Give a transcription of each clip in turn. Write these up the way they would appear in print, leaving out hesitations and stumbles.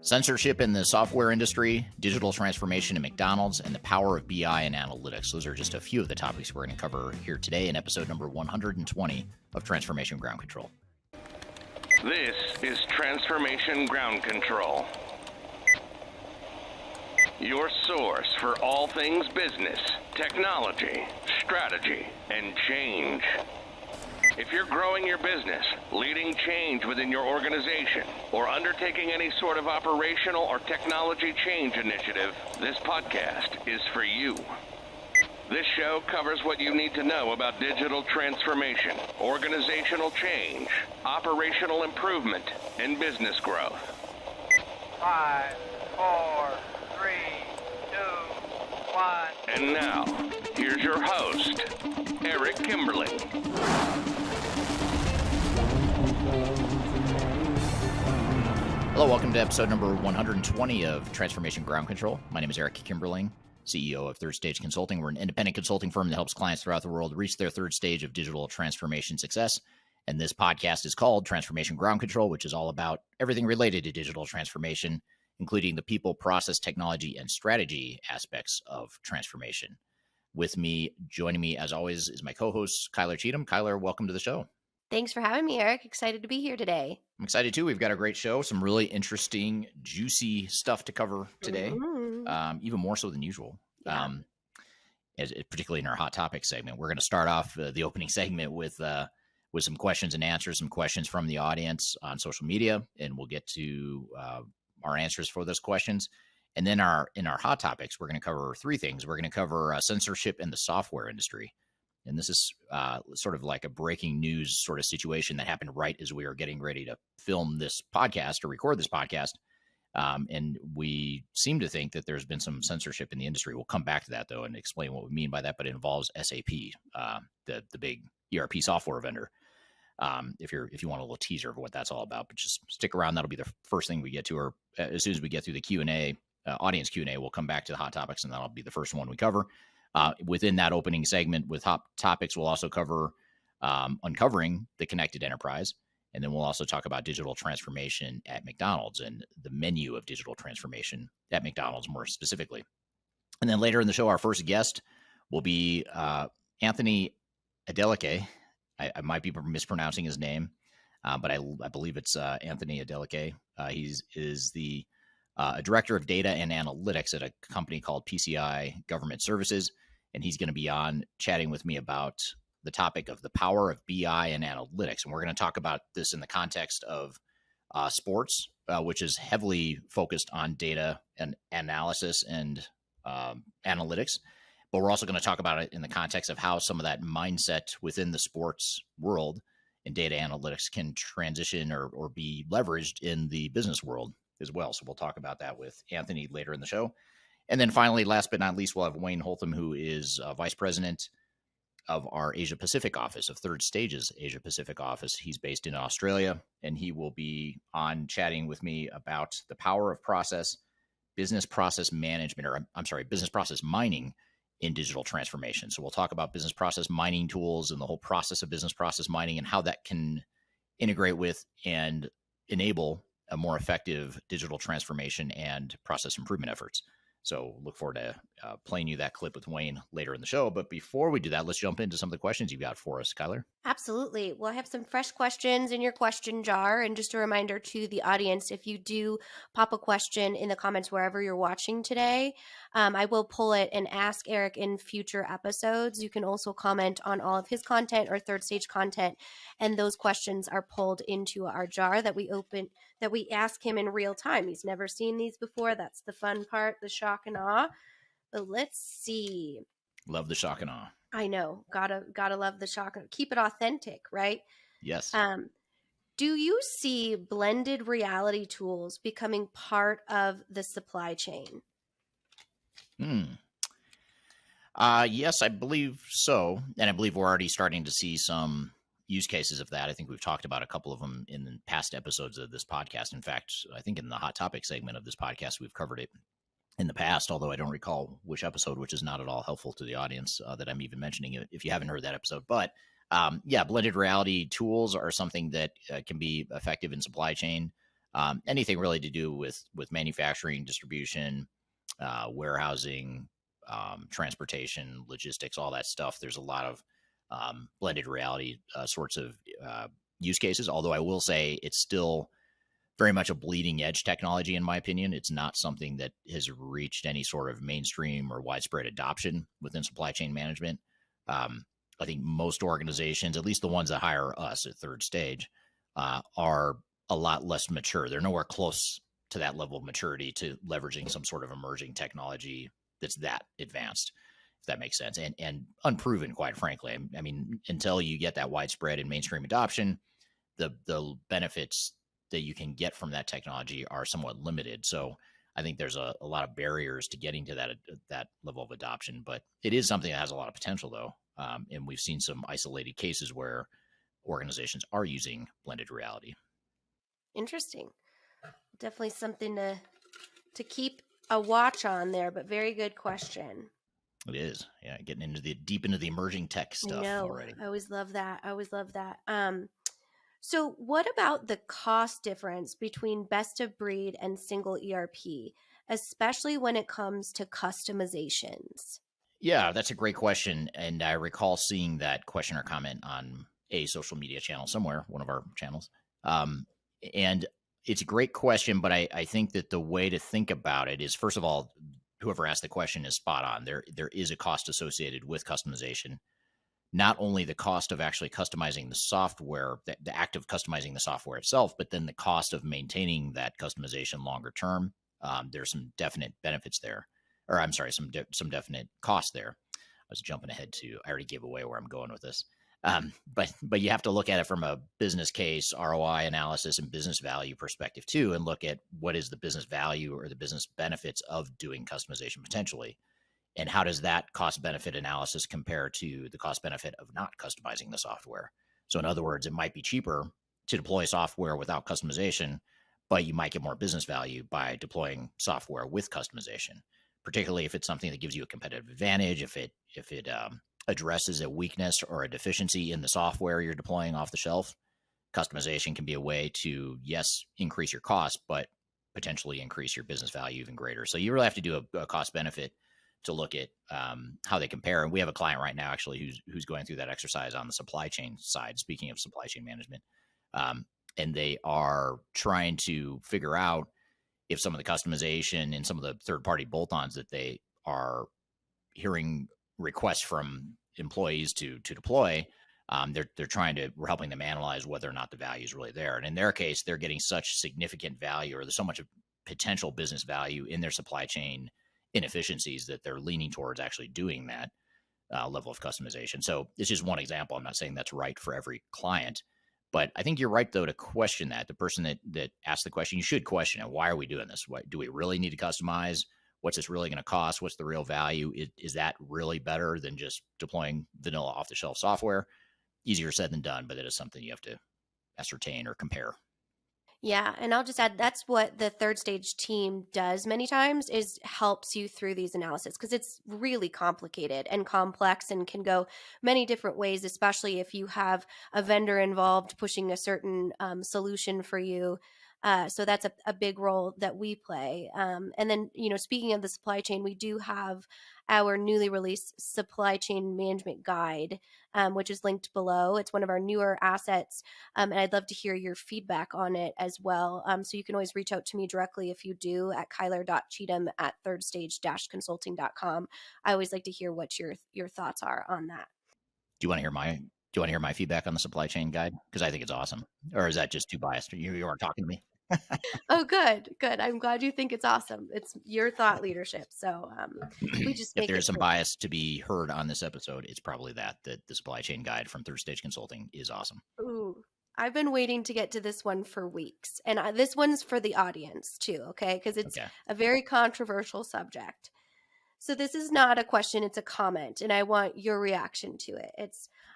Censorship in the software industry, digital transformation in McDonald's, and the power of BI and analytics. Those are just a few of the topics we're going to cover here today in episode number 120 of Transformation Ground Control. This is Transformation Ground Control, your source for all things business, technology, strategy, and change. If you're growing your business, leading change within your organization, or undertaking any sort of operational or technology change initiative, this podcast is for you. This show covers what you need to know about digital transformation, organizational change, operational improvement, and business growth. 5, 4, 3, 2, 1. And now, here's your host, Eric Kimberling. Hello, welcome to episode number 120 of Transformation Ground Control. My name is Eric Kimberling, CEO of Third Stage Consulting. We're an independent consulting firm that helps clients throughout the world reach their third stage of digital transformation success. And this podcast is called Transformation Ground Control, which is all about everything related to digital transformation, including the people, process, technology, and strategy aspects of transformation. With me, joining me as always, is my co-host, Kyler Cheatham. Kyler, welcome to the show. Thanks for having me, Eric. Excited to be here today. I'm excited too. We've got a great show, some really interesting, juicy stuff to cover today, even more so than usual, particularly in our hot topic segment. We're going to start off the opening segment with some questions and answers, some questions from the audience on social media, and we'll get to our answers for those questions. And then in our hot topics, we're going to cover three things. We're going to cover censorship in the software industry. And this is sort of like a breaking news sort of situation that happened right as we were getting ready to film this podcast or record this podcast. And we seem to think that there's been some censorship in the industry. We'll come back to that, though, and explain what we mean by that. But it involves SAP, the big ERP software vendor. If you want a little teaser of what that's all about, but just stick around. That'll be the first thing we get to, or as soon as we get through the Q&A, audience Q&A, we'll come back to the hot topics, and that'll be the first one we cover. Within that opening segment with hot topics, we'll also cover uncovering the connected enterprise. And then we'll also talk about digital transformation at McDonald's and the menu of digital transformation at McDonald's more specifically. And then later in the show, our first guest will be Anthony Adeleke. I might be mispronouncing his name, but I believe it's Anthony Adeleke. He is the director of data and analytics at a company called PCI Government Services. And he's going to be on chatting with me about the topic of the power of BI and analytics. And we're going to talk about this in the context of sports, which is heavily focused on data and analysis and analytics. But we're also going to talk about it in the context of how some of that mindset within the sports world and data analytics can transition or be leveraged in the business world as well. So we'll talk about that with Anthony later in the show. And then finally, last but not least, we'll have Wayne Holtam, who is vice president of our Asia Pacific office, of Third Stage's Asia Pacific office. He's based in Australia, and he will be on chatting with me about the power of business process management, or I'm sorry, business process mining in digital transformation. So we'll talk about business process mining tools and the whole process of business process mining and how that can integrate with and enable a more effective digital transformation and process improvement efforts. So look forward to playing you that clip with Wayne later in the show. But before we do that, let's jump into some of the questions you've got for us, Kyler. Absolutely. Well, I have some fresh questions in your question jar. And just a reminder to the audience, if you do pop a question in the comments wherever you're watching today, I will pull it and ask Eric in future episodes. You can also comment on all of his content or Third Stage content. And those questions are pulled into our jar that we ask him in real time. He's never seen these before. That's the fun part, the shock and awe. But let's see. Love the shock and awe. I know. Gotta love the shock. Keep it authentic, right? Yes. Do you see blended reality tools becoming part of the supply chain? Yes, I believe so. And I believe we're already starting to see some use cases of that. I think we've talked about a couple of them in past episodes of this podcast. In fact, I think in the hot topic segment of this podcast, we've covered it in the past, although I don't recall which episode, which is not at all helpful to the audience that I'm even mentioning it if you haven't heard that episode. But blended reality tools are something that can be effective in supply chain. Anything really to do with manufacturing, distribution, warehousing, transportation, logistics, all that stuff. There's a lot of blended reality sorts of use cases. Although I will say it's still very much a bleeding edge technology, in my opinion. It's not something that has reached any sort of mainstream or widespread adoption within supply chain management. I think most organizations, at least the ones that hire us at third stage, are a lot less mature. They're nowhere close to that level of maturity to leveraging some sort of emerging technology that's that advanced, if that makes sense, and unproven, quite frankly. I mean, until you get that widespread and mainstream adoption, the benefits that you can get from that technology are somewhat limited. So I think there's a lot of barriers to getting to that level of adoption, but it is something that has a lot of potential, though. And we've seen some isolated cases where organizations are using blended reality. Interesting. Definitely something to keep a watch on there, but very good question. It is, yeah, getting into deep into the emerging tech stuff already. I always love that. I always love that. So what about the cost difference between best of breed and single ERP, especially when it comes to customizations? Yeah, that's a great question. And I recall seeing that question or comment on a social media channel somewhere, one of our channels. And it's a great question, but I think that the way to think about it is, first of all, whoever asked the question is spot on. There is a cost associated with customization. Not only the cost of actually customizing the software, the act of customizing the software itself, but then the cost of maintaining that customization longer term. There's some definite benefits there, or I'm sorry, some definite costs there. I was jumping ahead to, I already gave away where I'm going with this. But you have to look at it from a business case, ROI analysis, and business value perspective too, and look at what is the business value or the business benefits of doing customization potentially, and how does that cost benefit analysis compare to the cost benefit of not customizing the software. So in other words, it might be cheaper to deploy software without customization, but you might get more business value by deploying software with customization, particularly if it's something that gives you a competitive advantage, if it addresses a weakness or a deficiency in the software you're deploying off the shelf. Customization can be a way to, yes, increase your cost, but potentially increase your business value even greater. So you really have to do a cost benefit to look at how they compare. And we have a client right now actually who's going through that exercise on the supply chain side, speaking of supply chain management. And they are trying to figure out if some of the customization and some of the third-party bolt-ons that they are hearing requests from employees to deploy, we're helping them analyze whether or not the value is really there. And in their case, they're getting such significant value, or there's so much potential business value in their supply chain inefficiencies that they're leaning towards actually doing that level of customization. So it's just one example. I'm not saying that's right for every client, but I think you're right, though, to question that. The person that asked the question, you should question it. Why are we doing this? Do we really need to customize? What's this really going to cost? What's the real value? Is that really better than just deploying vanilla off-the-shelf software? Easier said than done, but it is something you have to ascertain or compare. Yeah, and I'll just add that's what the third stage team does many times, is helps you through these analysis, because it's really complicated and complex and can go many different ways, especially if you have a vendor involved pushing a certain solution for you. So that's a big role that we play. And then, speaking of the supply chain, we do have our newly released supply chain management guide, which is linked below. It's one of our newer assets, and I'd love to hear your feedback on it as well. So you can always reach out to me directly if you do at kyler.cheatham@thirdstage-consulting.com. I always like to hear what your thoughts are on that. Do you want to hear my feedback on the supply chain guide? Because I think it's awesome. Or is that just too biased? You weren't talking to me. Oh, good. I'm glad you think it's awesome. It's your thought leadership. So we just if make there's it some pretty. bias to be heard on this episode, it's probably that the supply chain guide from Third Stage Consulting is awesome. Ooh, I've been waiting to get to this one for weeks. And this one's for the audience too, okay? Because it's a very controversial subject. So this is not a question, it's a comment, and I want your reaction to it.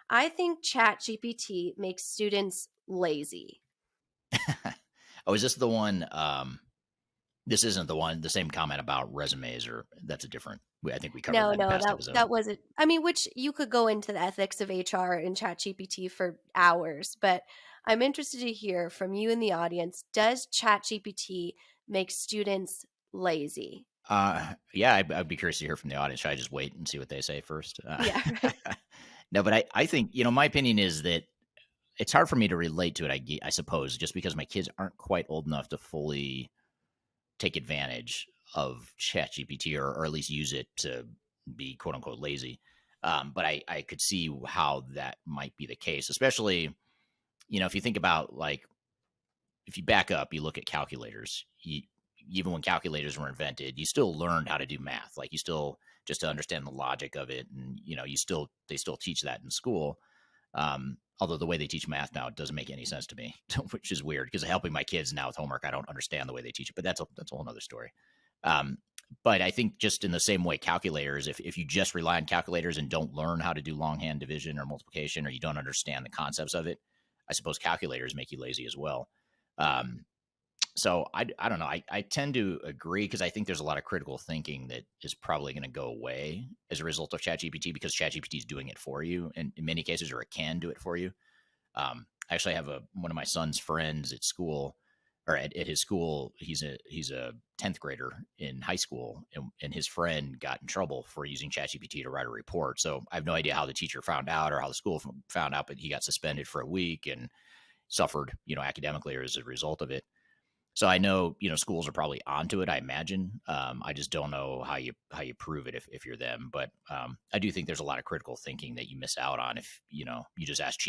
I think ChatGPT makes students lazy. Oh, is this the one This isn't the same comment about resumes, or that's a different. I think we covered No, that in the no, past that episode. that wasn't. I mean, which you could go into the ethics of HR and ChatGPT for hours, but I'm interested to hear from you in the audience. Does ChatGPT make students lazy? Yeah, I'd be curious to hear from the audience. Should I just wait and see what they say first? Yeah, right. No, but I think, my opinion is that it's hard for me to relate to it, I suppose, just because my kids aren't quite old enough to fully take advantage of ChatGPT, or at least use it to be quote unquote lazy. But I could see how that might be the case, especially, if you think about, like, if you back up, you look at calculators. Even when calculators were invented, you still learned how to do math. Like, you still, just to understand the logic of it, and they still teach that in school. Although the way they teach math now, it doesn't make any sense to me, which is weird, because helping my kids now with homework, I don't understand the way they teach it. But that's a whole other story. But I think, just in the same way, calculators, if you just rely on calculators and don't learn how to do longhand division or multiplication, or you don't understand the concepts of it, I suppose calculators make you lazy as well. So I don't know. I tend to agree, because I think there's a lot of critical thinking that is probably going to go away as a result of ChatGPT, because ChatGPT is doing it for you, and in many cases, or it can do it for you. Actually, I have one of my son's friends at school, or at his school. He's a 10th grader in high school, and his friend got in trouble for using ChatGPT to write a report. So I have no idea how the teacher found out, or how the school found out, but he got suspended for a week and suffered, academically, or as a result of it. So I know, schools are probably onto it, I imagine. I just don't know how you prove it if you're them. But I do think there's a lot of critical thinking that you miss out on if, you just ask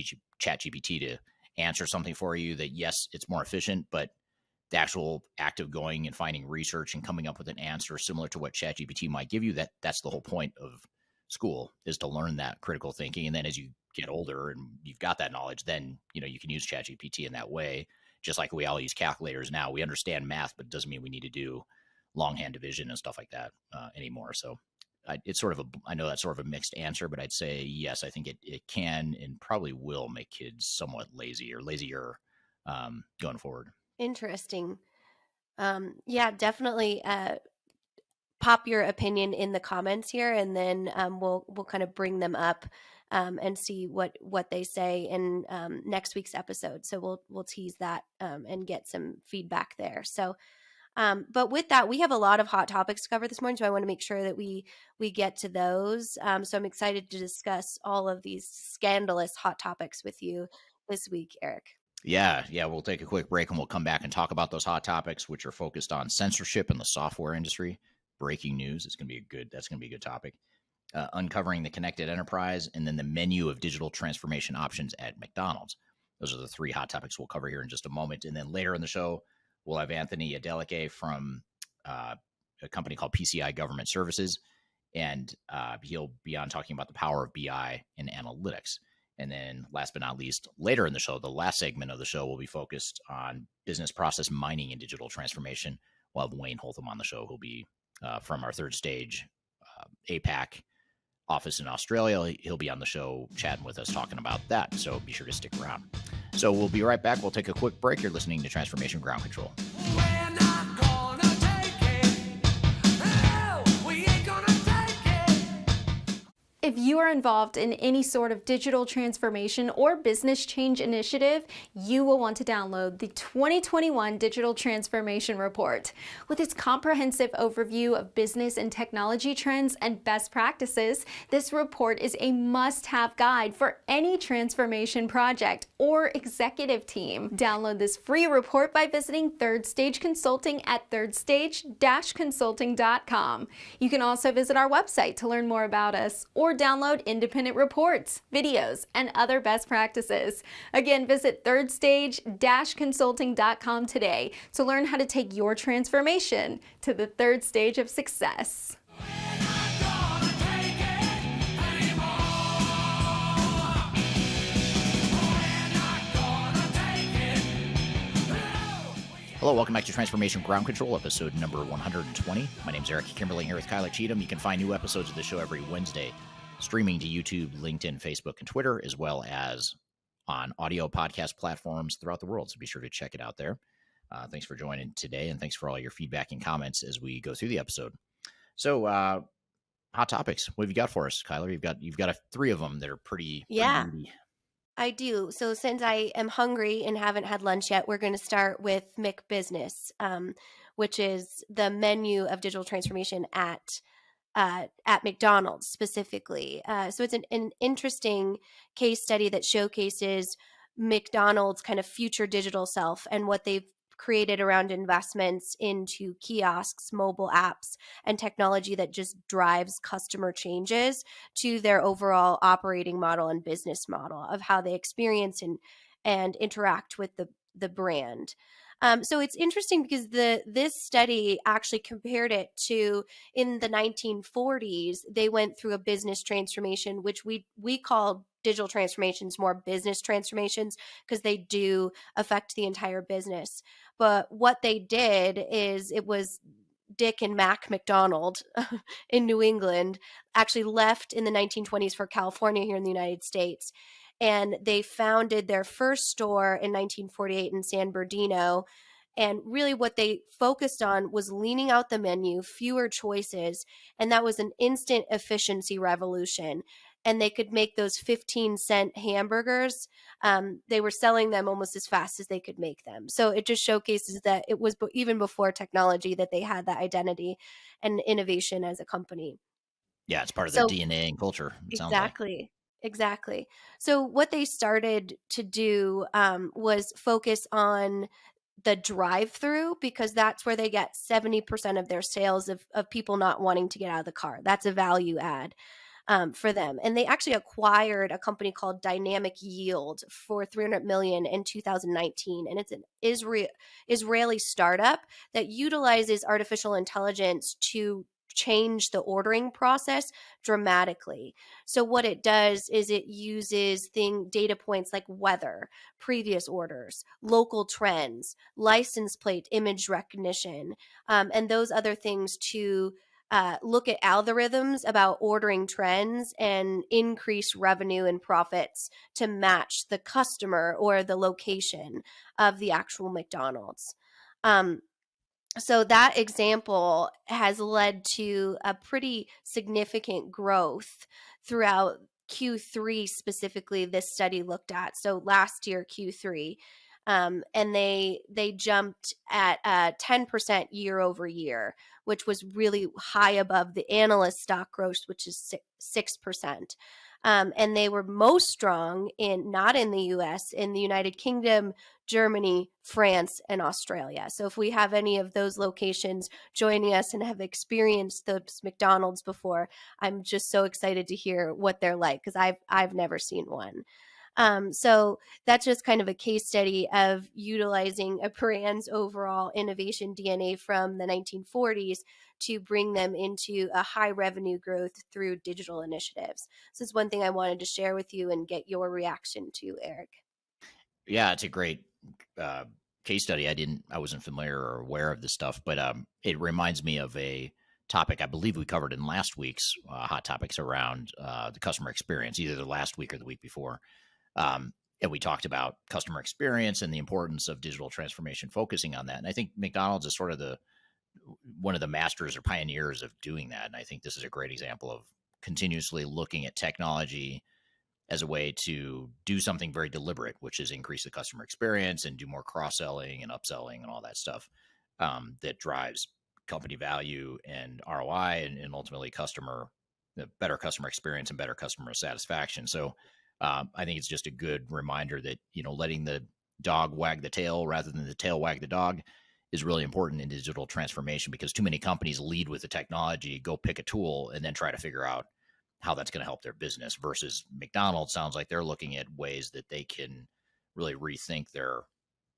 ChatGPT to answer something for you. That, yes, it's more efficient, but the actual act of going and finding research and coming up with an answer similar to what ChatGPT might give you, that's the whole point of school, is to learn that critical thinking. And then as you get older and you've got that knowledge, then, you can use ChatGPT in that way. Just like we all use calculators now. We understand math, but it doesn't mean we need to do longhand division and stuff like that anymore. So it's sort of I know that's sort of a mixed answer, but I'd say yes, I think it can and probably will make kids somewhat lazier going forward. Interesting. Yeah, definitely. Pop your opinion in the comments here, and then we'll kind of bring them up and see what they say in next week's episode. So we'll tease that and get some feedback there. So, but with that, we have a lot of hot topics to cover this morning, so I want to make sure that we get to those. So I'm excited to discuss all of these scandalous hot topics with you this week, Eric. Yeah. We'll take a quick break, and we'll come back and talk about those hot topics, which are focused on censorship in the software industry. Breaking news. That's going to be a good topic. Uncovering the connected enterprise, and then the menu of digital transformation options at McDonald's. Those are the three hot topics we'll cover here in just a moment. And then later in the show, we'll have Anthony Adeleke from a company called PCI Government Services, and he'll be on talking about the power of BI and analytics. And then last but not least, later in the show, the last segment of the show will be focused on business process mining and digital transformation. We'll have Wayne Holtam on the show, who'll be from our third stage APAC office in Australia. He'll be on the show chatting with us, talking about that. So be sure to stick around. So we'll be right back. We'll take a quick break. You're listening to Transformation Ground Control. If you are involved in any sort of digital transformation or business change initiative, you will want to download the 2021 Digital Transformation Report. With its comprehensive overview of business and technology trends and best practices, this report is a must-have guide for any transformation project or executive team. Download this free report by visiting Third Stage Consulting at thirdstage-consulting.com. You can also visit our website to learn more about us, or download independent reports, videos, and other best practices. Again, visit thirdstage-consulting.com today to learn how to take your transformation to the third stage of success. Hello, welcome back to Transformation Ground Control, episode number 120. My name's Eric Kimberly, here with Kyla Cheatham. You can find new episodes of the show every Wednesday, streaming to YouTube, LinkedIn, Facebook, and Twitter, as well as on audio podcast platforms throughout the world. So be sure to check it out there. Thanks for joining today, and thanks for all your feedback and comments as we go through the episode. So, hot topics. What have you got for us, Kyler? You've got three of them that are pretty Yeah, meaty. I do. So since I am hungry and haven't had lunch yet, we're going to start with McBusiness, which is the menu of digital transformation at McDonald's specifically. So it's an interesting case study that showcases McDonald's kind of future digital self and what they've created around investments into kiosks, mobile apps, and technology that just drives customer changes to their overall operating model and business model of how they experience and interact with the brand. So it's interesting because this study actually compared it to in the 1940s. They went through a business transformation, which we call digital transformations more business transformations because they do affect the entire business. But what they did is it was Dick and Mac McDonald in New England actually left in the 1920s for California here in the United States. And they founded their first store in 1948 in San Bernardino. And really, what they focused on was leaning out the menu, fewer choices, and that was an instant efficiency revolution. And they could make those 15-cent hamburgers. They were selling them almost as fast as they could make them. So it just showcases that it was even before technology that they had that identity and innovation as a company. Yeah, it's part of their So DNA and culture. It sounds like. exactly. So what they started to do was focus on the drive-through because that's where they get 70% of their sales of people not wanting to get out of the car. That's a value add for them. And they actually acquired a company called Dynamic Yield for $300 million in 2019. And it's an Israeli startup that utilizes artificial intelligence to change the ordering process dramatically. So what it does is it uses data points like weather, previous orders, local trends, license plate image recognition, and those other things to look at algorithms about ordering trends and increase revenue and profits to match the customer or the location of the actual McDonald's. So that example has led to a pretty significant growth throughout Q3 specifically. This study looked at so last year Q3, and they jumped at 10% year over year, which was really high above the analyst stock growth, which is 6%. And they were most strong not in the U.S., in the United Kingdom, Germany, France, and Australia. So if we have any of those locations joining us and have experienced those McDonald's before, I'm just so excited to hear what they're like because I've never seen one. So that's just kind of a case study of utilizing a brand's overall innovation DNA from the 1940s to bring them into a high revenue growth through digital initiatives. So it's one thing I wanted to share with you and get your reaction to, Eric. Yeah, it's a great case study. I wasn't familiar or aware of this stuff, but it reminds me of a topic I believe we covered in last week's hot topics around the customer experience, either the last week or the week before. And we talked about customer experience and the importance of digital transformation, focusing on that. And I think McDonald's is sort of one of the masters or pioneers of doing that. And I think this is a great example of continuously looking at technology as a way to do something very deliberate, which is increase the customer experience and do more cross-selling and upselling and all that stuff that drives company value and ROI and ultimately better customer experience and better customer satisfaction. So I think it's just a good reminder that, letting the dog wag the tail rather than the tail wag the dog is really important in digital transformation because too many companies lead with the technology, go pick a tool, and then try to figure out how that's going to help their business versus McDonald's sounds like they're looking at ways that they can really rethink their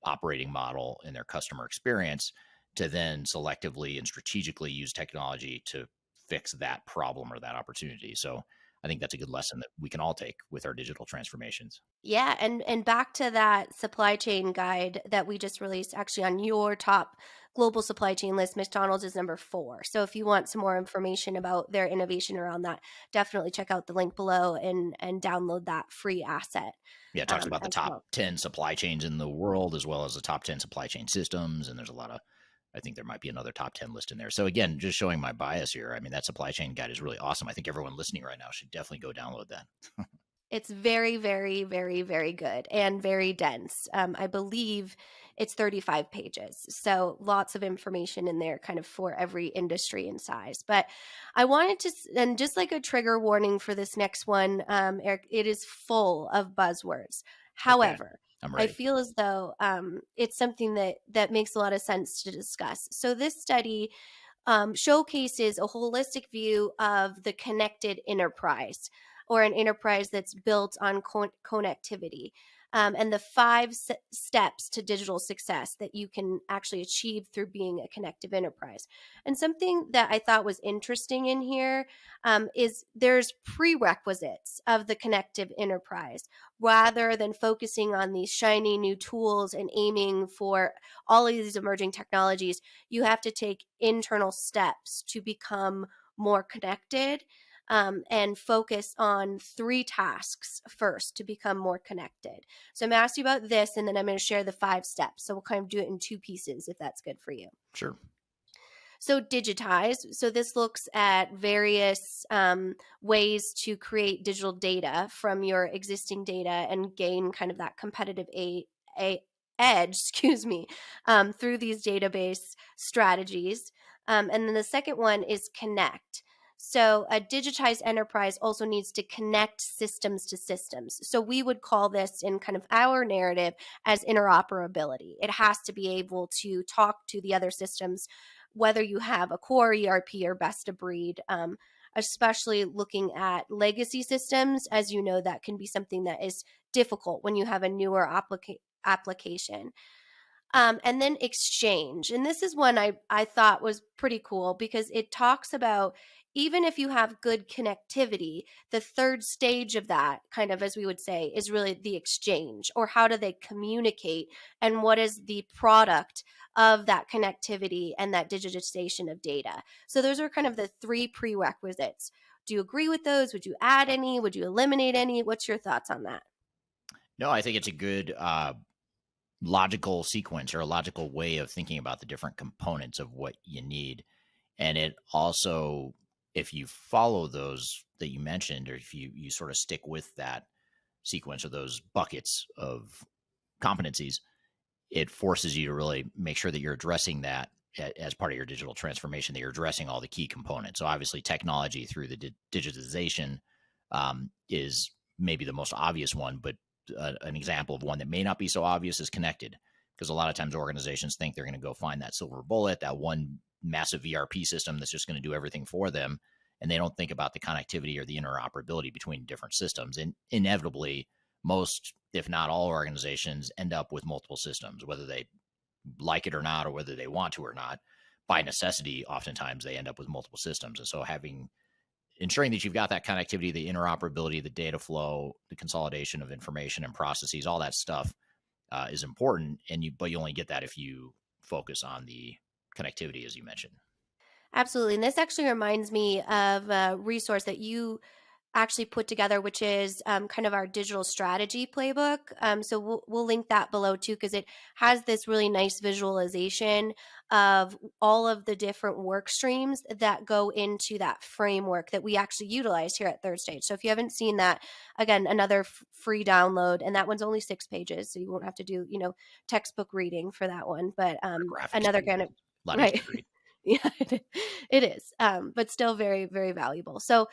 operating model and their customer experience to then selectively and strategically use technology to fix that problem or that opportunity. So I think that's a good lesson that we can all take with our digital transformations. Yeah, and back to that supply chain guide that we just released, actually on your top global supply chain list, McDonald's is number 4. So if you want some more information about their innovation around that, definitely check out the link below and download that free asset Yeah, it talks about the as top well. 10 supply chains in the world, as well as the top 10 supply chain systems. And there's a lot of, I think there might be another top 10 list in there. So again, just showing my bias here. I mean, that supply chain guide is really awesome. I think everyone listening right now should definitely go download that. It's very, very, very, very good and very dense. I believe it's 35 pages. So lots of information in there kind of for every industry and size. But I wanted to, and just like a trigger warning for this next one, Eric, it is full of buzzwords. Okay, However, I'm I ready. feel as though it's something that makes a lot of sense to discuss. So this study showcases a holistic view of the connected enterprise, or an enterprise that's built on connectivity, and the 5 steps to digital success that you can actually achieve through being a connective enterprise. And something that I thought was interesting in here is there's prerequisites of the connective enterprise. Rather than focusing on these shiny new tools and aiming for all of these emerging technologies, you have to take internal steps to become more connected, and focus on 3 tasks first to become more connected. So I'm going to ask you about this, and then I'm going to share the 5 steps. So we'll kind of do it in 2 pieces if that's good for you. Sure. So digitize. So this looks at various ways to create digital data from your existing data and gain kind of that competitive edge, excuse me, through these database strategies. And then the second one is connect. So a digitized enterprise also needs to connect systems to systems. So we would call this in kind of our narrative as interoperability. It has to be able to talk to the other systems, whether you have a core ERP or best of breed, especially looking at legacy systems. As you know, that can be something that is difficult when you have a newer application. And then exchange. And this is one I thought was pretty cool because it talks about, even if you have good connectivity, the third stage of that, kind of as we would say, is really the exchange, or how do they communicate, and what is the product of that connectivity and that digitization of data. So those are kind of the 3 prerequisites. Do you agree with those? Would you add any? Would you eliminate any? What's your thoughts on that? No, I think it's a good logical sequence, or a logical way of thinking about the different components of what you need. And it also, if you follow those that you mentioned, or if you sort of stick with that sequence or those buckets of competencies, it forces you to really make sure that you're addressing that as part of your digital transformation, that you're addressing all the key components. So obviously technology through the digitization is maybe the most obvious one, but an example of one that may not be so obvious is connected, because a lot of times organizations think they're going to go find that silver bullet, that one massive ERP system that's just going to do everything for them. And they don't think about the connectivity or the interoperability between different systems. And inevitably, most, if not all, organizations end up with multiple systems, whether they like it or not, or whether they want to or not. By necessity, oftentimes they end up with multiple systems. And so ensuring that you've got that connectivity, the interoperability, the data flow, the consolidation of information and processes, all that stuff is important. But you only get that if you focus on the connectivity, as you mentioned. Absolutely. And this actually reminds me of a resource that you actually put together, which is kind of our digital strategy playbook. So we'll link that below too, because it has this really nice visualization of all of the different work streams that go into that framework that we actually utilize here at Third Stage. So if you haven't seen that, again, another free download, and that one's only 6 pages, so you won't have to do textbook reading for that one. But another kind of A lot easier right. to read. Yeah, it is, but still very, very valuable. So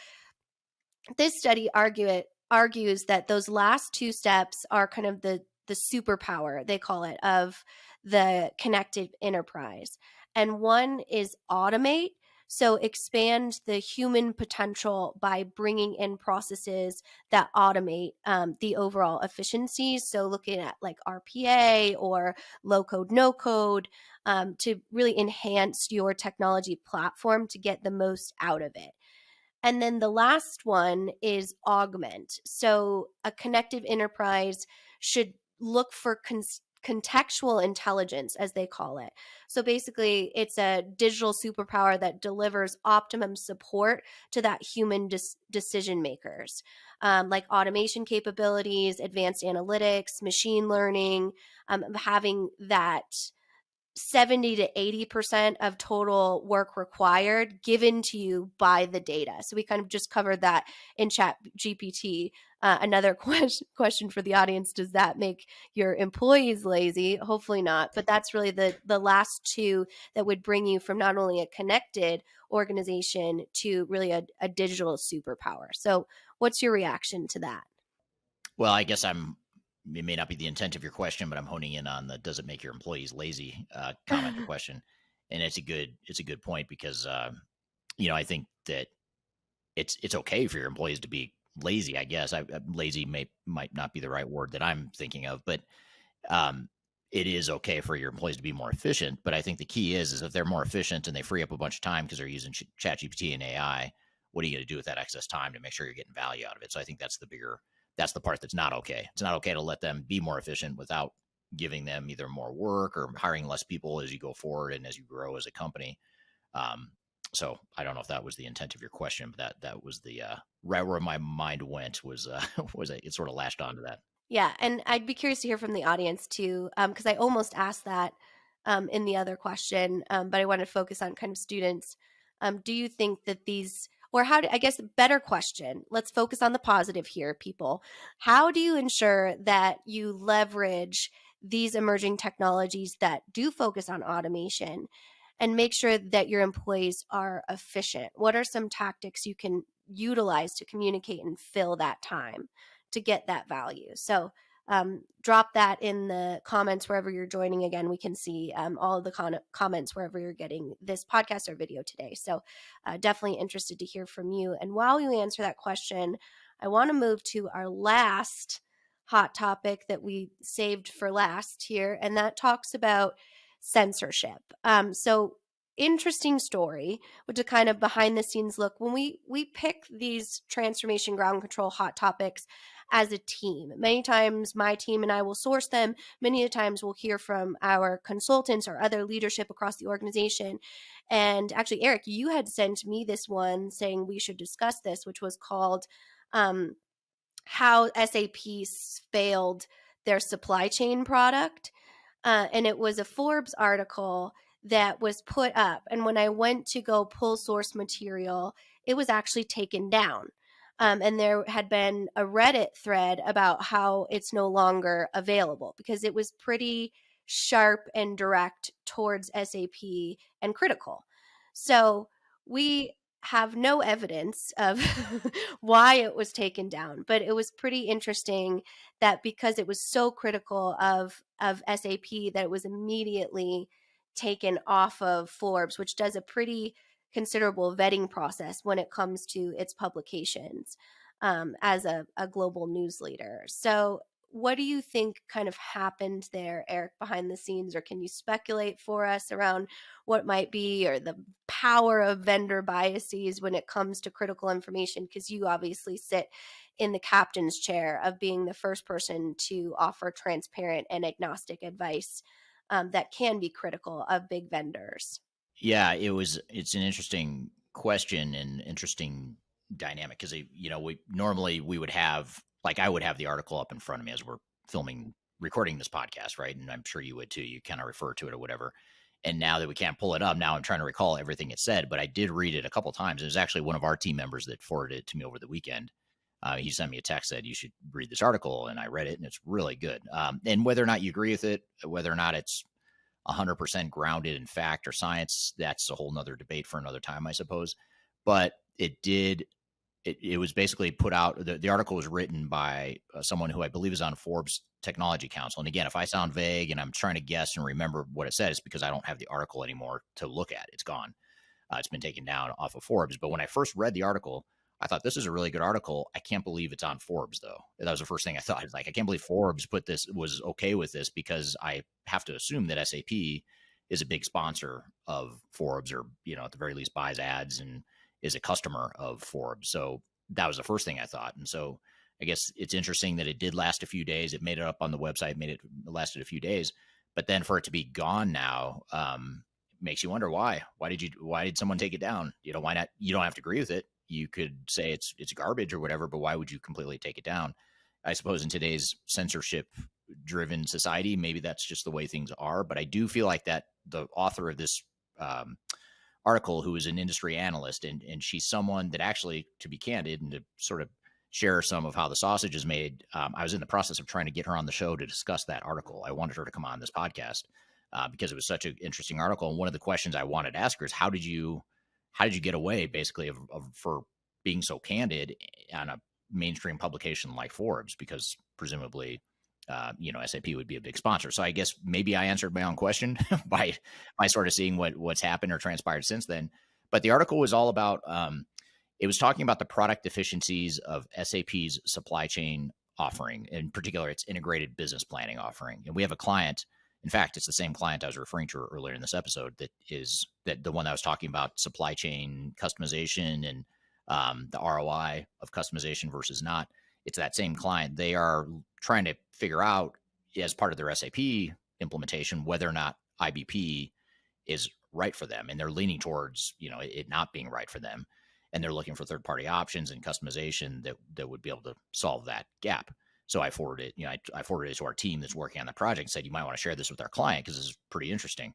this study argues that those last 2 steps are kind of the superpower, they call it, of the connected enterprise. And one is automate. So expand the human potential by bringing in processes that automate the overall efficiencies. So looking at like RPA or low code, no code, to really enhance your technology platform to get the most out of it. And then the last one is augment. So a connected enterprise should look for contextual intelligence, as they call it. So basically, it's a digital superpower that delivers optimum support to that human decision makers, like automation capabilities, advanced analytics, machine learning, having that 70 to 80% of total work required given to you by the data. So we kind of just covered that in Chat GPT. Another question for the audience: does that make your employees lazy? Hopefully not. But that's really the last two that would bring you from not only a connected organization to really a digital superpower. So what's your reaction to that? Well, I guess it may not be the intent of your question, but I'm honing in on the does it make your employees lazy comment or question. And it's a good point because, I think that it's okay for your employees to be lazy, I guess. Lazy might not be the right word that I'm thinking of, but it is okay for your employees to be more efficient. But I think the key is if they're more efficient and they free up a bunch of time because they're using ChatGPT and AI, what are you going to do with that excess time to make sure you're getting value out of it? So I think that's the part that's not okay. It's not okay to let them be more efficient without giving them either more work or hiring less people as you go forward and as you grow as a company. So I don't know if that was the intent of your question, but that was the right where my mind went was it sort of latched onto that. Yeah, and I'd be curious to hear from the audience too, because I almost asked that in the other question, but I wanted to focus on kind of students. Do you think that these, or I guess, better question, let's focus on the positive here, people. How do you ensure that you leverage these emerging technologies that do focus on automation and make sure that your employees are efficient? What are some tactics you can utilize to communicate and fill that time to get that value? So drop that in the comments wherever you're joining. Again, we can see all of the comments wherever you're getting this podcast or video today. So definitely interested to hear from you. And while we answer that question, I want to move to our last hot topic that we saved for last here, and that talks about censorship. So interesting story, which is kind of behind the scenes look. When we pick these transformation ground control hot topics as a team, many times my team and I will source them. Many times we'll hear from our consultants or other leadership across the organization. And actually, Eric, you had sent me this one saying we should discuss this, which was called how SAP failed their supply chain product. And it was a Forbes article that was put up. And when I went to go pull source material, it was actually taken down. And there had been a Reddit thread about how it's no longer available because it was pretty sharp and direct towards SAP and critical. So we have no evidence of why it was taken down, but it was pretty interesting that because it was so critical of SAP that it was immediately taken off of Forbes, which does a pretty considerable vetting process when it comes to its publications as a global news leader. So what do you think kind of happened there, Eric, behind the scenes, or can you speculate for us around what might be, or the power of vendor biases when it comes to critical information? Because you obviously sit in the captain's chair of being the first person to offer transparent and agnostic advice that can be critical of big vendors. Yeah, it's an interesting question and interesting dynamic because we would have, like, I would have the article up in front of me as we're recording this podcast, right? And I'm sure you would too. You kind of refer to it or whatever. And now that we can't pull it up, now I'm trying to recall everything it said, but I did read it a couple of times. It was actually one of our team members that forwarded it to me over the weekend. He sent me a text, said you should read this article, and I read it, and it's really good. And whether or not you agree with it, whether or not it's 100% grounded in fact or science, that's a whole nother debate for another time, I suppose. But it was basically put out. The article was written by someone who I believe is on Forbes Technology Council. And again, if I sound vague and I'm trying to guess and remember what it said, it's because I don't have the article anymore to look at. It's gone. It's been taken down off of Forbes. But when I first read the article, I thought this is a really good article. I can't believe it's on Forbes, though. That was the first thing I thought. It's like, I can't believe Forbes was okay with this, because I have to assume that SAP is a big sponsor of Forbes, or, at the very least buys ads and is a customer of Forbes. So that was the first thing I thought. And so I guess it's interesting that it did last a few days. It made it up on the website, lasted a few days, but then for it to be gone now, makes you wonder why. Why did someone take it down? Why not? You don't have to agree with it. You could say it's garbage or whatever, but why would you completely take it down? I suppose in today's censorship driven society, maybe that's just the way things are. But I do feel like that the author of this article, who is an industry analyst, and she's someone that actually, to be candid and to sort of share some of how the sausage is made, I was in the process of trying to get her on the show to discuss that article. I wanted her to come on this podcast because it was such an interesting article. And one of the questions I wanted to ask her is, how did you get away basically for being so candid on a mainstream publication like Forbes? Because presumably, SAP would be a big sponsor. So I guess maybe I answered my own question by sort of seeing what's happened or transpired since then. But the article was all about, it was talking about the product deficiencies of SAP's supply chain offering, in particular, its integrated business planning offering. And we have a client. In fact, it's the same client I was referring to earlier in this episode that the one I was talking about supply chain customization and the ROI of customization versus not. It's that same client. They are trying to figure out, as part of their SAP implementation, whether or not IBP is right for them. And they're leaning towards, it not being right for them. And they're looking for third-party options and customization that would be able to solve that gap. So I forwarded it to our team that's working on the project and said, you might want to share this with our client because this is pretty interesting.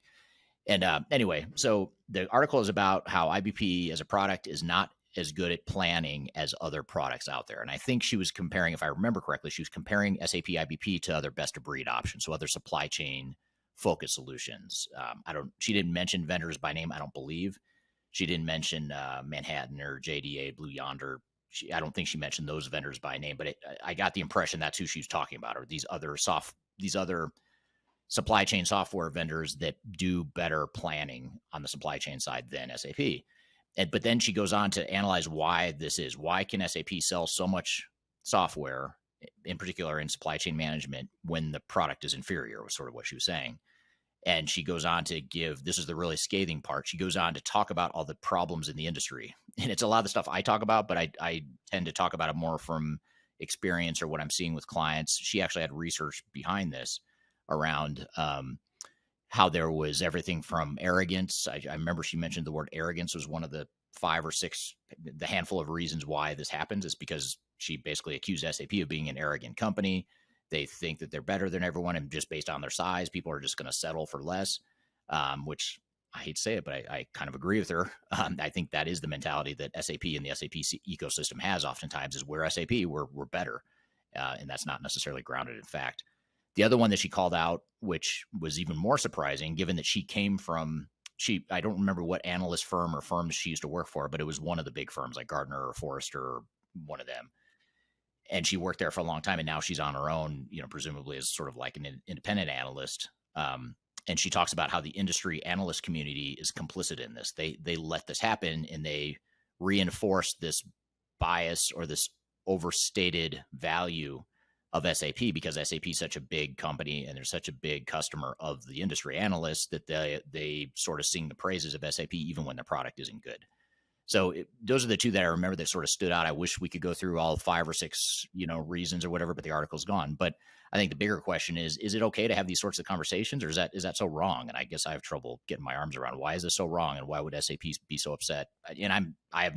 And anyway, so the article is about how IBP as a product is not as good at planning as other products out there. And I think she was comparing, if I remember correctly, she was comparing SAP IBP to other best of breed options. So other supply chain focused solutions. She didn't mention vendors by name, I don't believe. She didn't mention Manhattan or JDA, Blue Yonder. I don't think she mentioned those vendors by name, but I got the impression that's who she was talking about, or these other supply chain software vendors that do better planning on the supply chain side than SAP. But then she goes on to analyze why this is. Why can SAP sell so much software, in particular in supply chain management, when the product is inferior, was sort of what she was saying. And she goes on to this is the really scathing part. She goes on to talk about all the problems in the industry. And it's a lot of the stuff I talk about, but I tend to talk about it more from experience or what I'm seeing with clients. She actually had research behind this around how there was everything from arrogance. I remember she mentioned the word arrogance was one of the 5 or 6, the handful of reasons why this happens is because she basically accused SAP of being an arrogant company. They think that they're better than everyone, and just based on their size, people are just going to settle for less, which I hate to say it, but I kind of agree with her. I think that is the mentality that SAP and the SAP ecosystem has oftentimes, is we're SAP, we're better. And that's not necessarily grounded in fact. The other one that she called out, which was even more surprising, given that she came from, I don't remember what analyst firm or firms she used to work for, but it was one of the big firms like Gartner or Forrester or one of them. And she worked there for a long time, and now she's on her own, presumably as sort of like an independent analyst. And she talks about how the industry analyst community is complicit in this. They let this happen, and they reinforce this bias or this overstated value of SAP because SAP is such a big company and they're such a big customer of the industry analysts that they sort of sing the praises of SAP even when the product isn't good. So those are the two that I remember that sort of stood out. I wish we could go through all 5 or 6, reasons or whatever, but the article's gone. But I think the bigger question is it okay to have these sorts of conversations, or is that so wrong? And I guess I have trouble getting my arms around why is this so wrong, and why would SAP be so upset? And I have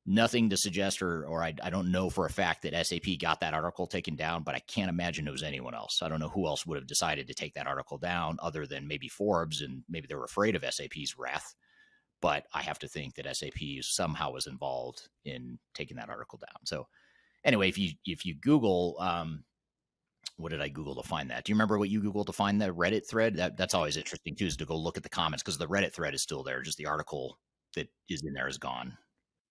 nothing to suggest, or I don't know for a fact that SAP got that article taken down, but I can't imagine it was anyone else. I don't know who else would have decided to take that article down other than maybe Forbes, and maybe they were afraid of SAP's wrath. But I have to think that SAP somehow was involved in taking that article down. So anyway, if you Google, what did I Google to find that? Do you remember what you Googled to find the Reddit thread? That's always interesting too, is to go look at the comments, because the Reddit thread is still there. Just the article that is in there is gone.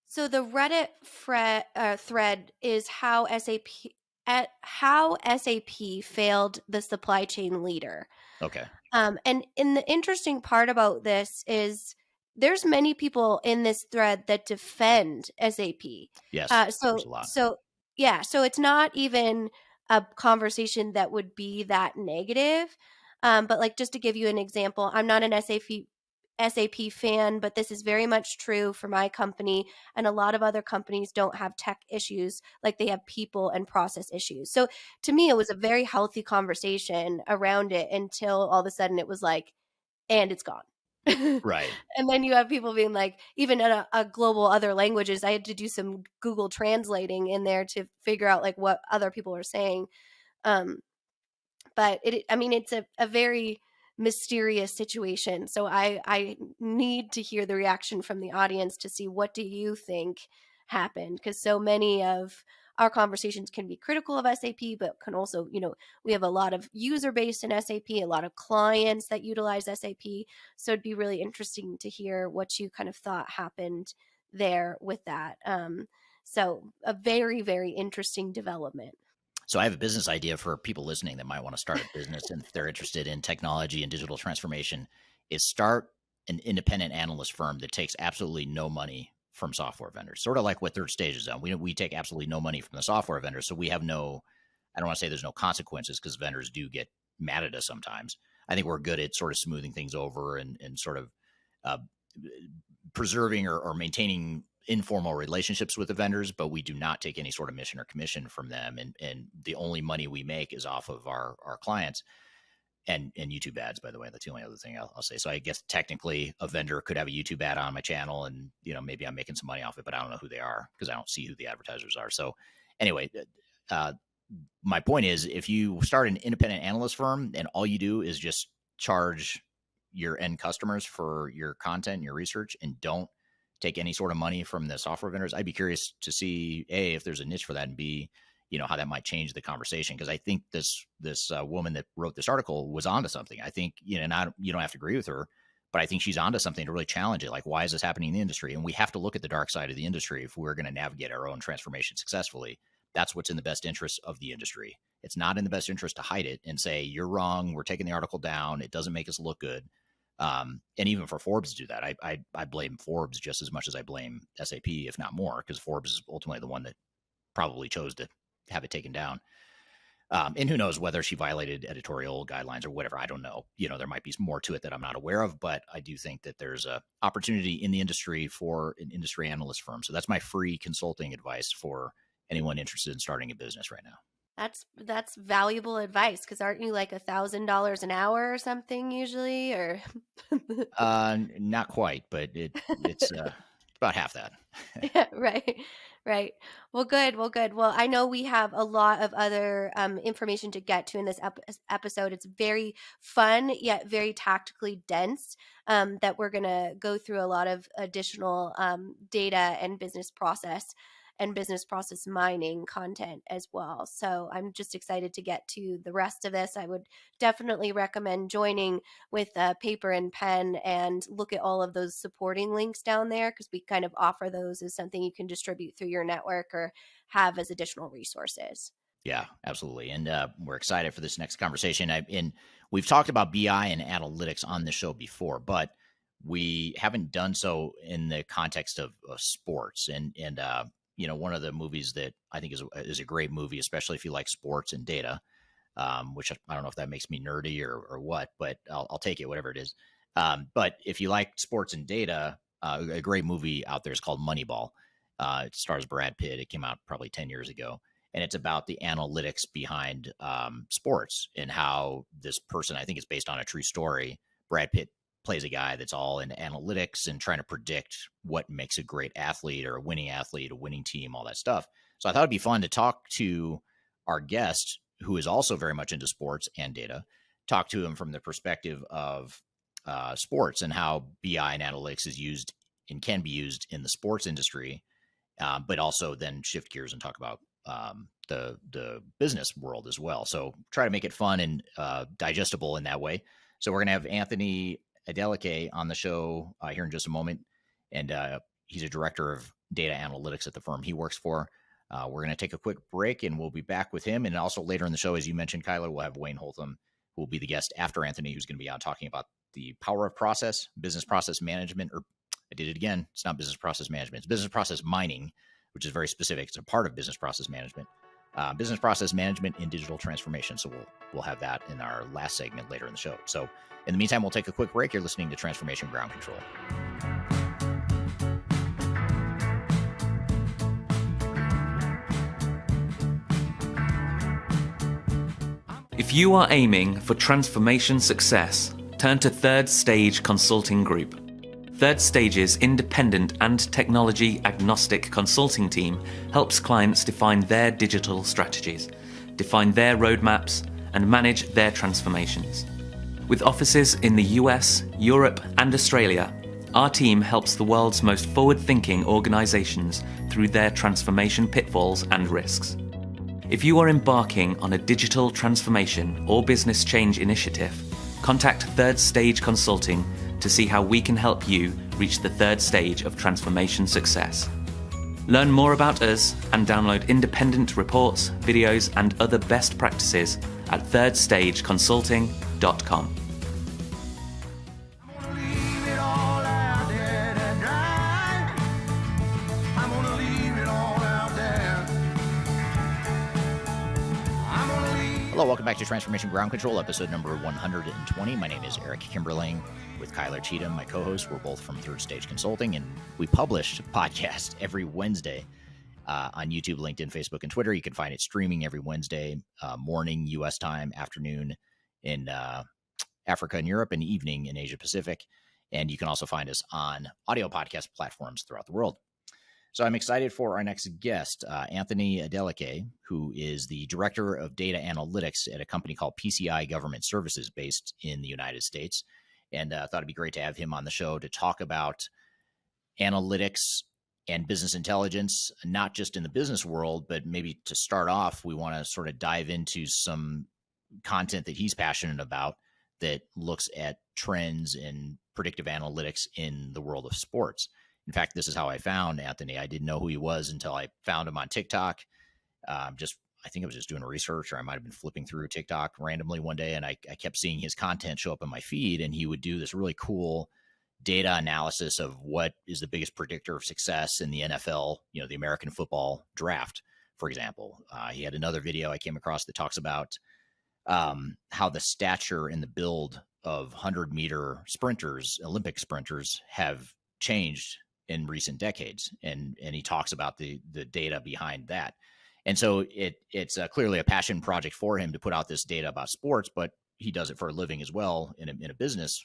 So the Reddit thread is how SAP failed the supply chain leader. Okay. And the interesting part about this is there's many people in this thread that defend SAP. Yes. So it's not even a conversation that would be that negative. But like, just to give you an example, I'm not an SAP fan, but this is very much true for my company. And a lot of other companies don't have tech issues like they have people and process issues. So to me, it was a very healthy conversation around it until all of a sudden it was like, and it's gone. Right. And then you have people being like, even in a global other languages, I had to do some Google translating in there to figure out like what other people are saying. Um, but I mean, it's a very mysterious situation. So I need to hear the reaction from the audience to see what do you think happened, because so many of our conversations can be critical of SAP, but can also, we have a lot of user base in SAP, a lot of clients that utilize SAP. So it'd be really interesting to hear what you kind of thought happened there with that. So a very, very interesting development. So I have a business idea for people listening that might want to start a business, and if they're interested in technology and digital transformation, is start an independent analyst firm that takes absolutely no money from software vendors, sort of like what Third Stage is on. We take absolutely no money from the software vendors, so we have no, I don't want to say there's no consequences, because vendors do get mad at us sometimes. I think we're good at sort of smoothing things over and sort of uh, preserving or maintaining informal relationships with the vendors, but we do not take any sort of mission or commission from them. And the only money we make is off of our clients and YouTube ads, by the way. That's the only other thing I'll say. So I guess technically a vendor could have a YouTube ad on my channel, and, maybe I'm making some money off it, but I don't know who they are because I don't see who the advertisers are. So anyway, my point is, if you start an independent analyst firm and all you do is just charge your end customers for your content and your research and don't take any sort of money from the software vendors, I'd be curious to see, A, if there's a niche for that, and B, how that might change the conversation. Because I think this woman that wrote this article was onto something. I think, you don't have to agree with her, but I think she's onto something to really challenge it. Like, why is this happening in the industry? And we have to look at the dark side of the industry if we're going to navigate our own transformation successfully. That's what's in the best interest of the industry. It's not in the best interest to hide it and say, you're wrong, we're taking the article down, it doesn't make us look good. And even for Forbes to do that, I blame Forbes just as much as I blame SAP, if not more, because Forbes is ultimately the one that probably chose to have it taken down. And who knows whether she violated editorial guidelines or whatever. I don't know. There might be more to it that I'm not aware of, but I do think that there's a opportunity in the industry for an industry analyst firm. So that's my free consulting advice for anyone interested in starting a business right now. That's valuable advice, because aren't you like $1,000 an hour or something usually, or? Not quite, but it's about half that. Yeah, right. Well, good. Well, I know we have a lot of other information to get to in this episode. It's very fun yet very tactically dense. That we're gonna go through a lot of additional data and business process mining content as well. So I'm just excited to get to the rest of this. I would definitely recommend joining with a paper and pen and look at all of those supporting links down there, because we kind of offer those as something you can distribute through your network or have as additional resources. Yeah, absolutely. And we're excited for this next conversation. And we've talked about BI and analytics on the show before, but we haven't done so in the context of sports. And one of the movies that I think is a great movie, especially if you like sports and data, which I don't know if that makes me nerdy or what, but I'll take it, whatever it is. But if you like sports and data, a great movie out there is called Moneyball. It stars Brad Pitt. It came out probably 10 years ago. And it's about the analytics behind sports and how this person, I think it's based on a true story. Brad Pitt plays a guy that's all into analytics and trying to predict what makes a great athlete or a winning team, all that stuff. So I thought it'd be fun to talk to our guest, who is also very much into sports and data, talk to him from the perspective of sports and how BI and analytics is used and can be used in the sports industry, but also then shift gears and talk about the business world as well. So try to make it fun and digestible in that way. So we're going to have Anthony Adeleke on the show here in just a moment. And he's a director of data analytics at the firm he works for. We're going to take a quick break and we'll be back with him. And also later in the show, as you mentioned, Kyler, we'll have Wayne Holtam, who will be the guest after Anthony, who's going to be on talking about the power of process, business process management, or I did it again. It's not business process management. It's business process mining, which is very specific. It's a part of business process management. business process management and digital transformation. So we'll have that in our last segment later in the show. So in the meantime, we'll take a quick break. You're listening to Transformation Ground Control. If you are aiming for transformation success, turn to Third Stage Consulting Group. Third Stage's independent and technology agnostic consulting team helps clients define their digital strategies, define their roadmaps, and manage their transformations. With offices in the US, Europe, and Australia, our team helps the world's most forward-thinking organizations through their transformation pitfalls and risks. If you are embarking on a digital transformation or business change initiative, contact Third Stage Consulting to see how we can help you reach the third stage of transformation success. Learn more about us and download independent reports, videos, and other best practices at thirdstageconsulting.com. Hello, welcome back to Transformation Ground Control, episode number 120. My name is Eric Kimberling with Kyler Cheatham, my co-host. We're both from Third Stage Consulting, and we publish podcasts every Wednesday on YouTube, LinkedIn, Facebook, and Twitter. You can find it streaming every Wednesday morning, U.S. time, afternoon in Africa and Europe, and evening in Asia Pacific. And you can also find us on audio podcast platforms throughout the world. So I'm excited for our next guest, Anthony Adeleke, who is the Director of Data Analytics at a company called PCI Government Services based in the United States. And I thought it'd be great to have him on the show to talk about analytics and business intelligence, not just in the business world, but maybe to start off, we want to sort of dive into some content that he's passionate about that looks at trends and predictive analytics in the world of sports. In fact, this is how I found Anthony. I didn't know who he was until I found him on TikTok. I think I was just doing research, or I might have been flipping through TikTok randomly one day, and I kept seeing his content show up in my feed, and he would do this really cool data analysis of what is the biggest predictor of success in the NFL, the American football draft, for example. He had another video I came across that talks about how the stature and the build of 100-meter sprinters, Olympic sprinters, have changed in recent decades, and he talks about the data behind that. And so it's clearly a passion project for him to put out this data about sports, but he does it for a living as well in a business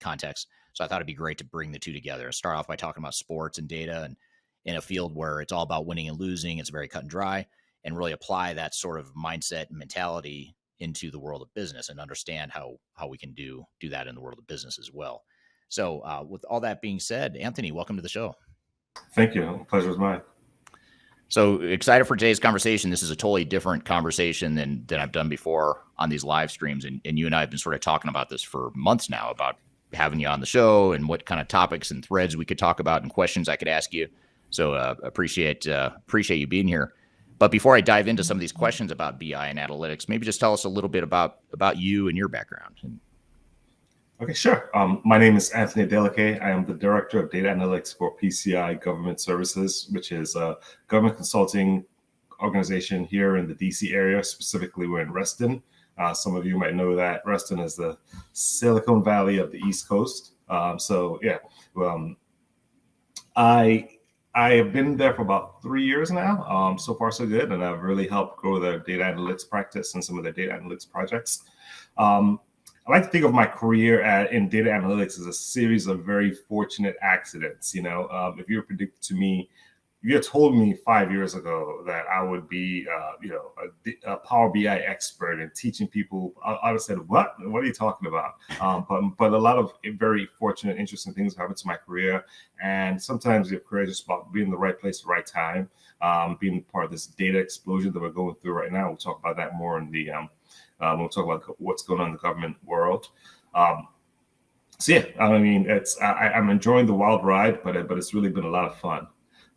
context. So I thought it'd be great to bring the two together and start off by talking about sports and data, and in a field where it's all about winning and losing, it's very cut and dry, and really apply that sort of mindset and mentality into the world of business and understand how we can do that in the world of business as well. So with all that being said, Anthony, welcome to the show. Thank you. Pleasure is mine. So excited for today's conversation. This is a totally different conversation than I've done before on these live streams. And you and I have been sort of talking about this for months now, about having you on the show and what kind of topics and threads we could talk about and questions I could ask you. So appreciate you being here. But before I dive into some of these questions about BI and analytics, maybe just tell us a little bit about you and your background. Okay, sure. My name is Anthony Adeleke. I am the Director of Data Analytics for PCI Government Services, which is a government consulting organization here in the DC area. Specifically, we're in Reston. Some of you might know that Reston is the Silicon Valley of the East Coast. I have been there for about 3 years now. So far, so good. And I've really helped grow their data analytics practice and some of their data analytics projects. I like to think of my career in data analytics as a series of very fortunate accidents. If you were predicted to me, if you had told me 5 years ago that I would be, a Power BI expert and teaching people, I would have said, "What? What are you talking about?" But a lot of very fortunate, interesting things happened to my career, and sometimes your career is just about being in the right place at the right time, being part of this data explosion that we're going through right now. We'll talk about that more in the we'll talk about what's going on in the government world. I'm enjoying the wild ride, but it's really been a lot of fun.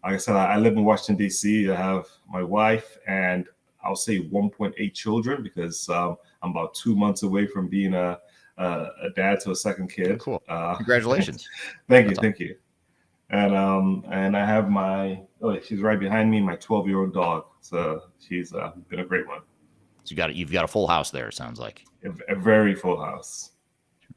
Like I said, I live in Washington, D.C. I have my wife and I'll say 1.8 children because I'm about 2 months away from being a dad to a second kid. Cool. Congratulations. Thank you. And I have my Oh, she's right behind me. My 12-year-old dog. So she's been a great one. So you've got a full house there. It sounds like A very full house.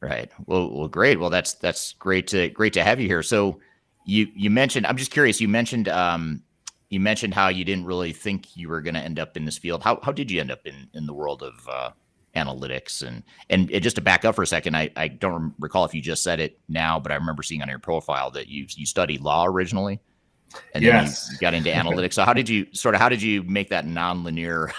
right. Well, great. Well, that's great to have you here. So you mentioned. I'm just curious. You mentioned how you didn't really think you were going to end up in this field. How did you end up in the world of analytics? And just to back up for a second, I don't recall if you just said it now, but I remember seeing on your profile that you studied law originally. And then you got into analytics. So how did you make that nonlinear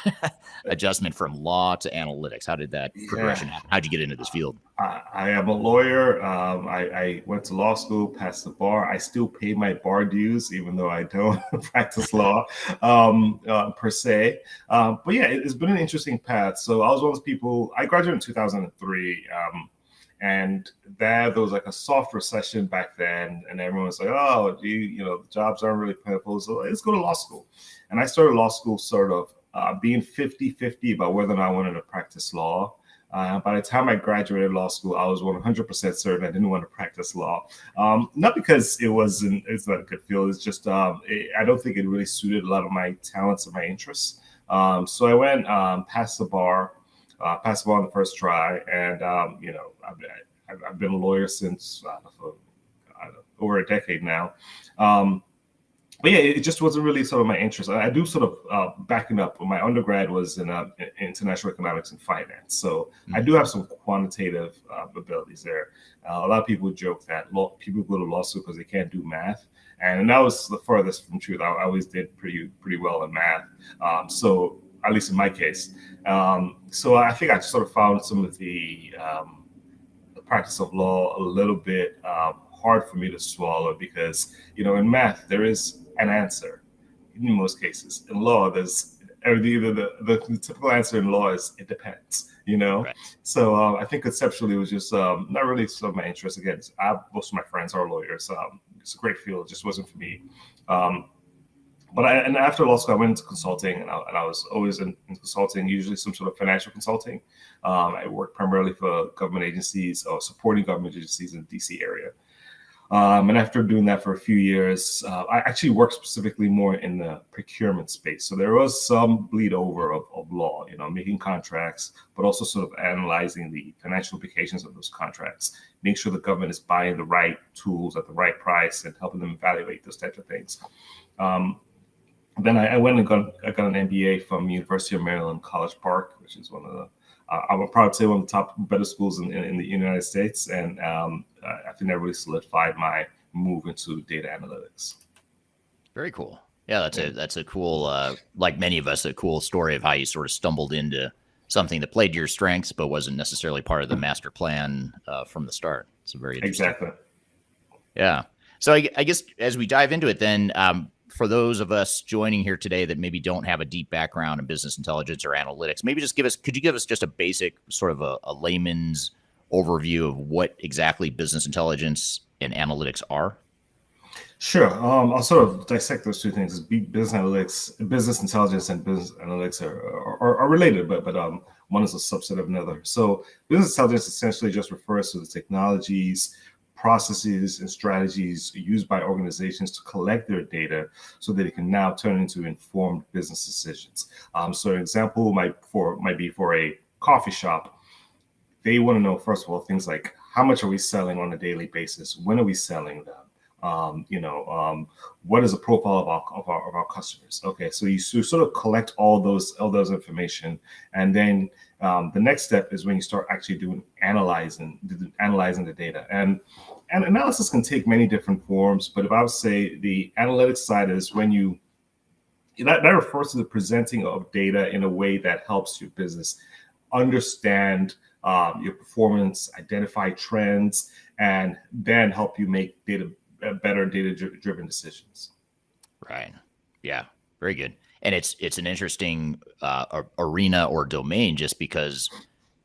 adjustment from law to analytics? How did that progression happen? How did you get into this field? I am a lawyer. I went to law school, passed the bar. I still pay my bar dues, even though I don't practice law per se. But yeah, it's been an interesting path. So I was one of those people. I graduated in 2003. And there was like a soft recession back then, and everyone was like, "Oh, the jobs aren't really plentiful, so let's go to law school." And I started law school sort of being 50-50 about whether or not I wanted to practice law. By the time I graduated law school, I was 100% certain I didn't want to practice law. Not because it's not a good field. It's just I don't think it really suited a lot of my talents and my interests. So I went past the bar. Passed on the first try, and I've been a lawyer since over a decade now. But yeah, it just wasn't really sort of my interest. I do sort of backing up. My undergrad was in international economics and finance, so I do have some quantitative abilities there. A lot of people joke that people go to law school because they can't do math, and that was the furthest from truth. I always did pretty well in math, so at least in my case. So I think I sort of found some of the practice of law a little bit hard for me to swallow because, in math, there is an answer in most cases. In law, there's either the typical answer in law is it depends, Right. So I think conceptually it was just not really some of my interest. Again, most of my friends are lawyers. It's a great field. It just wasn't for me. But after law school, I went into consulting, and I was always in consulting, usually some sort of financial consulting. I worked primarily for government agencies or supporting government agencies in the DC area. And after doing that for a few years, I actually worked specifically more in the procurement space. So there was some bleed over of law, making contracts, but also sort of analyzing the financial implications of those contracts, making sure the government is buying the right tools at the right price and helping them evaluate those types of things. Then I went and got an MBA from University of Maryland, College Park, which is one of the, I'm proud to say one of the top better schools in the United States. And I think that really solidified my move into data analytics. Very cool. Yeah, that's a cool, like many of us, a cool story of how you sort of stumbled into something that played to your strengths, but wasn't necessarily part of the master plan from the start. It's very interesting. Exactly. Yeah. So I guess as we dive into it, then, for those of us joining here today that maybe don't have a deep background in business intelligence or analytics, maybe could you give us just a basic sort of a layman's overview of what exactly business intelligence and analytics are? Sure. I'll sort of dissect those two things. Business intelligence and business analytics are related, but one is a subset of another. So business intelligence essentially just refers to the technologies, processes, and strategies used by organizations to collect their data so that it can now turn into informed business decisions. So an example might be for a coffee shop. They want to know, first of all, things like how much are we selling on a daily basis? When are we selling them? What is the profile of our customers? Okay, so you sort of collect all those information, and then the next step is when you start actually analyzing the data. And analysis can take many different forms, but if I would say the analytics side is when that refers to the presenting of data in a way that helps your business understand your performance, identify trends, and then help you make better data-driven decisions. Right. Yeah. Very good. And it's an interesting arena or domain just because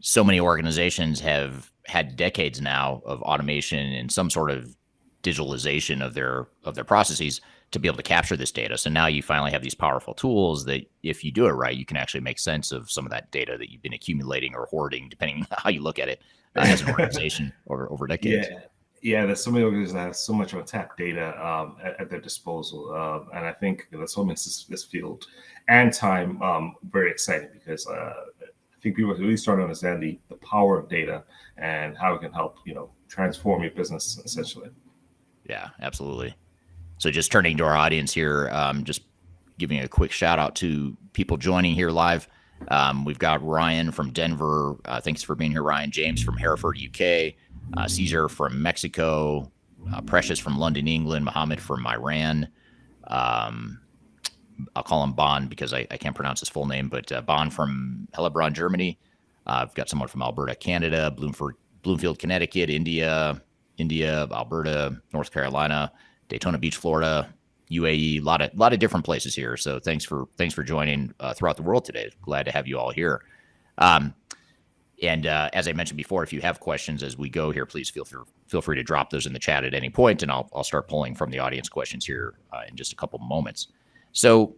so many organizations have had decades now of automation and some sort of digitalization of their processes to be able to capture this data. So now you finally have these powerful tools that if you do it right, you can actually make sense of some of that data that you've been accumulating or hoarding, depending on how you look at it as an organization over decades. Yeah, there's so many organizations that have so much untapped data at their disposal, and I think that's what makes this field and time very exciting, because I think people are really starting to understand the power of data and how it can help transform your business essentially. Yeah, absolutely. So just turning to our audience here, just giving a quick shout out to people joining here live. We've got Ryan from Denver. Thanks for being here, Ryan. James from Hereford, UK. Caesar from Mexico. Precious from London, England. Mohammed from Iran. I'll call him Bon because I can't pronounce his full name, but Bon from Hellebrunn, Germany. I've got someone from Alberta, Canada. Bloomfield, Connecticut. India, Alberta, North Carolina, Daytona Beach, Florida, UAE, a lot of different places here. So thanks for joining throughout the world today. Glad to have you all here. And as I mentioned before, if you have questions as we go here, please feel free to drop those in the chat at any point, and I'll start pulling from the audience questions here in just a couple moments. So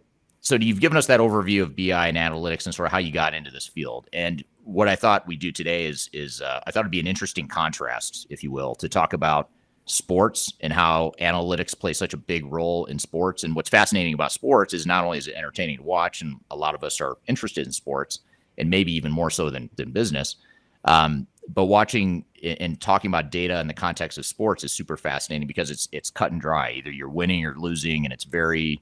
you've given us that overview of BI and analytics and sort of how you got into this field. And what I thought we'd do today is I thought it'd be an interesting contrast, if you will, to talk about sports and how analytics play such a big role in sports. And what's fascinating about sports is not only is it entertaining to watch, and a lot of us are interested in sports, and maybe even more so than business, but watching and talking about data in the context of sports is super fascinating because it's cut and dry. Either you're winning or losing, and it's very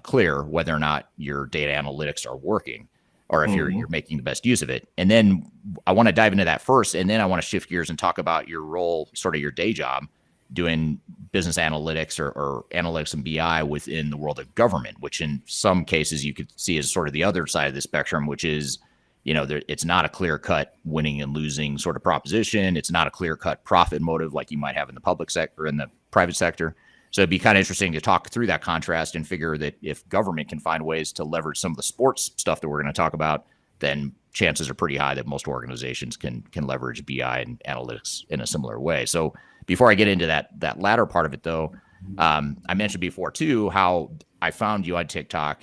clear whether or not your data analytics are working, or if you're making the best use of it. And then I want to dive into that first, and then I want to shift gears and talk about your role, sort of your day job, doing business analytics or analytics and BI within the world of government, which in some cases you could see as sort of the other side of the spectrum, which is, it's not a clear-cut winning and losing sort of proposition. It's not a clear-cut profit motive like you might have in the public sector, in the private sector. So it'd be kind of interesting to talk through that contrast and figure that if government can find ways to leverage some of the sports stuff that we're going to talk about, then chances are pretty high that most organizations can leverage BI and analytics in a similar way. So before I get into that latter part of it, though, I mentioned before too how I found you on TikTok,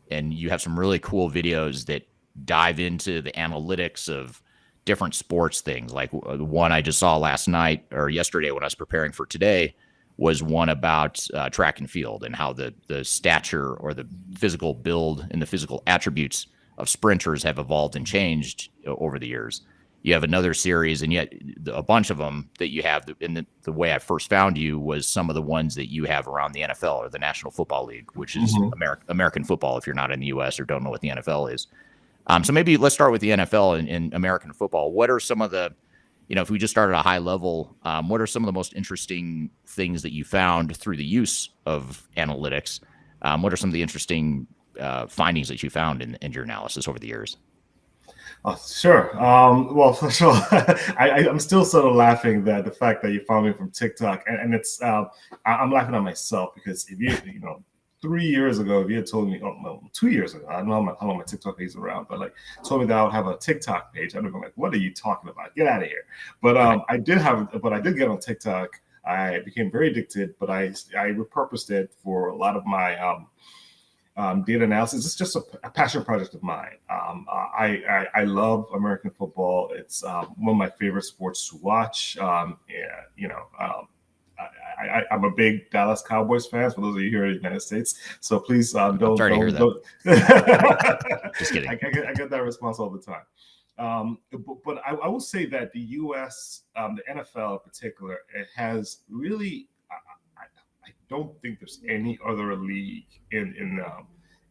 and you have some really cool videos that dive into the analytics of different sports things. Like the one I just saw last night or yesterday when I was preparing for today was one about track and field, and how the stature or the physical build and the physical attributes of sprinters have evolved and changed over the years. You have another series, and yet a bunch of them that you have. In the way I first found you was some of the ones that you have around the NFL or the National Football League, which is American football if you're not in the U.S. or don't know what the NFL is. So maybe let's start with the NFL and American football. What are some of the, if we just start at a high level, what are some of the most interesting things that you found through the use of analytics? What are some of the interesting findings that you found in your analysis over the years? Oh, sure. Well, for sure, I'm still sort of laughing that the fact that you found me from TikTok, and it's I'm laughing at myself, because if you 3 years ago, if you had told me, 2 years ago, I don't know how long my TikTok page is around, but told me that I would have a TikTok page, I'd have been like, what are you talking about? Get out of here. But I did get on TikTok. I became very addicted, but I repurposed it for a lot of my data analysis. It's just a passion project of mine. I love American football. It's one of my favorite sports to watch. I'm a big Dallas Cowboys fan, for those of you here in the United States. So please don't. Don't. Just kidding. I get that response all the time. But I will say that the U.S., the NFL in particular, it has really. I don't think there's any other league anywhere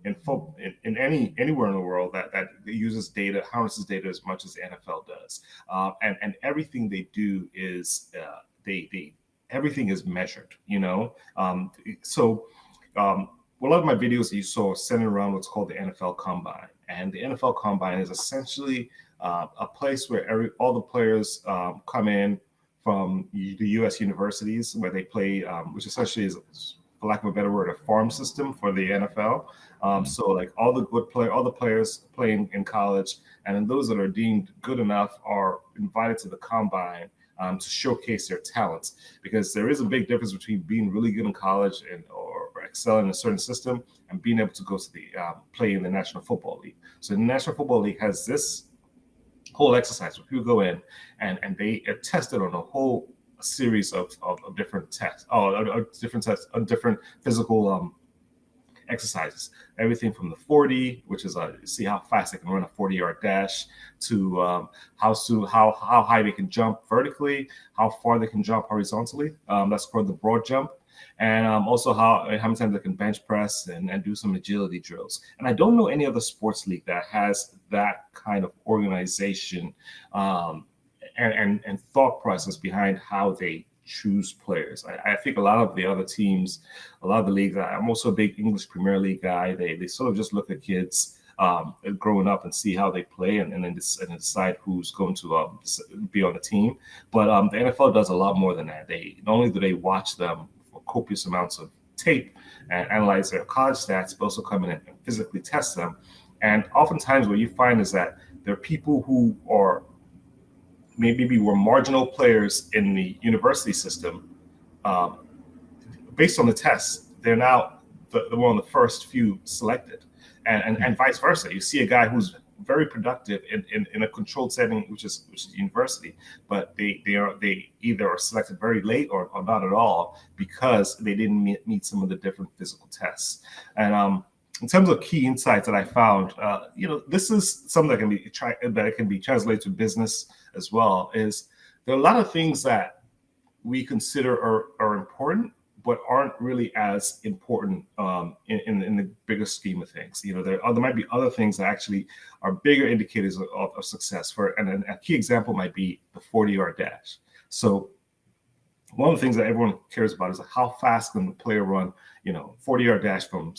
in the world that uses data, harnesses data as much as the NFL does. And everything they do is everything is measured, So a lot of my videos that you saw centered around what's called the NFL Combine. And the NFL Combine is essentially a place where all the players come in from the U.S. universities where they play, which essentially is, for lack of a better word, a farm system for the NFL. So all the players playing in college, and then those that are deemed good enough are invited to the Combine to showcase their talents, because there is a big difference between being really good in college or excelling in a certain system and being able to go to the play in the National Football League. So the National Football League has this whole exercise where people go in and they are tested on a whole series of different tests, different physical exercises. Everything from the 40, which is see how fast they can run a 40-yard dash, to how high they can jump vertically, how far they can jump horizontally. That's called the broad jump. And also how many times they can bench press and do some agility drills. And I don't know any other sports league that has that kind of organization and thought process behind how they choose players. I think a lot of the other teams, a lot of the leagues, I'm also a big English Premier League guy. They sort of just look at kids growing up and see how they play and then decide who's going to be on the team. But the NFL does a lot more than that. Not only do they watch them for copious amounts of tape and analyze their college stats, but also come in and physically test them. And oftentimes what you find is that there are people who are maybe were marginal players in the university system. Based on the tests, they're now one of the first few selected, and vice versa. You see a guy who's very productive in a controlled setting, which is university, but they either are selected very late or not at all because they didn't meet some of the different physical tests. And in terms of key insights that I found, this is something that can be translated to business as well. Is there are a lot of things that we consider are important, but aren't really as important in the bigger scheme of things. There might be other things that actually are bigger indicators of success. And a key example might be the 40-yard dash. So one of the things that everyone cares about is how fast can the player run, 40-yard dash from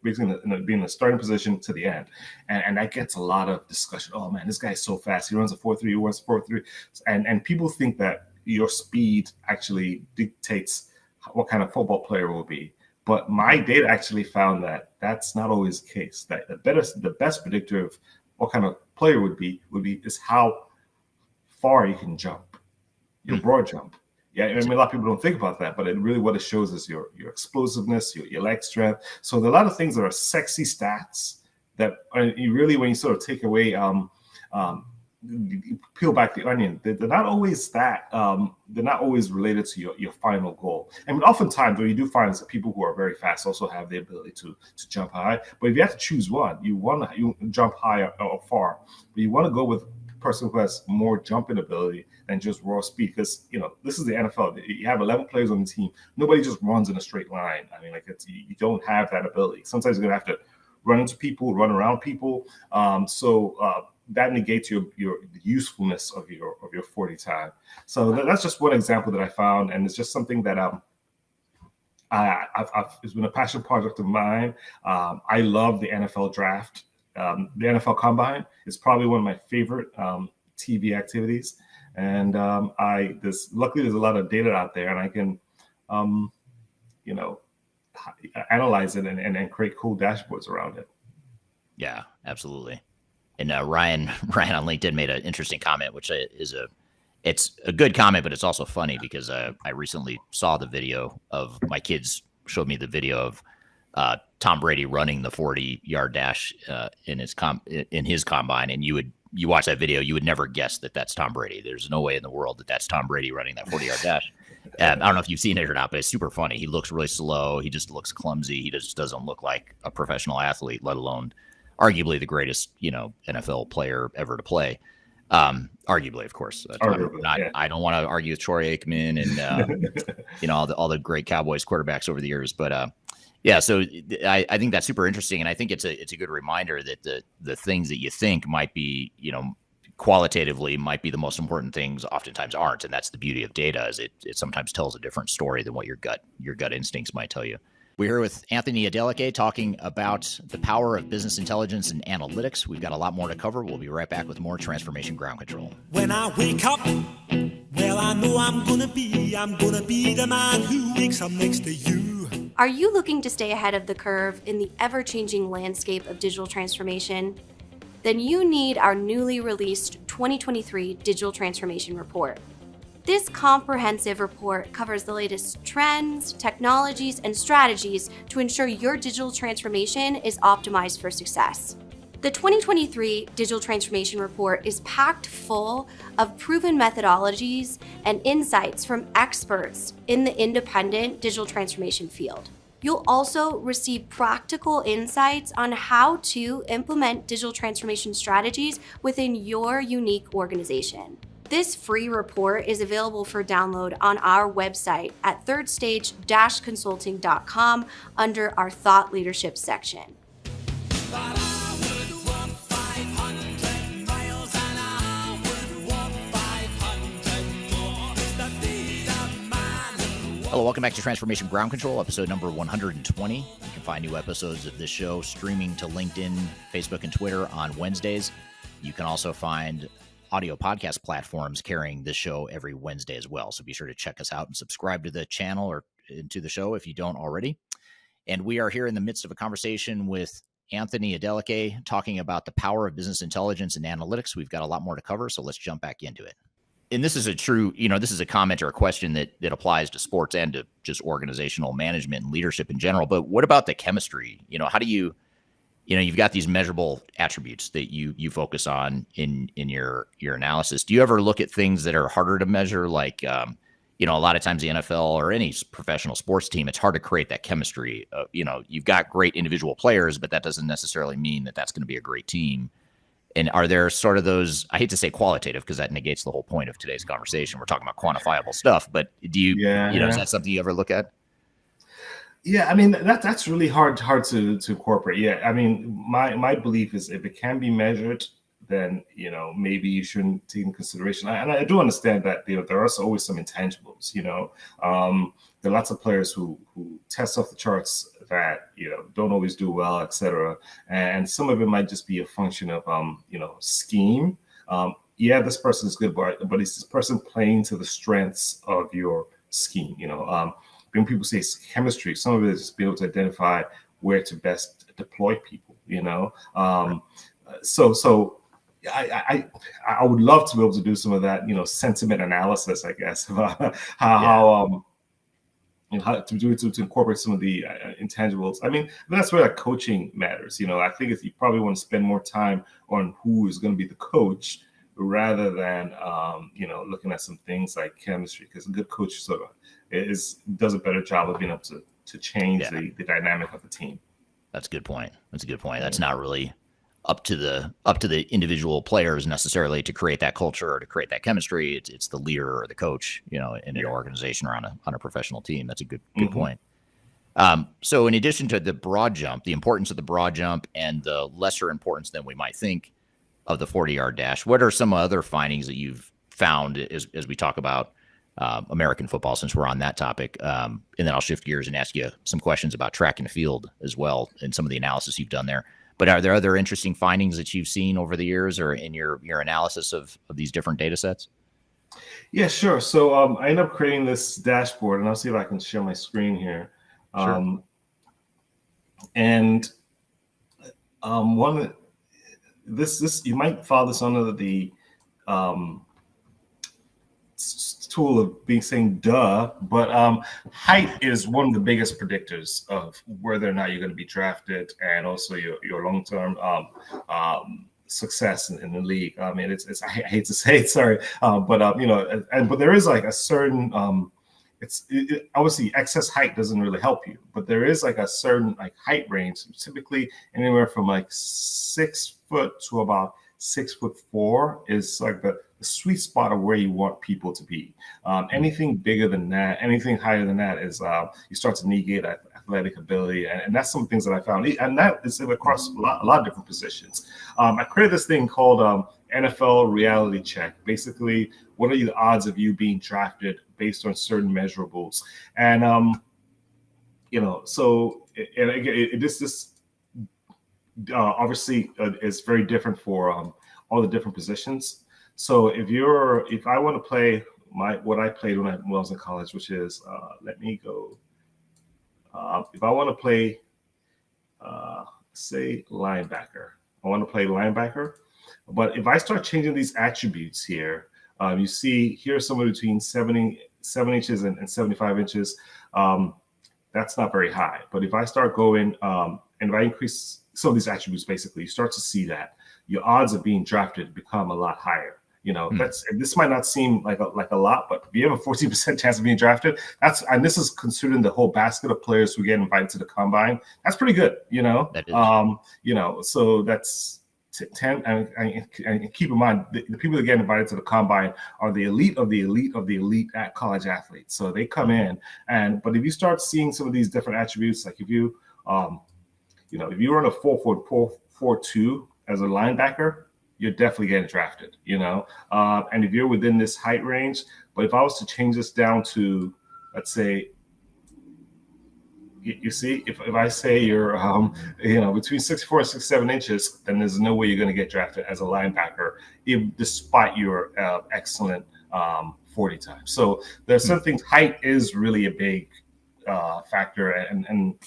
basically being in the starting position to the end. And that gets a lot of discussion. Oh man, this guy's so fast. He runs a 4.3, he runs 4.3. And people think that your speed actually dictates what kind of football player will be. But my data actually found that that's not always the case. That the best predictor of what kind of player would be is how far you can jump, your broad jump. Yeah, I mean, a lot of people don't think about that, but what it shows is your explosiveness, your leg strength. So there are a lot of things that are sexy stats that you really, when you sort of take away, you peel back the onion, they're not always that. They're not always related to your final goal. I mean, oftentimes what you do find is that people who are very fast also have the ability to jump high. But if you have to choose one, you jump high or far, but you want to go with person who has more jumping ability than just raw speed, because this is the NFL. You have 11 players on the team. Nobody just runs in a straight line. I mean, you don't have that ability. Sometimes you're gonna have to run into people, run around people. So that negates your usefulness of your 40 time. So that's just one example that I found, and it's just something that it's been a passion project of mine. I love the NFL draft. The NFL Combine is probably one of my favorite TV activities, and luckily there's a lot of data out there, and I can, analyze it and create cool dashboards around it. Yeah, absolutely. And Ryan on LinkedIn made an interesting comment, which it's a good comment, but it's also funny because I recently saw the video of my kids showed me the video of Tom Brady running the 40-yard dash in his combine, and you watch that video, you would never guess that that's Tom Brady. There's no way in the world that that's Tom Brady running that 40-yard dash. I don't know if you've seen it or not, but it's super funny. He looks really slow. He just looks clumsy. He just doesn't look like a professional athlete, let alone arguably the greatest, NFL player ever to play. Arguably, of course. I don't want to argue with Troy Aikman and all the great Cowboys quarterbacks over the years, but yeah, so I think that's super interesting, and I think it's a good reminder that the things that you think might be, qualitatively might be the most important things oftentimes aren't, and that's the beauty of data, is it sometimes tells a different story than what your gut instincts might tell you. We're here with Anthony Adeleke talking about the power of business intelligence and analytics. We've got a lot more to cover. We'll be right back with more Transformation Ground Control. When I wake up, well, I know I'm gonna be the man who wakes up next to you. Are you looking to stay ahead of the curve in the ever-changing landscape of digital transformation? Then you need our newly released 2023 Digital Transformation Report. This comprehensive report covers the latest trends, technologies, and strategies to ensure your digital transformation is optimized for success. The 2023 Digital Transformation Report is packed full of proven methodologies and insights from experts in the independent digital transformation field. You'll also receive practical insights on how to implement digital transformation strategies within your unique organization. This free report is available for download on our website at thirdstage-consulting.com under our Thought Leadership section. Hello, welcome back to Transformation Ground Control, episode number 120. You can find new episodes of this show streaming to LinkedIn, Facebook, and Twitter on Wednesdays. You can also find audio podcast platforms carrying this show every Wednesday as well. So be sure to check us out and subscribe to the channel or to the show if you don't already. And we are here in the midst of a conversation with Anthony Adeleke talking about the power of business intelligence and analytics. We've got a lot more to cover, so let's jump back into it. And this is a true, this is a comment or a question that applies to sports and to just organizational management and leadership in general. But what about the chemistry? How do you, you've got these measurable attributes that you focus on in your analysis. Do you ever look at things that are harder to measure? Like, a lot of times the NFL or any professional sports team, it's hard to create that chemistry. You've got great individual players, but that doesn't necessarily mean that that's going to be a great team. And are there sort of those, I hate to say qualitative because that negates the whole point of today's conversation. We're talking about quantifiable stuff, but do you, is that something you ever look at? Yeah, I mean, that's really hard to incorporate. Yeah, I mean, my belief is if it can be measured, then, maybe you shouldn't take into consideration. And I do understand that, there are always some intangibles, there are lots of players who test off the charts that, don't always do well, et cetera. And some of it might just be a function of, scheme. This person is good, but is this person playing to the strengths of your scheme? When people say chemistry, some of it is just being able to identify where to best deploy people, So I would love to be able to do some of that, sentiment analysis, I guess, about how to incorporate some of the intangibles. I mean, that's where coaching matters. I think you probably want to spend more time on who is going to be the coach rather than looking at some things like chemistry, because a good coach sort of does a better job of being able to change the dynamic of the team. That's a good point. That's not really up to the individual players necessarily to create that culture or to create that chemistry. It's the leader or the coach, in an organization or on a professional team. That's a good point. So in addition to the broad jump, the importance of the broad jump and the lesser importance than we might think of the 40-yard dash, what are some other findings that you've found as we talk about American football, since we're on that topic? And then I'll shift gears and ask you some questions about track and field as well and some of the analysis you've done there. But are there other interesting findings that you've seen over the years or in your analysis of these different data sets? Yeah, sure. So I ended up creating this dashboard, and I'll see if I can share my screen here. Sure. And this you might follow this under the tool of being saying duh, but height is one of the biggest predictors of whether or not you're going to be drafted, and also your long-term success in the league. I mean, it's I hate to say it, sorry, but there is a certain obviously excess height doesn't really help you, but there is a certain height range, typically anywhere from 6 foot to about 6'4" is the sweet spot of where you want people to be. Anything bigger than that, anything higher than that is you start to negate athletic ability, and that's some things that I found, and that is across a lot of different positions. I created this thing called NFL Reality Check. Basically, what are the odds of you being drafted based on certain measurables? And this obviously is very different for all the different positions. So if I want to play what I played when I was in college, which is if I want to play say linebacker, but if I start changing these attributes here, you see here somewhere between 7 inches and 75 inches. That's not very high. But if I start going and if I increase some of these attributes, basically, you start to see that your odds of being drafted become a lot higher. This might not seem like a lot, but if you have a 14% chance of being drafted, and this is considering the whole basket of players who get invited to the combine. That's pretty good, That is. So that's 10. And keep in mind, the people that get invited to the combine are the elite of the elite of the elite at college athletes. So they come in, but if you start seeing some of these different attributes, like if you, if you run a 4.42 as a linebacker, you're definitely getting drafted, and if you're within this height range. But if I was to change this down to, let's say, you see, if I say you're, between 6'4" and 6'7" inches, then there's no way you're going to get drafted as a linebacker, despite your excellent 40 time. So there's some things. Height is really a big factor, and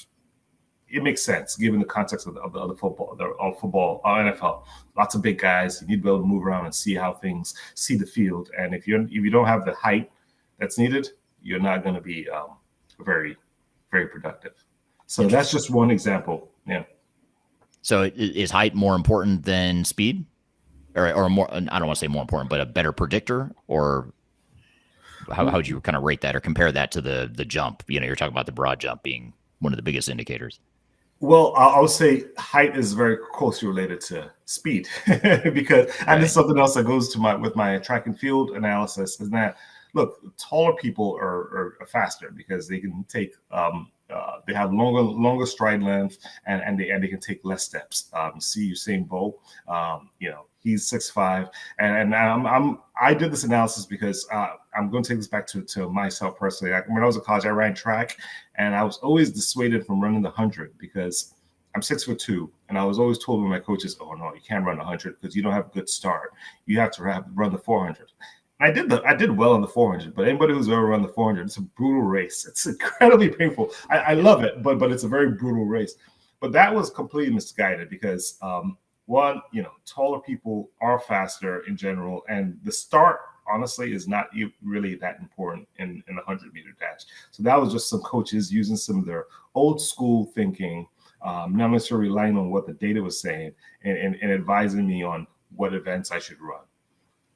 it makes sense given the context of the football, NFL. Lots of big guys. You need to be able to move around and see the field. And if you don't have the height that's needed, you're not going to be very, very productive. So that's just one example. Yeah. So is height more important than speed, or more? I don't want to say more important, but a better predictor, or how would you kind of rate that or compare that to the jump? You're talking about the broad jump being one of the biggest indicators. Well, I would say height is very closely related to speed because, and this is something else that goes to with my track and field analysis, is that, look, taller people are faster because they can take, they have longer stride length, and they can take less steps. You see Usain Bolt, he's 6'5", and I did this analysis because I'm going to take this back to myself personally. When I was in college, I ran track, and I was always dissuaded from running the 100 because I'm 6'2", and I was always told by my coaches, "Oh no, you can't run 100 because you don't have a good start. You have to run the 400." I did well on the 400, but anybody who's ever run the 400, it's a brutal race. It's incredibly painful. I love it, but it's a very brutal race. But that was completely misguided because one, taller people are faster in general, and the start, honestly, is not really that important in the 100-meter dash. So that was just some coaches using some of their old school thinking, not necessarily relying on what the data was saying, and advising me on what events I should run.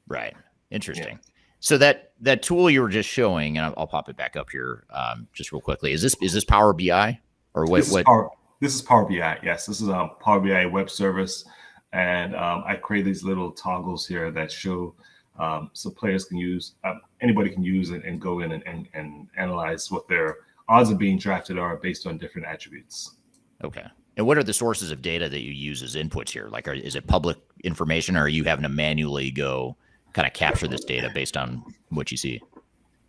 Right. Interesting. Yeah. So that tool you were just showing, and I'll pop it back up here just real quickly. Is this Power BI or what? This is Power BI. Yes, this is a Power BI web service, and I create these little toggles here that show so players can use, anybody can use it and go in and analyze what their odds of being drafted are based on different attributes. Okay. And what are the sources of data that you use as inputs here? Like, is it public information, or are you having to manually go kind of capture this data based on what you see?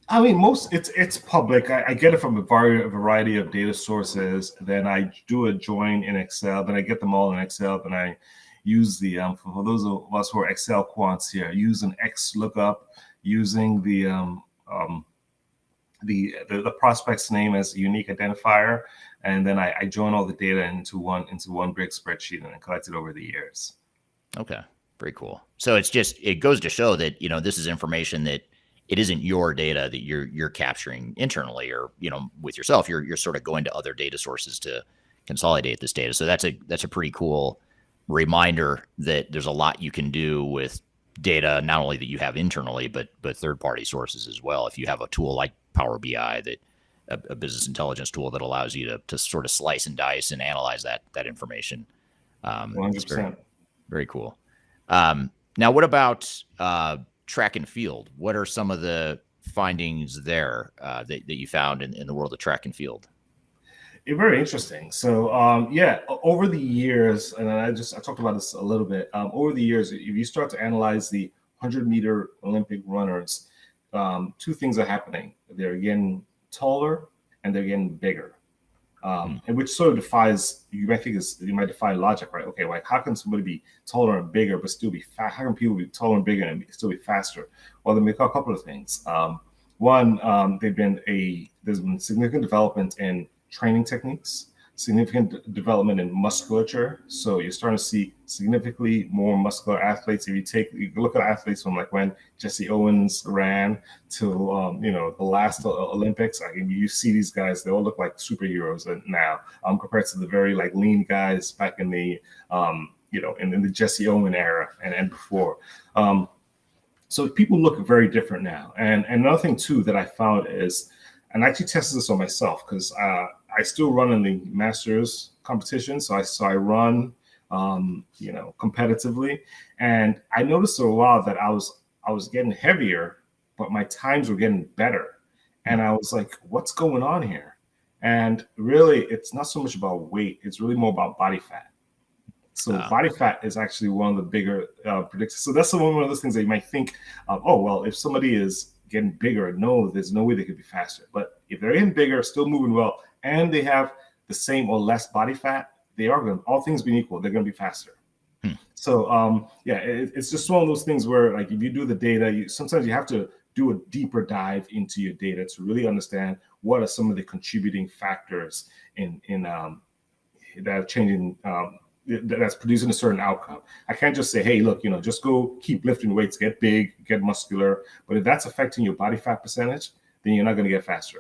I mean, it's public. I get it from a variety of data sources. Then I do a join in Excel. Then I get them all in Excel. Then I use the for those of us who are Excel quants here, use an X lookup using the prospect's name as a unique identifier, and then I join all the data into one big spreadsheet and then collect it over the years. Okay. Very cool. So it goes to show that, this is information that it isn't your data that you're capturing internally or, with yourself. You're sort of going to other data sources to consolidate this data. So that's a pretty cool reminder that there's a lot you can do with data, not only that you have internally, but third-party sources as well. If you have a tool like Power BI, that a business intelligence tool that allows you to sort of slice and dice and analyze that information. 100%. Very, very cool. Now, what about track and field? What are some of the findings there that you found in the world of track and field? Very interesting. So, over the years, and I talked about this a little bit. Over the years, if you start to analyze the 100-meter Olympic runners, two things are happening. They're getting taller and they're getting bigger. And which sort of defies, you might defy logic, right? Okay, like how can somebody be taller and bigger but still be fast? How can people be taller and bigger and still be faster? Well, there may be a couple of things. One, there's been significant development in training techniques. significant development in musculature. So you're starting to see significantly more muscular athletes. If you look at athletes from like when Jesse Owens ran to the last Olympics, you see these guys, they all look like superheroes now, compared to the very like lean guys back in the in the Jesse Owens era and before. So people look very different now. And another thing too that I found is, and I actually tested this on myself because I still run in the masters competition. So I run, competitively, and I noticed for a while that I was getting heavier, but my times were getting better. And I was like, what's going on here? And really, it's not so much about weight. It's really more about body fat. So body fat is actually one of the bigger predictors. So that's one of those things that you might think, if somebody is getting bigger, no, there's no way they could be faster. But if they're getting bigger, still moving well, and they have the same or less body fat, they are going to, all things being equal, they're going to be faster. So, it's just one of those things where, like, if you do the data, sometimes you have to do a deeper dive into your data to really understand what are some of the contributing factors in that are changing, that's producing a certain outcome. I can't just say, hey, look, just go keep lifting weights, get big, get muscular. But if that's affecting your body fat percentage, then you're not going to get faster.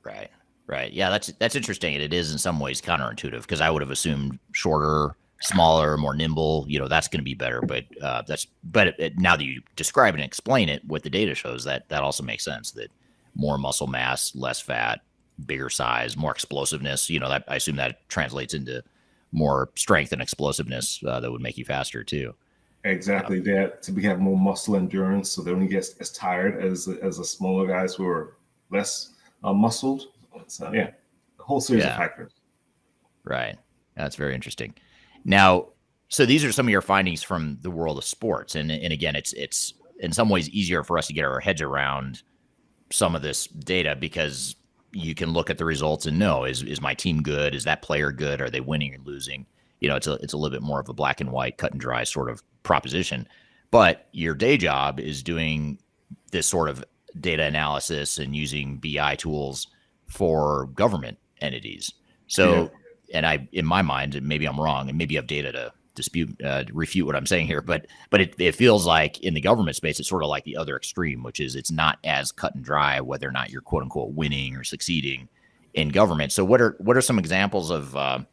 Right. Yeah, that's interesting. And it is in some ways counterintuitive because I would have assumed shorter, smaller, more nimble, that's going to be better. But now that you describe it and explain it, what the data shows, that also makes sense, that more muscle mass, less fat, bigger size, more explosiveness, that I assume that translates into more strength and explosiveness that would make you faster too. Exactly. To have more muscle endurance, so they don't get as tired as the smaller guys who are less muscled. So a whole series of factors. Right. That's very interesting. Now, so these are some of your findings from the world of sports, and again, it's in some ways easier for us to get our heads around some of this data because you can look at the results and know, is my team good? Is that player good? Are they winning or losing? It's a little bit more of a black and white, cut and dry sort of proposition. But your day job is doing this sort of data analysis and using BI tools for government entities. So, and in my mind, maybe I'm wrong, and maybe you have data to refute what I'm saying here, but it feels like in the government space, it's sort of like the other extreme, which is it's not as cut and dry whether or not you're quote unquote winning or succeeding in government. So what are some examples of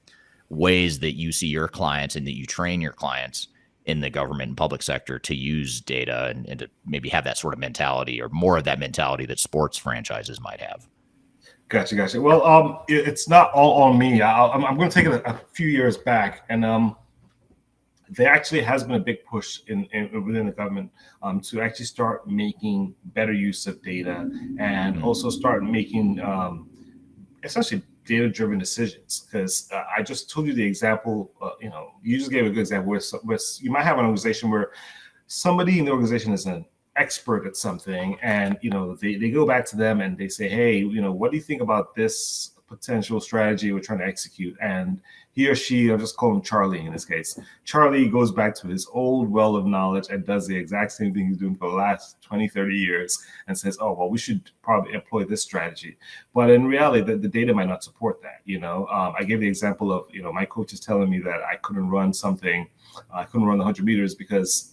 ways that you see your clients and that you train your clients in the government and public sector to use data and to maybe have that sort of mentality or more of that mentality that sports franchises might have? Gotcha. Well, it's not all on me. I'm going to take it a few years back, and there actually has been a big push within the government to actually start making better use of data and also start making essentially data-driven decisions. Because I just told you the example, you just gave a good example where you might have an organization where somebody in the organization is an expert at something, and they go back to them and they say, hey, what do you think about this potential strategy we're trying to execute? And he or she, I'll just call him Charlie in this case, Charlie goes back to his old well of knowledge and does the exact same thing he's doing for the last 20, 30 years and says, oh, well, we should probably employ this strategy. But in reality, the data might not support that. I gave the example of, my coach is telling me that I couldn't run the 100 meters because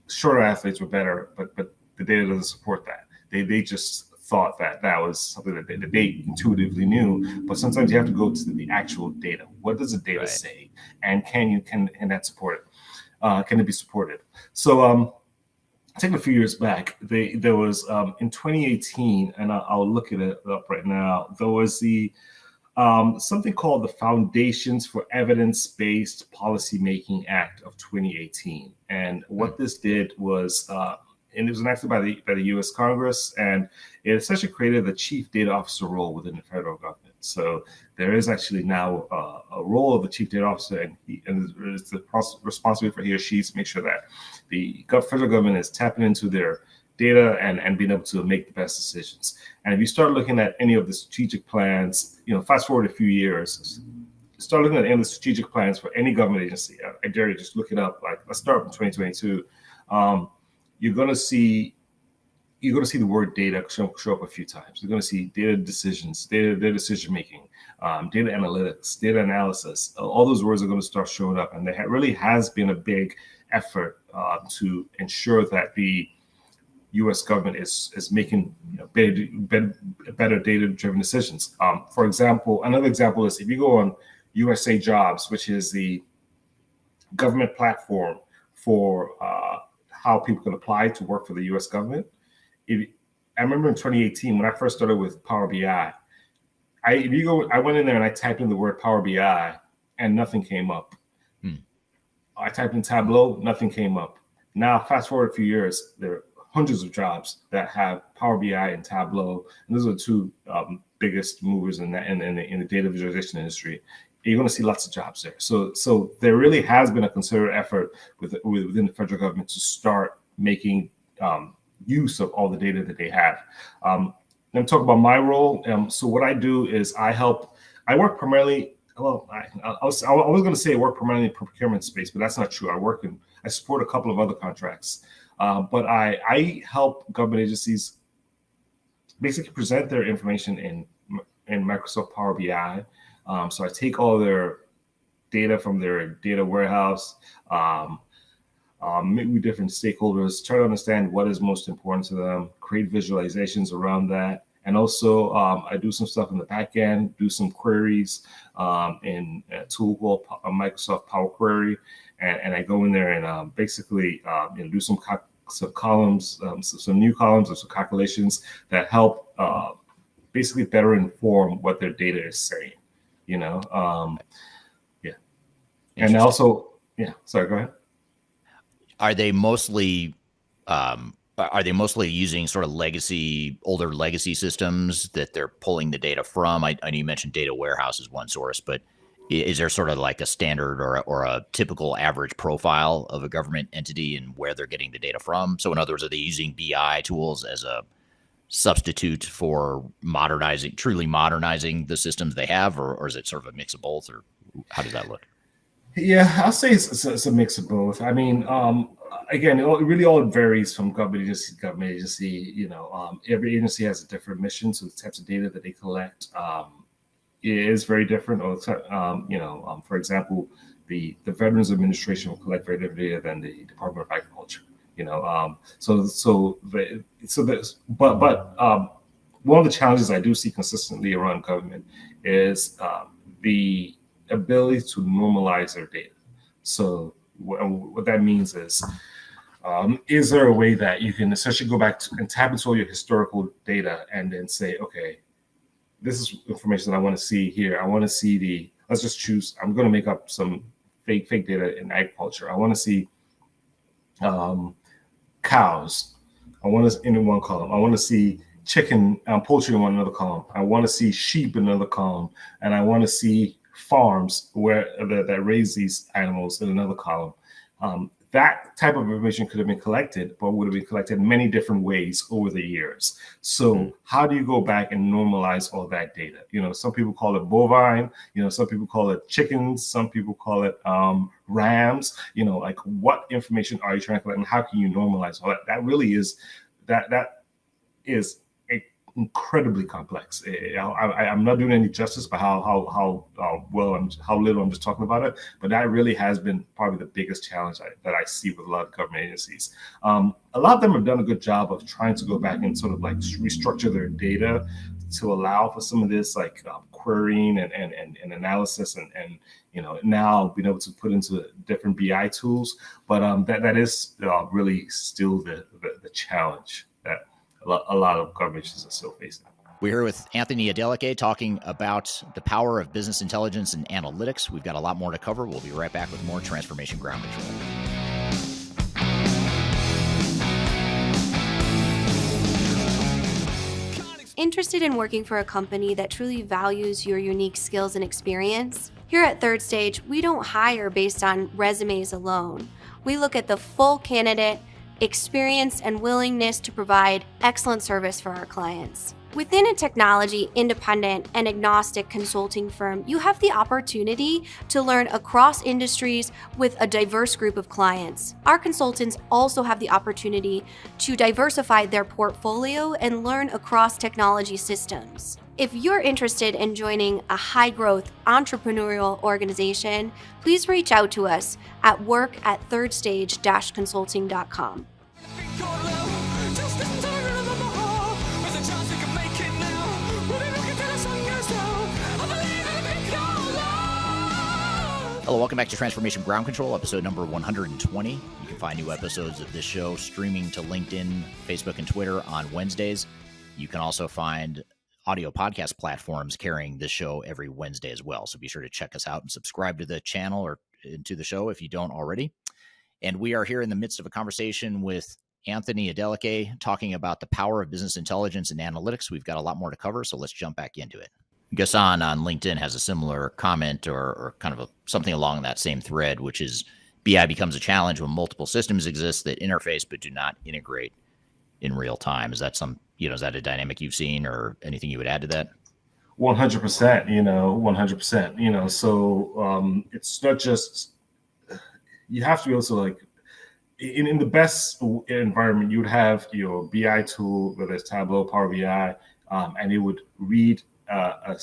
shorter athletes were better, but the data doesn't support that. They just thought that was something that they intuitively knew, but sometimes you have to go to the actual data. What does the data say, and can that support it? Can it be supported? So take a few years back, there was in 2018, and I'll look it up right now. There was the something called the Foundations for Evidence-Based Policymaking Act of 2018, and what this did was. And it was enacted by the U.S. Congress, and it essentially created the chief data officer role within the federal government. So there is actually now a role of the chief data officer, and it's the responsibility for he or she to make sure that the federal government is tapping into their data and being able to make the best decisions. And if you start looking at any of the strategic plans, fast forward a few years, start looking at any of the strategic plans for any government agency. I dare you just look it up. Like, let's start from 2022. You're going to see you're going to see the word data show up a few times. You're going to see data decisions, data decision making, data analytics, data analysis. All those words are going to start showing up, and there really has been a big effort to ensure that the U.S. government is making better data-driven decisions. For example, another example is if you go on USA Jobs, which is the government platform for how people can apply to work for the U.S. government. I remember in 2018 when I first started with Power BI. I went in there and I typed in the word Power BI, and nothing came up. I typed in Tableau, nothing came up. Now, fast forward a few years, there are hundreds of jobs that have Power BI and Tableau, and those are the two biggest movers in the data visualization industry. You're going to see lots of jobs there. So there really has been a concerted effort within the federal government to start making use of all the data that they have. Let me talk about my role. So what I do is I work primarily. Well, I was going to say I work primarily in the procurement space, but that's not true. I support a couple of other contracts, but I help government agencies basically present their information in Microsoft Power BI. So I take all their data from their data warehouse, meet with different stakeholders, try to understand what is most important to them, create visualizations around that. And also I do some stuff in the back end, do some queries in a tool called Microsoft Power Query. And I go in there and basically do some columns, some new columns of some calculations that help basically better inform what their data is saying. And also, sorry, go ahead. Are they mostly using sort of older legacy systems that they're pulling the data from? I know you mentioned data warehouse is one source, but is there sort of like a standard or a typical average profile of a government entity and where they're getting the data from? So in other words, are they using BI tools as a substitute for truly modernizing the systems they have, or is it sort of a mix of both, or how does that look? Yeah, I'll say it's a mix of both. I mean, again, it really all varies from government agency to government agency. Every agency has a different mission, so the types of data that they collect is very different. For example, the Veterans Administration will collect very different data than the Department of Agriculture. But one of the challenges I do see consistently around government is the ability to normalize their data. So what that means is there a way that you can essentially go back and tap into all your historical data and then say, okay, this is information that I want to see here. I want to see let's just choose, I'm going to make up some fake data in agriculture. I want to see cows. I want to in one column. I want to see chicken, poultry in another column. I want to see sheep in another column, and I want to see farms that raise these animals in another column. That type of information could have been collected, but would have been collected in many different ways over the years. So how do you go back and normalize all that data? Some people call it bovine, some people call it chickens, some people call it rams, like what information are you trying to collect and how can you normalize all that? That really is, that is incredibly complex. I'm not doing any justice by how little I'm just talking about it, but that really has been probably the biggest challenge that I see with a lot of government agencies. A lot of them have done a good job of trying to go back and sort of like restructure their data to allow for some of this like querying and analysis and now being able to put into different BI tools, but that is really still the challenge that a lot of government agencies are still facing. We're here with Anthony Adeleke talking about the power of business intelligence and analytics. We've got a lot more to cover. We'll be right back with more Transformation Ground Control. Interested in working for a company that truly values your unique skills and experience? Here at Third Stage, we don't hire based on resumes alone. We look at the full candidate, experience, and willingness to provide excellent service for our clients. Within a technology, independent, and agnostic consulting firm, you have the opportunity to learn across industries with a diverse group of clients. Our consultants also have the opportunity to diversify their portfolio and learn across technology systems. If you're interested in joining a high-growth entrepreneurial organization, please reach out to us at work@thirdstage-consulting.com. Hello, welcome back to Transformation Ground Control, episode number 120. You can find new episodes of this show streaming to LinkedIn, Facebook, and Twitter on Wednesdays. You can also find audio podcast platforms carrying this show every Wednesday as well. So be sure to check us out and subscribe to the channel or to the show if you don't already. And we are here in the midst of a conversation with Anthony Adeleke talking about the power of business intelligence and analytics. We've got a lot more to cover, so let's jump back into it. Gassan on LinkedIn has a similar comment or kind of something along that same thread, which is BI becomes a challenge when multiple systems exist that interface but do not integrate in real time. Is that is that a dynamic you've seen or anything you would add to that? 100%, 100%, so it's not just, you have to be also like, in the best environment, you would have your BI tool, whether it's Tableau, Power BI, and it would read a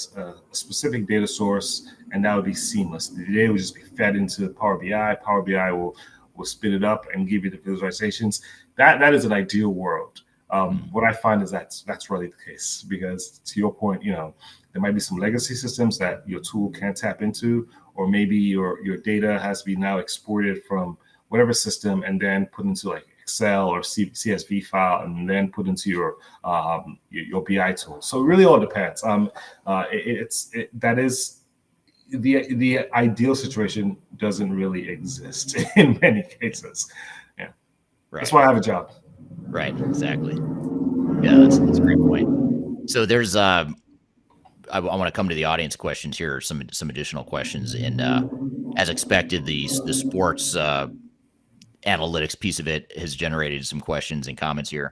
specific data source, and that would be seamless. The data would just be fed into Power BI. Power BI will spit it up and give you the visualizations. That is an ideal world. What I find is that's really the case, because to your point, there might be some legacy systems that your tool can't tap into, or maybe your data has to be now exported from whatever system and then put into like Excel or CSV file, and then put into your BI tool. So it really all depends. That is the ideal situation doesn't really exist in many cases. Yeah, right. That's why I have a job. Right. Exactly. Yeah, that's a great point. So there's I want to come to the audience questions here, some additional questions, and as expected, the sports analytics piece of it has generated some questions and comments here.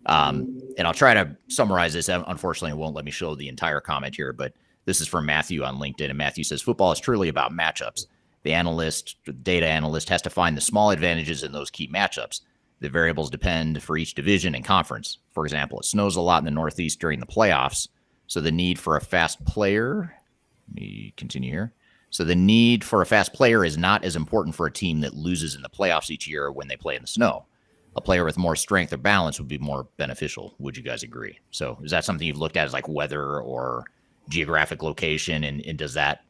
And I'll try to summarize this. Unfortunately, it won't let me show the entire comment here, but this is from Matthew on LinkedIn. And Matthew says, football is truly about matchups. The data analyst has to find the small advantages in those key matchups. The variables depend for each division and conference. For example, it snows a lot in the Northeast during the playoffs. So the need for a fast player, let me continue here. So the need for a fast player is not as important for a team that loses in the playoffs each year when they play in the snow. A player with more strength or balance would be more beneficial. Would you guys agree? So is that something you've looked at as like weather or geographic location? And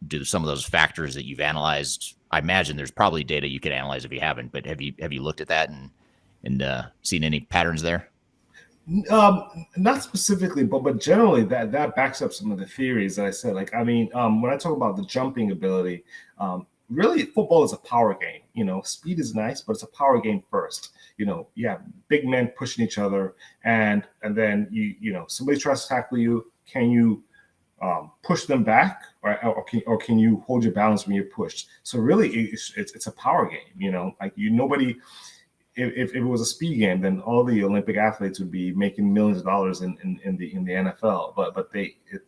do some of those factors that you've analyzed? I imagine there's probably data you could analyze if you haven't, but have you looked at that and seen any patterns there? Not specifically, but generally that backs up some of the theories that I said. Like, when I talk about the jumping ability, really football is a power game. Speed is nice, but it's a power game first. You have big men pushing each other, and then somebody tries to tackle you. Can you push them back, or can you hold your balance when you're pushed? So really, it's a power game. Nobody. If it was a speed game, then all the Olympic athletes would be making millions of dollars in the NFL. But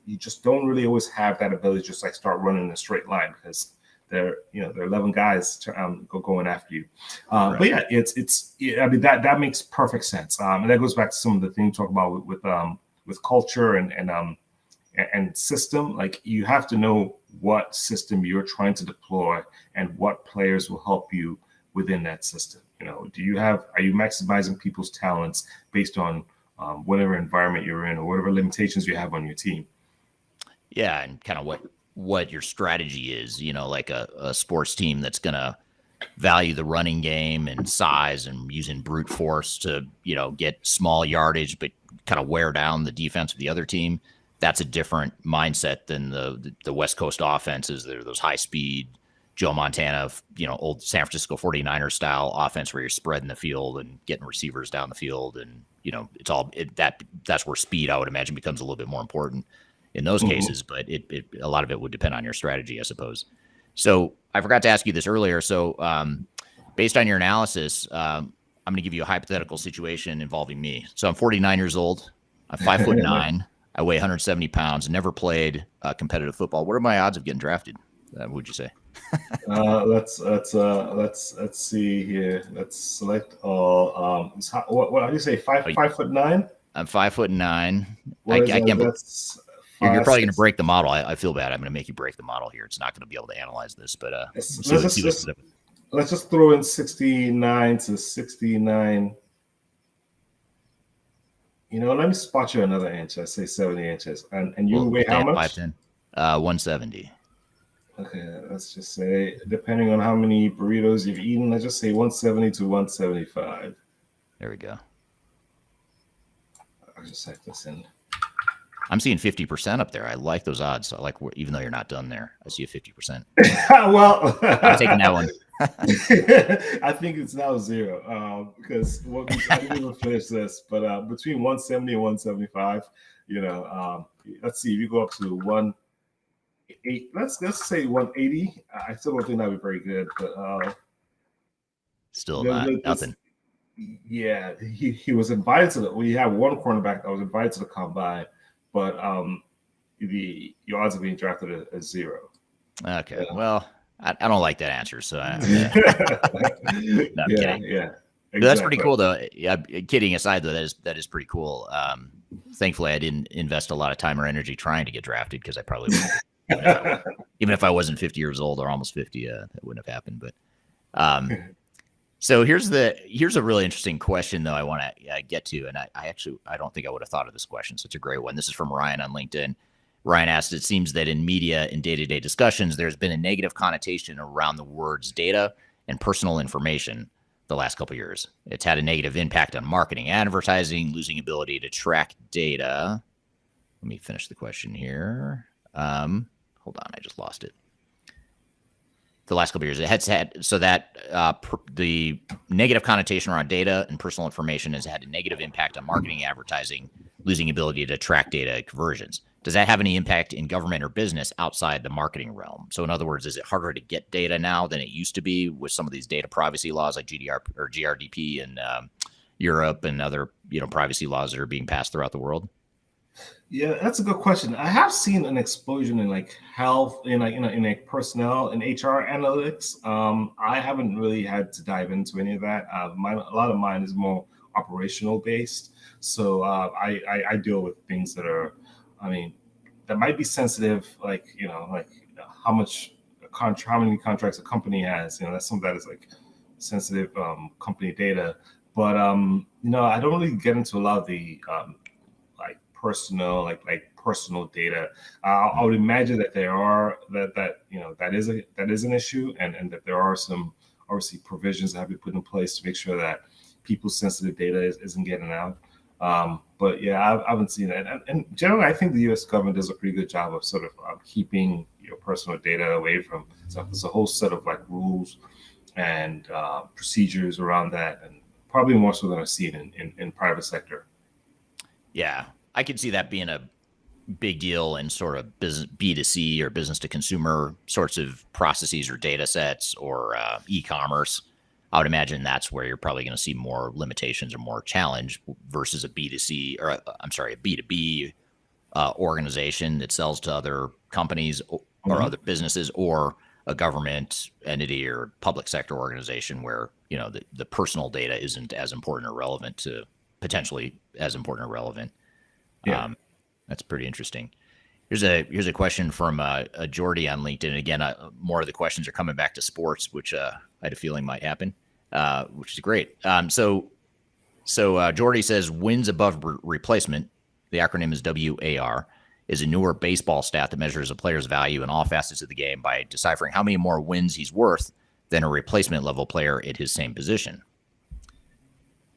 you just don't really always have that ability to just like start running in a straight line, because there are 11 guys going after you. Right. But yeah, that makes perfect sense. And that goes back to some of the things you talk about with culture and system. Like, you have to know what system you're trying to deploy and what players will help you within that system. Are you maximizing people's talents based on whatever environment you're in or whatever limitations you have on your team? Yeah, and kind of what your strategy is, like a sports team that's going to value the running game and size and using brute force to, get small yardage, but kind of wear down the defense of the other team. That's a different mindset than the West Coast offenses. They're those high speed, Joe Montana, old San Francisco 49ers style offense where you're spreading the field and getting receivers down the field. And, it's all that's where speed, I would imagine, becomes a little bit more important in those cases. But a lot of it would depend on your strategy, I suppose. So I forgot to ask you this earlier. So based on your analysis, I'm going to give you a hypothetical situation involving me. So I'm 49 years old. I'm 5'9". I weigh 170 pounds, never played competitive football. What are my odds of getting drafted? Would you say? Let's see here. Let's select all. What do you say? 5'9"? I'm 5'9". I can't. That's you're probably going to break the model. I feel bad. I'm going to make you break the model here. It's not going to be able to analyze this, but let's just throw in 69 to 69. Let me spot you another inch. I say 70 inches, and you weigh how much? 5'10". 170. Okay, let's just say, depending on how many burritos you've eaten, let's just say 170 to 175. There we go. I'll just type this in. I'm seeing 50% up there. I like those odds. I like, even though you're not done there, I see a 50%. Well, I'm taking that one. I think it's now 0 because I didn't even finish this. But between 170 and 175, let's see if you go up to 180. Let's say 180. I still don't think that'd be very good, but still nothing. Yeah, he was invited to we have one cornerback that was invited to the combine, but your odds of being drafted is 0. Okay, well, I don't like that answer, so I'm kidding. Yeah, exactly. That's pretty cool, though. Yeah, kidding aside, though, that is pretty cool. Thankfully, I didn't invest a lot of time or energy trying to get drafted because I probably wouldn't. Even if I wasn't 50 years old or almost 50, that wouldn't have happened. But so here's a really interesting question, though, I want to get to, and I don't think I would have thought of this question, so it's a great one. This is from Ryan on LinkedIn. Ryan asked, it seems that in media and day-to-day discussions, there's been a negative connotation around the words data and personal information the last couple of years. It's had a negative impact on marketing, advertising, losing ability to track data. Let me finish the question here. Hold on, I just lost it. The last couple of years, it has had so that the negative connotation around data and personal information has had a negative impact on marketing, advertising, losing ability to track data conversions. Does that have any impact in government or business outside the marketing realm? So in other words, is it harder to get data now than it used to be with some of these data privacy laws like GDR or GRDP in Europe and other privacy laws that are being passed throughout the world? Yeah, that's a good question. I have seen an explosion in health, in personnel and HR analytics. I haven't really had to dive into any of that. A lot of mine is more operational based. So I deal with things that are, that might be sensitive, like how many contracts a company has. That's something that is sensitive company data. But I don't really get into a lot of the personal personal data. I would imagine that there are that is an issue, and that there are some obviously provisions that have to be put in place to make sure that people's sensitive data isn't getting out. But yeah, I haven't seen that. And generally, I think the U.S. government does a pretty good job of sort of keeping your personal data away from. So there's a whole set of rules and procedures around that, and probably more so than I've seen in private sector. Yeah, I could see that being a big deal in sort of business B2C or business to consumer sorts of processes or data sets or e-commerce. I would imagine that's where you're probably going to see more limitations or more challenge versus a B2C or a B2B organization that sells to other companies or other businesses, or a government entity or public sector organization where the personal data isn't as important or relevant to potentially as important or relevant. Yeah. That's pretty interesting. Here's a question from Jordy on LinkedIn. Again, more of the questions are coming back to sports, which I had a feeling might happen, which is great. So Jordy says wins above replacement, the acronym is WAR, is a newer baseball stat that measures a player's value in all facets of the game by deciphering how many more wins he's worth than a replacement level player at his same position.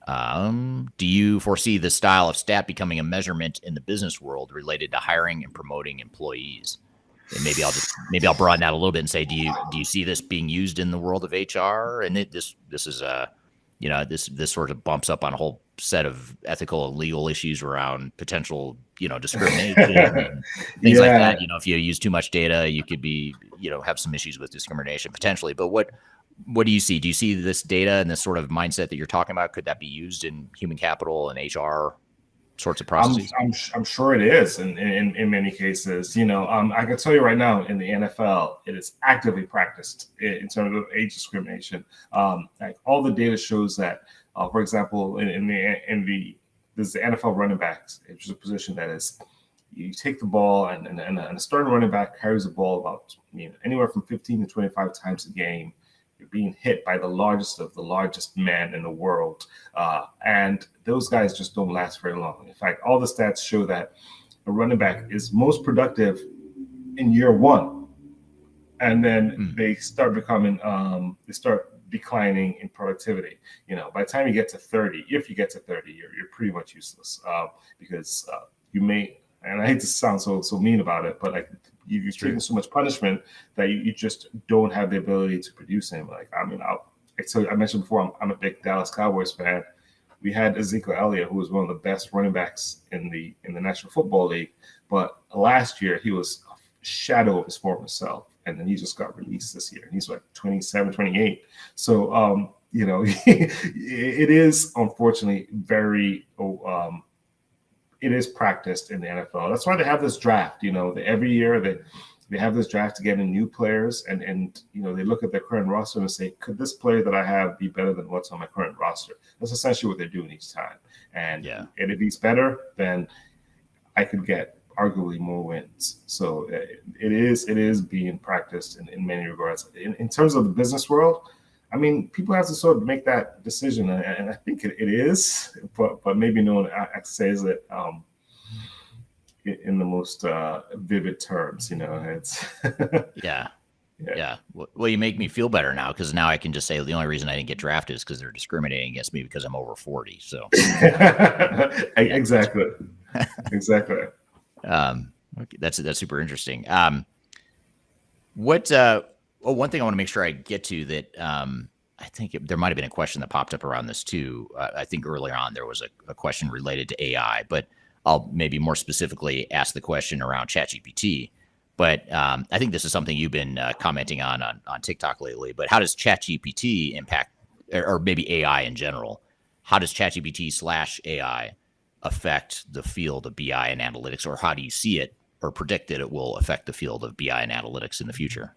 Do you foresee this style of stat becoming a measurement in the business world related to hiring and promoting employees? And maybe I'll broaden out a little bit and say, do you see this being used in the world of HR? And this is this sort of bumps up on a whole set of ethical and legal issues around potential discrimination and things like that. If you use too much data, you could be have some issues with discrimination potentially. But what do you see? Do you see this data and this sort of mindset that you're talking about? Could that be used in human capital and HR sorts of processes? I'm sure it is in many cases. I can tell you right now in the NFL, it is actively practiced in terms of age discrimination. Like all the data shows that, for example, there's the NFL running backs, which is a position that is, you take the ball and a starting running back carries the ball about anywhere from 15 to 25 times a game. You're being hit by the largest of the largest men in the world. And those guys just don't last very long. In fact, all the stats show that a running back is most productive in year one. And then they start declining in productivity. By the time you get to 30, if you get to 30, you're pretty much useless because you may, and I hate to sound so mean about it, but like you're taking so much punishment that you just don't have the ability to produce him. I mentioned before, I'm a big Dallas Cowboys fan. We had Ezekiel Elliott, who was one of the best running backs in the National Football League, but last year he was a shadow of his former self, and then he just got released this year. He's like 27, 28. So it is unfortunately very it is practiced in the NFL. That's why they have this draft. Every year they have this draft to get in new players, and they look at their current roster and say, could this player that I have be better than what's on my current roster? That's essentially what they're doing each time. And if he's better, then I could get arguably more wins. So it is being practiced in many regards. In terms of the business world, I mean, people have to sort of make that decision, and I think it is, but maybe no one says it in the most vivid terms. It's yeah. Well, you make me feel better now, because now I can just say the only reason I didn't get drafted is because they're discriminating against me because I'm over 40. So exactly. Okay, that's super interesting. One thing I want to make sure I get to that, I think there might have been a question that popped up around this too. I think earlier on there was a question related to AI, but I'll maybe more specifically ask the question around ChatGPT. But I think this is something you've been commenting on TikTok lately. But how does ChatGPT impact, or maybe AI in general? How does ChatGPT/AI affect the field of BI and analytics, or how do you see it or predict that it will affect the field of BI and analytics in the future?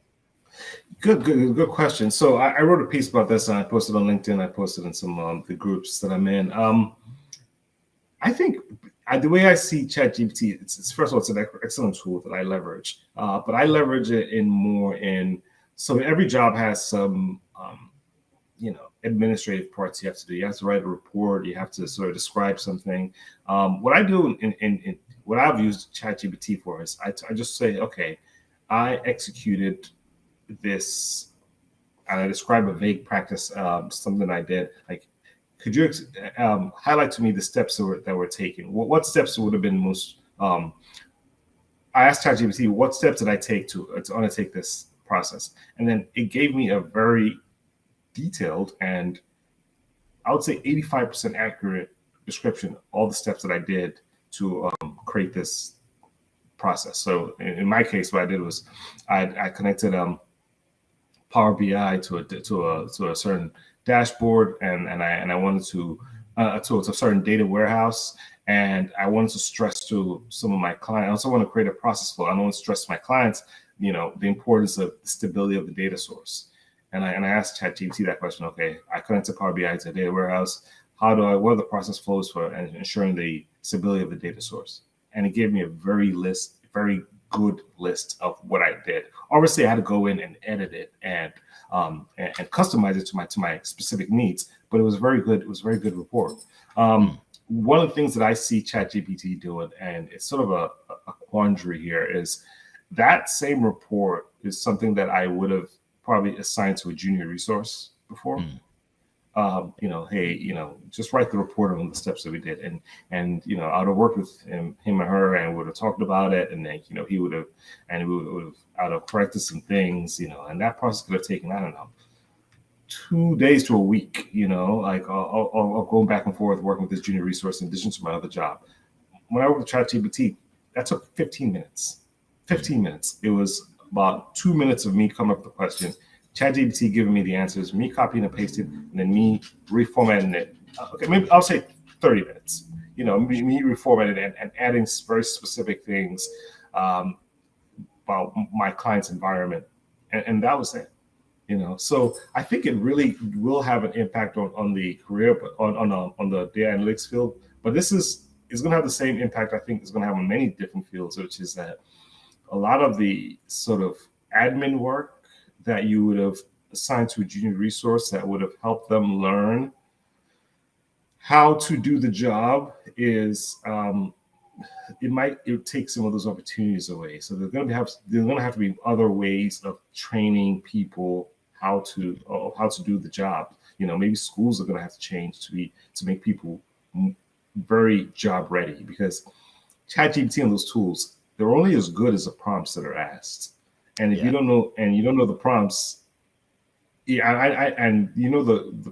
Good question. So I wrote a piece about this, and I posted on LinkedIn. I posted in some the groups that I'm in. I think the way I see ChatGPT, it's first of all, it's an excellent tool that I leverage, but I leverage it so every job has some administrative parts you have to do. You have to write a report. You have to sort of describe something. What I do in what I've used ChatGPT for is I just say, okay, I executed this, and I describe a vague practice, something I did. Like, could you highlight to me the steps that were taken? What steps would have been most? I asked ChatGPT, what steps did I take to undertake this process? And then it gave me a very detailed and I would say 85% accurate description of all the steps that I did to create this process. So in my case, what I did was I connected Power BI to a certain dashboard, and I wanted to a certain data warehouse, and I wanted to stress to some of my clients. I also want to create a process flow. I want to stress to my clients, the importance of the stability of the data source. And I asked ChatGPT that question. Okay, I connected Power BI to a data warehouse. What are the process flows for ensuring the stability of the data source? And it gave me a very good list of what I did. Obviously, I had to go in and edit it and customize it to my specific needs. But it was very good. It was a very good report. One of the things that I see ChatGPT doing, and it's sort of a quandary here, is that same report is something that I would have probably assigned to a junior resource before. Hey, just write the report on the steps that we did, and I would have worked with him or her, and would have talked about it, and then we would have corrected some things, and that process could have taken, I don't know, 2 days to a week, like I'll go back and forth working with this junior resource in addition to my other job. When I worked with ChatGPT, that took 15 minutes. 15 minutes. It was about 2 minutes of me coming up with the question, ChatGPT giving me the answers, me copying and pasting, and then me reformatting it. Okay, maybe I'll say 30 minutes. me reformatting and adding very specific things about my client's environment, and that was it. So I think it really will have an impact on the career, but on the data analytics field. But it's going to have the same impact. I think it's going to have on many different fields, which is that a lot of the sort of admin work that you would have assigned to a junior resource that would have helped them learn how to do the job is it takes some of those opportunities away. So there's going to have to be other ways of training people how to do the job. Maybe schools are going to have to change to make people very job ready, because ChatGPT and those tools, they're only as good as the prompts that are asked. And if you don't know the prompts, the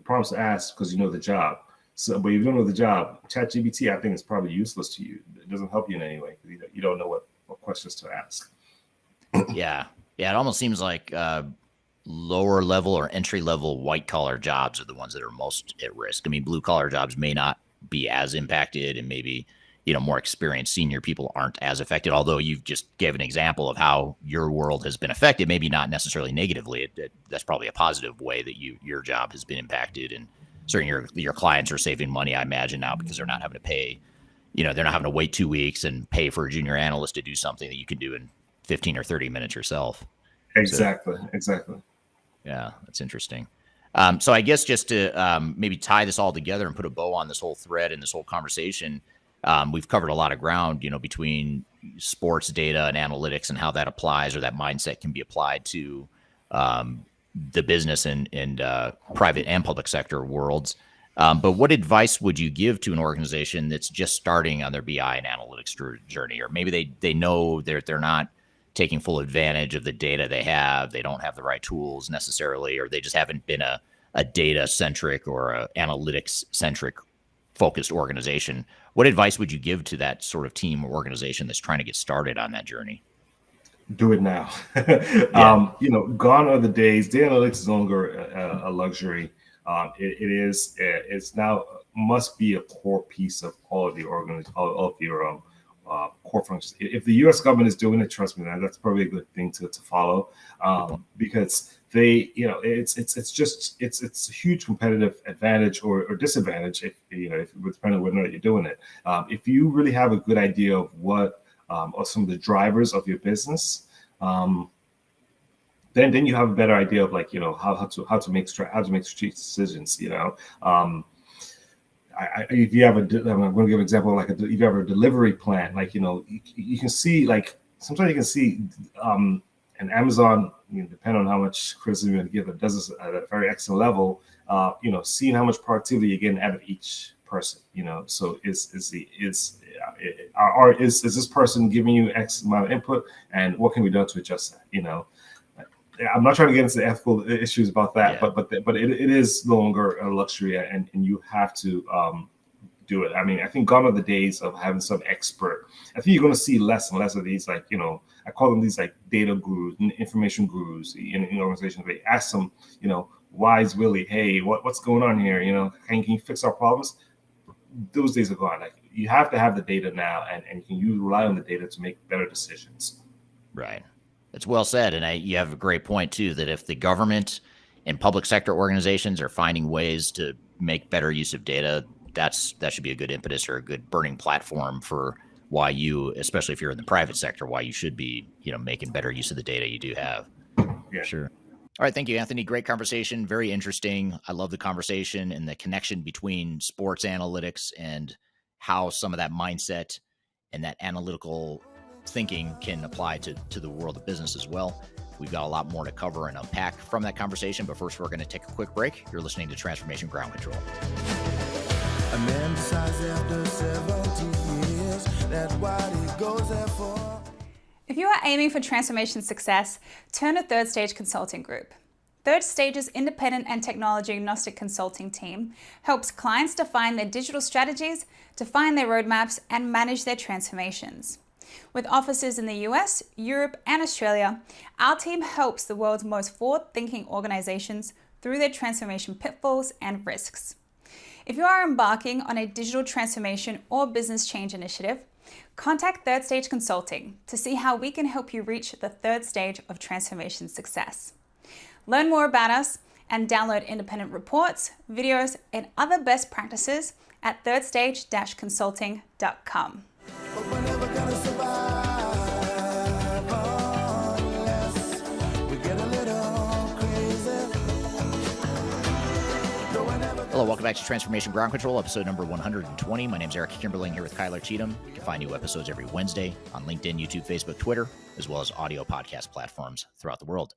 prompts asked because you know the job. So, but if you don't know the job, ChatGPT, I think, is probably useless to you. It doesn't help you in any way because you don't know what questions to ask. Yeah. It almost seems like lower level or entry level white collar jobs are the ones that are most at risk. I mean, blue collar jobs may not be as impacted, and maybe more experienced senior people aren't as affected. Although you've just gave an example of how your world has been affected, maybe not necessarily negatively. That's probably a positive way that your job has been impacted, and certainly your clients are saving money, I imagine, now, because they're not having to pay. They're not having to wait 2 weeks and pay for a junior analyst to do something that you can do in 15 or 30 minutes yourself. Exactly. Yeah, that's interesting. So I guess just to maybe tie this all together and put a bow on this whole thread and this whole conversation, we've covered a lot of ground, between sports data and analytics and how that applies, or that mindset can be applied to the business and private and public sector worlds. But what advice would you give to an organization that's just starting on their BI and analytics journey? Or maybe they know they're not taking full advantage of the data they have. They don't have the right tools necessarily, or they just haven't been a data-centric or a analytics-centric focused organization. What advice would you give to that sort of team or organization that's trying to get started on that journey? Do it now. Gone are the days. Data analytics is no longer a luxury. It's now must be a core piece of all of the all of your core functions. If the U.S. government is doing it, trust me, that's probably a good thing to follow, because it's a huge competitive advantage or disadvantage if depending on whether or not you're doing it. If you really have a good idea of what are some of the drivers of your business, then you have a better idea of how to make strategic decisions. If you have I'm going to give an example, if you have a delivery plan, you can see, sometimes you can see and Amazon, depending on how much criticism you give, it does this at a very excellent level. Seeing how much productivity you're getting out of each person. So is this person giving you X amount of input, and what can be done to adjust that? I'm not trying to get into the ethical issues about that, but it is no longer a luxury, and you have to do it. I mean, I think gone are the days of having some expert. I think you're going to see less and less of these, I call them these data gurus, information gurus in organizations. They ask them, wise Willie, hey, what's going on here? Can you fix our problems? Those days are gone. You have to have the data now, and you can rely on the data to make better decisions. Right. It's well said. And you have a great point, too, that if the government and public sector organizations are finding ways to make better use of data, that should be a good impetus or a good burning platform for why you, especially if you're in the private sector, why you should be, making better use of the data you do have. Yeah. Sure. All right. Thank you, Anthony. Great conversation. Very interesting. I love the conversation and the connection between sports analytics and how some of that mindset and that analytical thinking can apply to the world of business as well. We've got a lot more to cover and unpack from that conversation, but first we're going to take a quick break. You're listening to Transformation Ground Control. A man decides after 17 years that what he goes there for. If you are aiming for transformation success, turn to Third Stage Consulting Group. Third Stage's independent and technology agnostic consulting team helps clients define their digital strategies, define their roadmaps, and manage their transformations. With offices in the US, Europe, and Australia, our team helps the world's most forward-thinking organizations through their transformation pitfalls and risks. If you are embarking on a digital transformation or business change initiative, contact Third Stage Consulting to see how we can help you reach the third stage of transformation success. Learn more about us and download independent reports, videos, and other best practices at thirdstage-consulting.com. But we're never gonna survive unless we get a little crazy. No, we're never Hello, welcome back to Transformation Ground Control, episode number 120. My name is Eric Kimberling here with Kyler Cheatham. You can find new episodes every Wednesday on LinkedIn, YouTube, Facebook, Twitter, as well as audio podcast platforms throughout the world.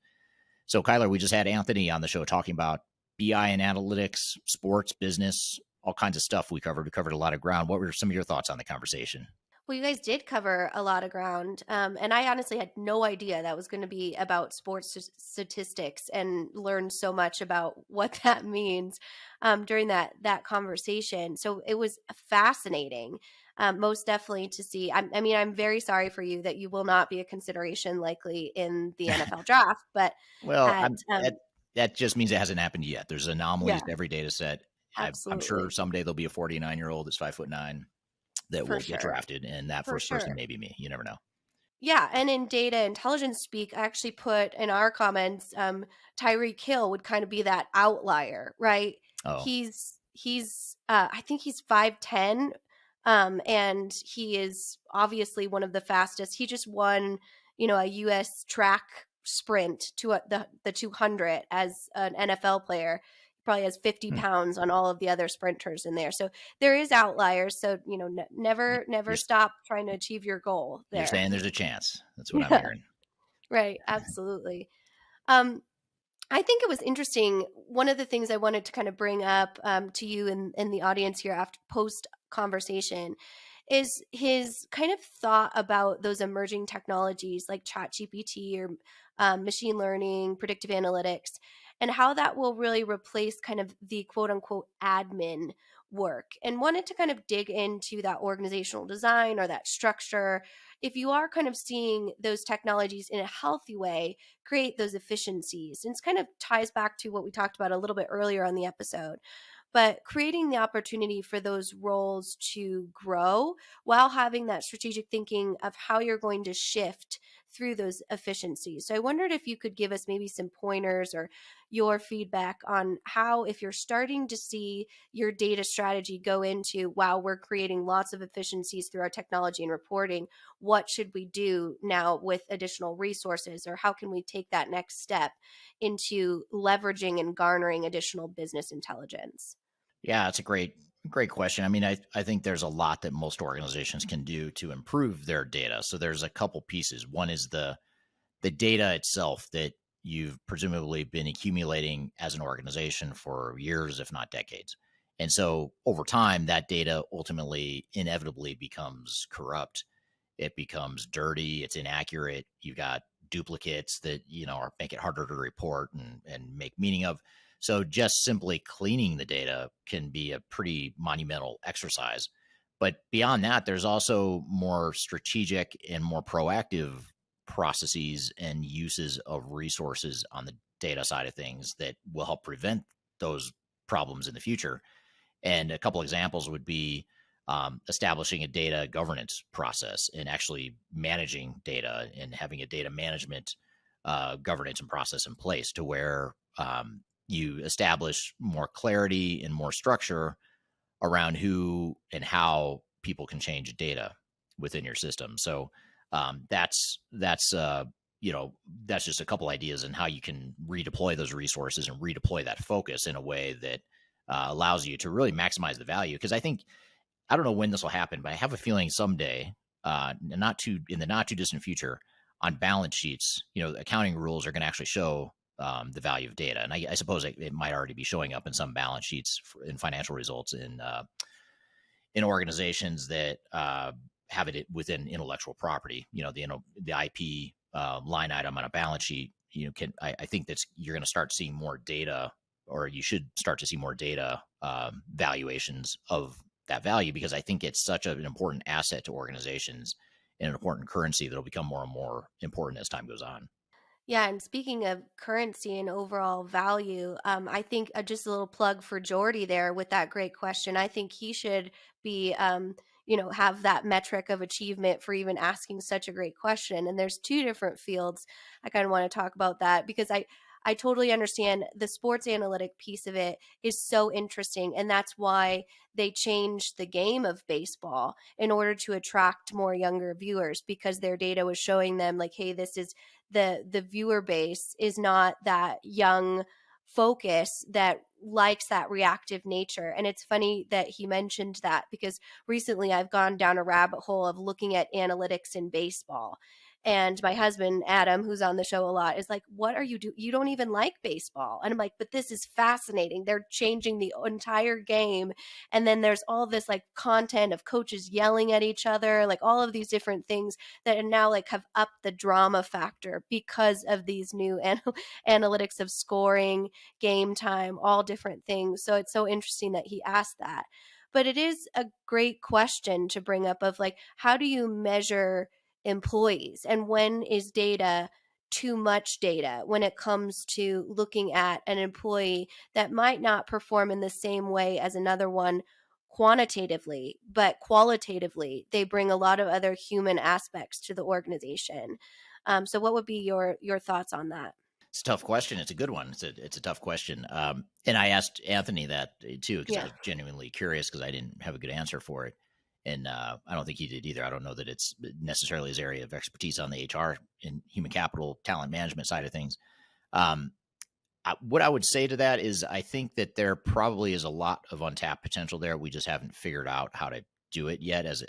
So, Kyler, we just had Anthony on the show talking about BI and analytics, sports, business, all kinds of stuff we covered. We covered a lot of ground. What were some of your thoughts on the conversation? Well, you guys did cover a lot of ground. And I honestly had no idea that was going to be about sports statistics, and learned so much about what that means during that conversation. So it was fascinating, most definitely to see. I mean, I'm very sorry for you that you will not be a consideration likely in the NFL draft. But Well, that just means it hasn't happened yet. There's anomalies to every data set. I'm absolutely. sure someday there'll be a 49-year-old that's 5'9" that For will get sure. drafted, and that For first person sure. may be me. You never know. Yeah, and in data intelligence speak, I actually put in our comments, Tyreek Hill would kind of be that outlier, right? Oh, He's I think he's 5'10", and he is obviously one of the fastest. He just won, a U.S. track sprint to the 200 as an NFL player. He probably has 50 pounds on all of the other sprinters in there. So there is outliers. So never You're, stop trying to achieve your goal you're there. saying there's a chance. That's what I'm Yeah, hearing. right. Absolutely. Um, I think it was interesting. One of the things I wanted to kind of bring up to you and the audience here after post conversation is his kind of thought about those emerging technologies like ChatGPT or machine learning, predictive analytics, and how that will really replace kind of the quote unquote admin work, and wanted to kind of dig into that organizational design or that structure. If you are kind of seeing those technologies in a healthy way create those efficiencies, and it kind of ties back to what we talked about a little bit earlier on the episode, but creating the opportunity for those roles to grow while having that strategic thinking of how you're going to shift through those efficiencies. So I wondered if you could give us maybe some pointers or your feedback on how, if you're starting to see your data strategy go into, wow, we're creating lots of efficiencies through our technology and reporting, what should we do now with additional resources, or how can we take that next step into leveraging and garnering additional business intelligence? Yeah, it's a great question. I mean, I think there's a lot that most organizations can do to improve their data. So there's a couple pieces. One is the data itself that you've presumably been accumulating as an organization for years, if not decades. And so over time, that data ultimately inevitably becomes corrupt. It becomes dirty. It's inaccurate. You've got duplicates that, make it harder to report and make meaning of. So just simply cleaning the data can be a pretty monumental exercise. But beyond that, there's also more strategic and more proactive processes and uses of resources on the data side of things that will help prevent those problems in the future. And a couple examples would be establishing a data governance process and actually managing data and having a data management governance and process in place to where you establish more clarity and more structure around who and how people can change data within your system. So that's just a couple ideas on how you can redeploy those resources and redeploy that focus in a way that allows you to really maximize the value. Because I don't know when this will happen, but I have a feeling someday, in the not too distant future, on balance sheets, accounting rules are going to actually show the value of data. And I suppose it might already be showing up in some balance sheets in financial results in organizations that have it within intellectual property. The IP line item on a balance sheet. I think that you're going to start seeing more data, or you should start to see more data valuations of that value, because I think it's such an important asset to organizations and an important currency that'll become more and more important as time goes on. Yeah, and speaking of currency and overall value, I think just a little plug for Jordy there with that great question. I think he should be, have that metric of achievement for even asking such a great question. And there's two different fields. I kind of want to talk about that because I totally understand the sports analytic piece of it is so interesting. And that's why they changed the game of baseball in order to attract more younger viewers because their data was showing them like, hey, this is the viewer base is not that young focus that likes that reactive nature. And it's funny that he mentioned that because recently I've gone down a rabbit hole of looking at analytics in baseball. And my husband, Adam, who's on the show a lot, is like, what are you doing? You don't even like baseball. And I'm like, but this is fascinating. They're changing the entire game. And then there's all this like content of coaches yelling at each other, like all of these different things that now like have upped the drama factor because of these new analytics of scoring, game time, all different things. So it's so interesting that he asked that. But it is a great question to bring up of like, how do you measure employees and when is data too much data when it comes to looking at an employee that might not perform in the same way as another one quantitatively, but qualitatively, they bring a lot of other human aspects to the organization. So what would be your thoughts on that? It's a tough question. It's a good one. It's a tough question. And I asked Anthony that too because I was genuinely curious because I didn't have a good answer for it. And I don't think he did either. I don't know that it's necessarily his area of expertise on the HR and human capital talent management side of things. What I would say to that is I think that there probably is a lot of untapped potential there. We just haven't figured out how to do it yet as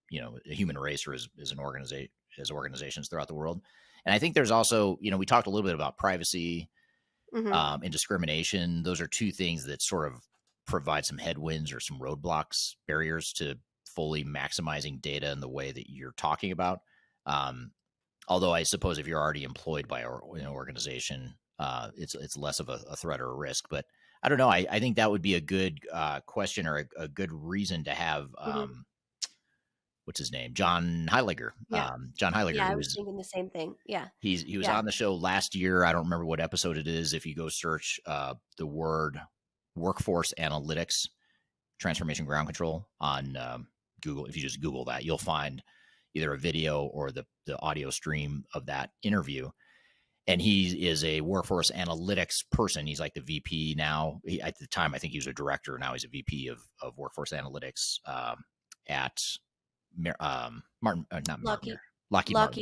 you know, a human race or as an organization, as organizations throughout the world. And I think there's also, you know, we talked a little bit about privacy and discrimination. Those are two things that sort of provide some headwinds or some roadblocks, barriers to fully maximizing data in the way that you're talking about. Although I suppose if you're already employed by an organization, it's less of a threat or a risk. But I don't know. I think that would be a good question or a good reason to have what's his name? John Heiliger. Yeah. John Heiliger. Yeah, I was thinking the same thing. Yeah. He was on the show last year. I don't remember what episode it is. If you go search the word workforce analytics, transformation ground control on Google, if you just Google that, you'll find either a video or the audio stream of that interview. And he is a workforce analytics person. He's like the VP now. At the time, I think he was a director. Now he's a VP of workforce analytics at Lockheed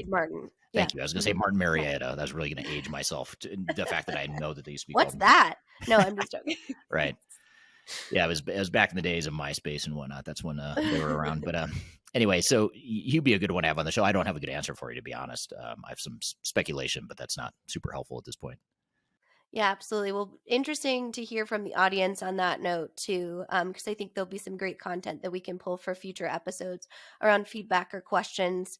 Martin. Thank you. I was going to say Martin Marietta. That's really going to age myself. The fact that I know that they used to be. What's that? No, I'm just joking. Right. Yeah, it was back in the days of MySpace and whatnot. That's when they were around. But anyway, so he'd be a good one to have on the show. I don't have a good answer for you, to be honest. I have some speculation, but that's not super helpful at this point. Yeah, absolutely. Well, interesting to hear from the audience on that note too, because I think there'll be some great content that we can pull for future episodes around feedback or questions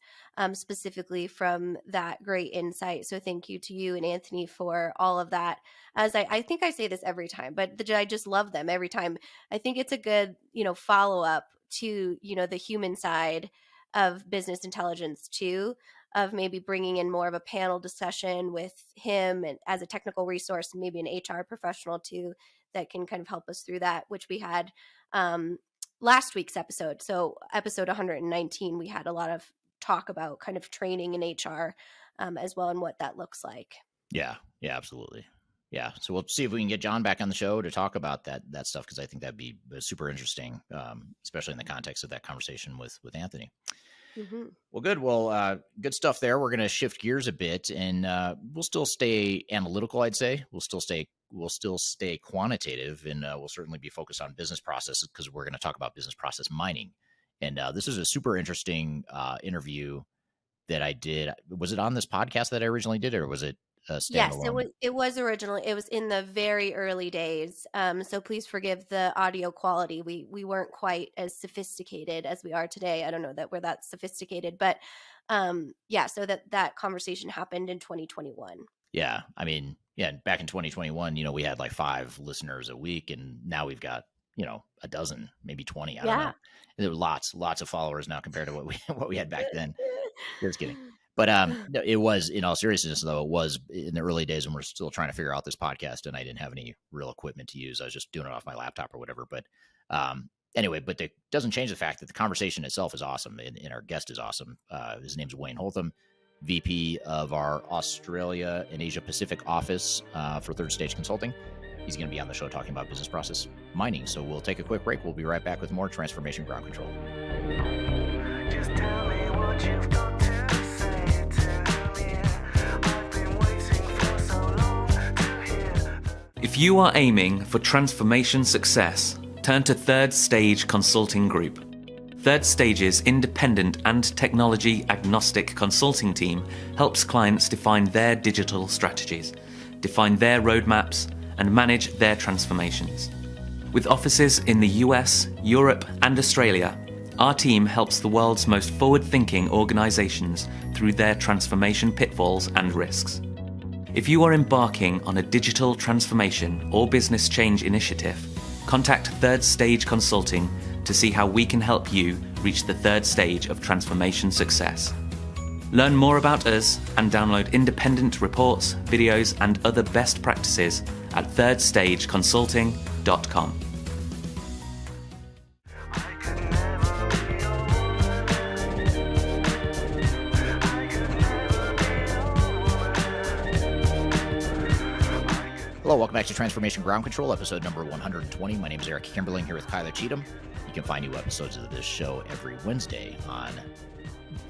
specifically from that great insight. So thank you to you and Anthony for all of that. As I think I say this every time, but I just love them every time. I think it's a good, follow up to, the human side of business intelligence too, of maybe bringing in more of a panel discussion with him and as a technical resource, and maybe an HR professional too, that can kind of help us through that, which we had last week's episode. So episode 119, we had a lot of talk about kind of training in HR as well and what that looks like. Yeah, absolutely. Yeah. So we'll see if we can get John back on the show to talk about that stuff, because I think that'd be super interesting, especially in the context of that conversation with Anthony. Mm-hmm. Well, good. Well, good stuff there. We're going to shift gears a bit, and we'll still stay analytical, I'd say. We'll still stay quantitative, and we'll certainly be focused on business processes, because we're going to talk about business process mining. And this is a super interesting interview that I did. Was it on this podcast that I originally did, or was it Yes, it was originally. It was in the very early days. So please forgive the audio quality. We weren't quite as sophisticated as we are today. I don't know that we're that sophisticated, but so that conversation happened in 2021. Yeah. I mean, back in 2021, we had like 5 listeners a week, and now we've got, a dozen, maybe 20. I don't know. There were lots of followers now compared to what we had back then. Just kidding. But no, it was, in all seriousness, though, it was in the early days when we're still trying to figure out this podcast, and I didn't have any real equipment to use. I was just doing it off my laptop or whatever. But anyway, but it doesn't change the fact that the conversation itself is awesome, and our guest is awesome. His name's Wayne Holtam, VP of our Australia and Asia Pacific office for Third Stage Consulting. He's going to be on the show talking about business process mining. So we'll take a quick break. We'll be right back with more Transformation Ground Control. Just tell me what you've got to say to me. I've been waiting for so long to hear. If you are aiming for transformation success, turn to Third Stage Consulting Group. Third Stage's independent and technology agnostic consulting team helps clients define their digital strategies, define their roadmaps, and manage their transformations. With offices in the US, Europe, and Australia, our team helps the world's most forward-thinking organizations through their transformation pitfalls and risks. If you are embarking on a digital transformation or business change initiative, contact Third Stage Consulting to see how we can help you reach the third stage of transformation success. Learn more about us and download independent reports, videos, and other best practices at thirdstageconsulting.com. Hello, welcome back to Transformation Ground Control, episode number 120. My name is Eric Kimberling here with Kyler Cheatham. You can find new episodes of this show every Wednesday on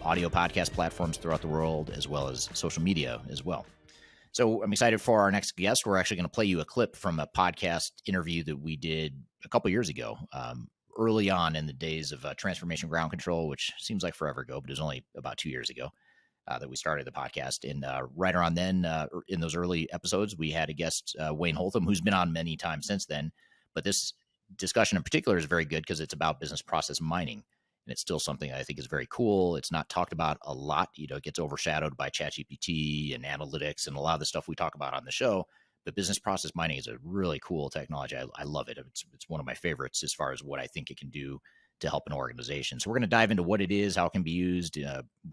audio podcast platforms throughout the world, as well as social media as well. So I'm excited for our next guest. We're actually going to play you a clip from a podcast interview that we did a couple years ago, early on in the days of Transformation Ground Control, which seems like forever ago, but it was only about 2 years ago that we started the podcast. And right around then, in those early episodes, we had a guest, Wayne Holtam, who's been on many times since then. But this discussion in particular is very good because it's about business process mining. And it's still something I think is very cool. It's not talked about a lot. You know, it gets overshadowed by ChatGPT and analytics and a lot of the stuff we talk about on the show. But business process mining is a really cool technology. I love it. It's one of my favorites as far as what I think it can do to help an organization. So we're going to dive into what it is, how it can be used,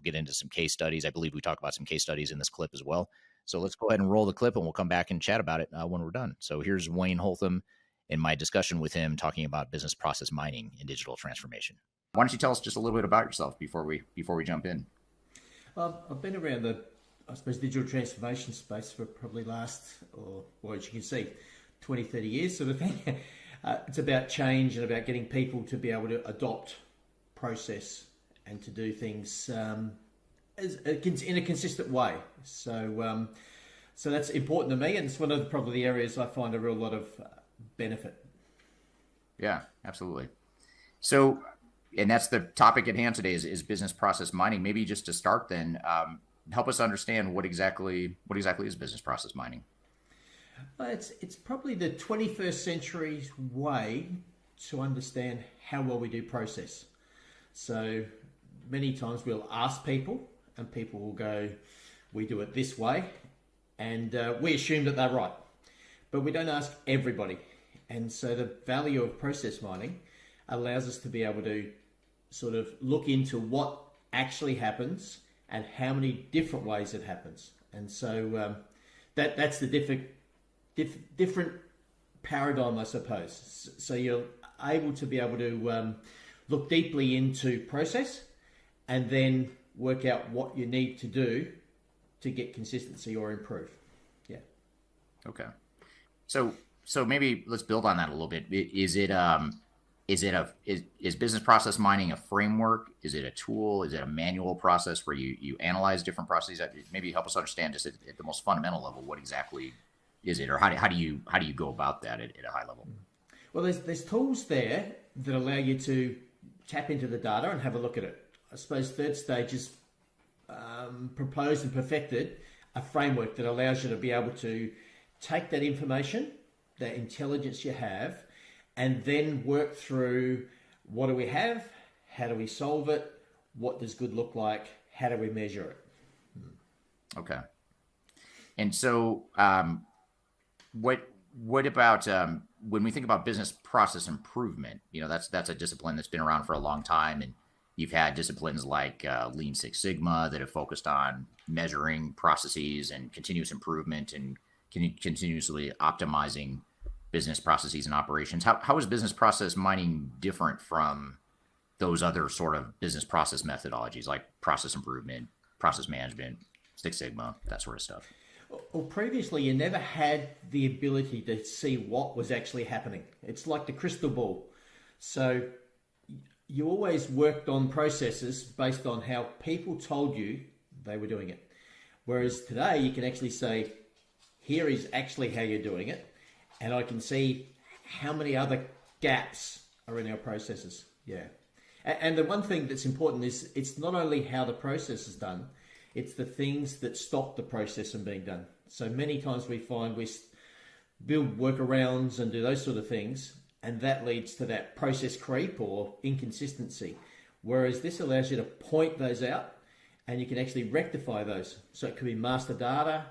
get into some case studies. I believe we talk about some case studies in this clip as well. So let's go ahead and roll the clip and we'll come back and chat about it when we're done. So here's Wayne Holtam in my discussion with him talking about business process mining and digital transformation. Why don't you tell us just a little bit about yourself before we jump in? I've been around the, I suppose, digital transformation space for probably last, or as you can see, 20, 30 years sort of thing. It's about change and about getting people to be able to adopt process and to do things in a consistent way. So that's important to me, and it's one of probably the areas I find a real lot of benefit. Yeah, absolutely. So, and that's the topic at hand today is business process mining. Maybe just to start then, help us understand what exactly is business process mining. It's probably the 21st century's way to understand how well we do process. So many times we'll ask people and people will go, we do it this way, and we assume that they're right. But we don't ask everybody. And so the value of process mining allows us to be able to sort of look into what actually happens and how many different ways it happens. And so that's the different paradigm, I suppose. So you're able to be able to look deeply into process and then work out what you need to do to get consistency or improve. Yeah. Okay. So maybe let's build on that a little bit. Is business process mining a framework? Is it a tool? Is it a manual process where you analyze different processes? Maybe help us understand just at the most fundamental level what exactly is it, or how do you go about that at a high level? Well, there's tools there that allow you to tap into the data and have a look at it. I suppose Third Stage has proposed and perfected a framework that allows you to be able to take that information, that intelligence you have, and then work through what do we have, how do we solve it, what does good look like, how do we measure it. Okay. And so what about when we think about business process improvement? You know, that's a discipline that's been around for a long time, and You've had disciplines like Lean Six Sigma that have focused on measuring processes and continuous improvement and continuously optimizing business processes and operations. How is business process mining different from those other sort of business process methodologies like process improvement, process management, Six Sigma, that sort of stuff? Well, previously you never had the ability to see what was actually happening. It's like the crystal ball. So you always worked on processes based on how people told you they were doing it. Whereas today you can actually say, here is actually how you're doing it. And I can see how many other gaps are in our processes. Yeah. And the one thing that's important is it's not only how the process is done, it's the things that stop the process from being done. So many times we find we build workarounds and do those sort of things, and that leads to that process creep or inconsistency. Whereas this allows you to point those out and you can actually rectify those. So it could be master data,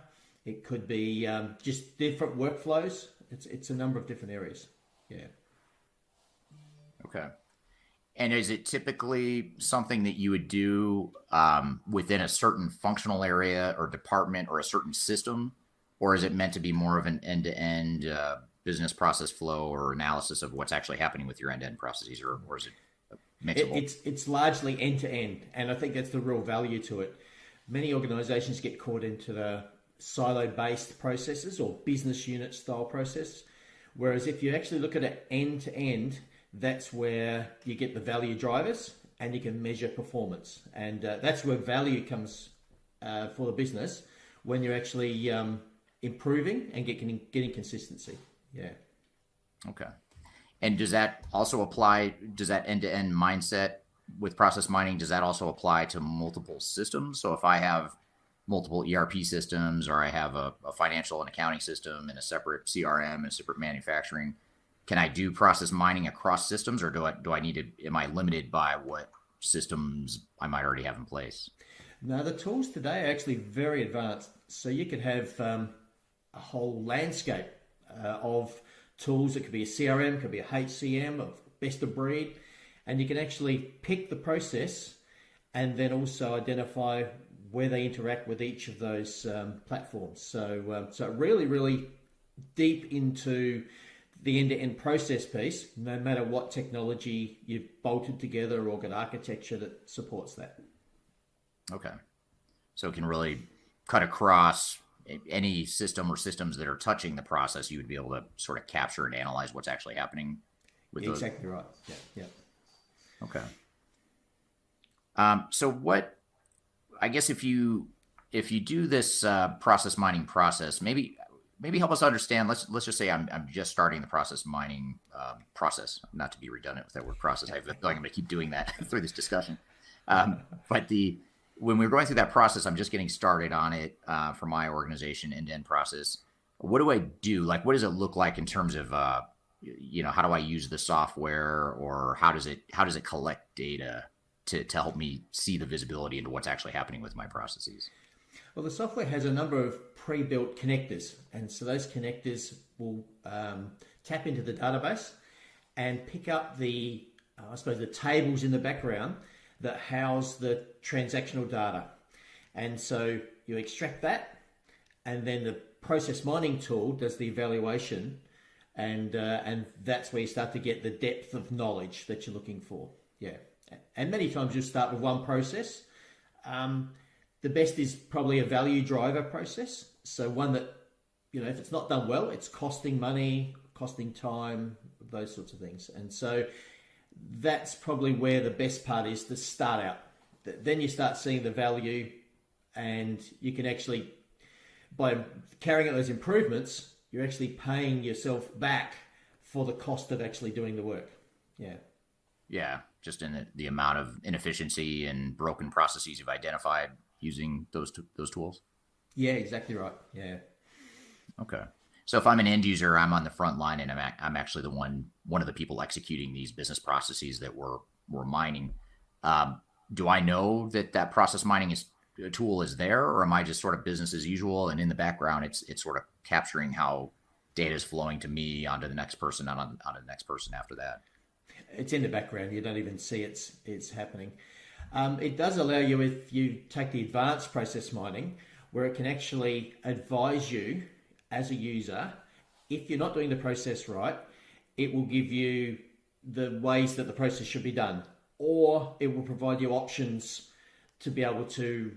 it could be just different workflows. It's a number of different areas. Yeah. Okay. And is it typically something that you would do within a certain functional area or department or a certain system? Or is it meant to be more of an end-to-end business process flow or analysis of what's actually happening with your end-to-end processes? Or is it a mix of both? It's largely end-to-end. And I think that's the real value to it. Many organizations get caught into the silo-based processes or business unit style process. Whereas if you actually look at it end-to-end, that's where you get the value drivers and you can measure performance. And that's where value comes for the business, when you're actually improving and getting consistency. Yeah. Okay. And does that also apply, does that end-to-end mindset with process mining, does that also apply to multiple systems? So if I have multiple ERP systems, or I have a financial and accounting system and a separate CRM and a separate manufacturing, can I do process mining across systems, or do I need to, am I limited by what systems I might already have in place? No, the tools today are actually very advanced. So you could have a whole landscape of tools. It could be a CRM, could be a HCM, of best of breed, and you can actually pick the process and then also identify where they interact with each of those platforms. So really, really deep into the end-to-end process piece, no matter what technology you've bolted together or got architecture that supports that. Okay. So it can really cut across any system or systems that are touching the process. You would be able to sort of capture and analyze what's actually happening with those. Exactly right. Yeah. Okay. So what, I guess if you do this process mining process, maybe help us understand. Let's just say I'm just starting the process mining process. Not to be redundant with that word process. I feel like I'm going to keep doing that through this discussion. But when we're going through that process, I'm just getting started on it for my organization, end-to-end process. What do I do? Like, what does it look like in terms of how do I use the software, or how does it collect data to help me see the visibility into what's actually happening with my processes? Well, the software has a number of pre-built connectors, and so those connectors will tap into the database and pick up the tables in the background that house the transactional data. And so you extract that, and then the process mining tool does the evaluation, and that's where you start to get the depth of knowledge that you're looking for. Yeah, and many times you start with one process. The best is probably a value driver process. So one that, if it's not done well, it's costing money, costing time, those sorts of things. And so that's probably where the best part is to start out. Then you start seeing the value, and you can actually, by carrying out those improvements, you're actually paying yourself back for the cost of actually doing the work. Yeah. Yeah, just in the amount of inefficiency and broken processes you've identified using those tools. Yeah, exactly right. Yeah. Okay. So if I'm an end user, I'm on the front line, and I'm actually one of the people executing these business processes that we're mining. Do I know that process mining tool is there, or am I just sort of business as usual, and in the background it's sort of capturing how data is flowing to me onto the next person, onto the next person after that? It's in the background. You don't even see it's happening. It does allow you, if you take the advanced process mining, where it can actually advise you as a user, if you're not doing the process right, it will give you the ways that the process should be done, or it will provide you options to be able to,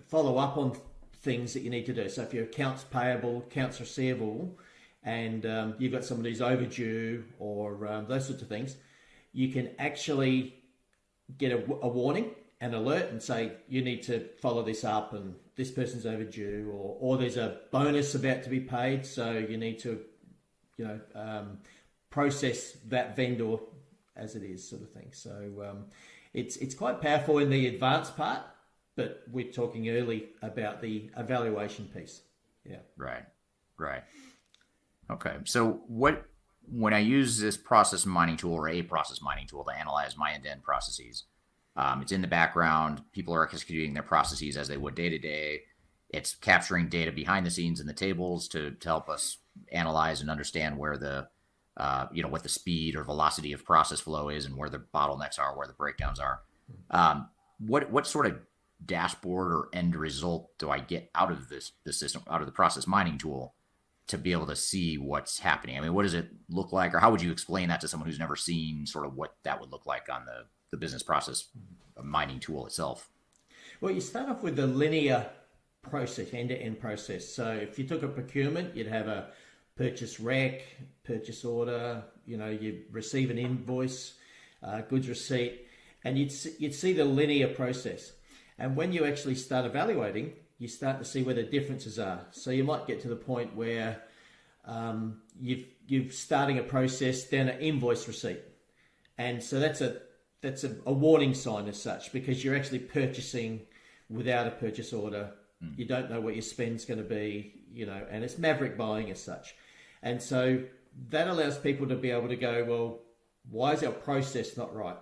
follow up on things that you need to do. So if your accounts payable, accounts receivable, and you've got someone who's overdue or those sorts of things, you can actually get a warning, an alert, and say you need to follow this up, and this person's overdue, or there's a bonus about to be paid, so you need to, process that vendor as it is, sort of thing. So it's quite powerful in the advanced part, but we're talking early about the evaluation piece. Yeah. Right. Okay. So when I use this process mining tool or a process mining tool to analyze my end-to-end processes, it's in the background. People are executing their processes as they would day to day. It's capturing data behind the scenes in the tables to help us analyze and understand where the, what the speed or velocity of process flow is and where the bottlenecks are, where the breakdowns are. What sort of dashboard or end result do I get out of the system, out of the process mining tool, to be able to see what's happening? I mean, what does it look like, or how would you explain that to someone who's never seen sort of what that would look like on the business process mining tool itself? Well, you start off with the linear process, end-to-end process. So if you took a procurement, you'd have a purchase rec, purchase order, you receive an invoice, goods receipt, and you'd see the linear process. And when you actually start evaluating, you start to see where the differences are. So you might get to the point where you're starting a process down an invoice receipt. And so that's a warning sign as such, because you're actually purchasing without a purchase order. You don't know what your spend's going to be, and it's maverick buying as such. And so that allows people to be able to go, well, why is our process not right?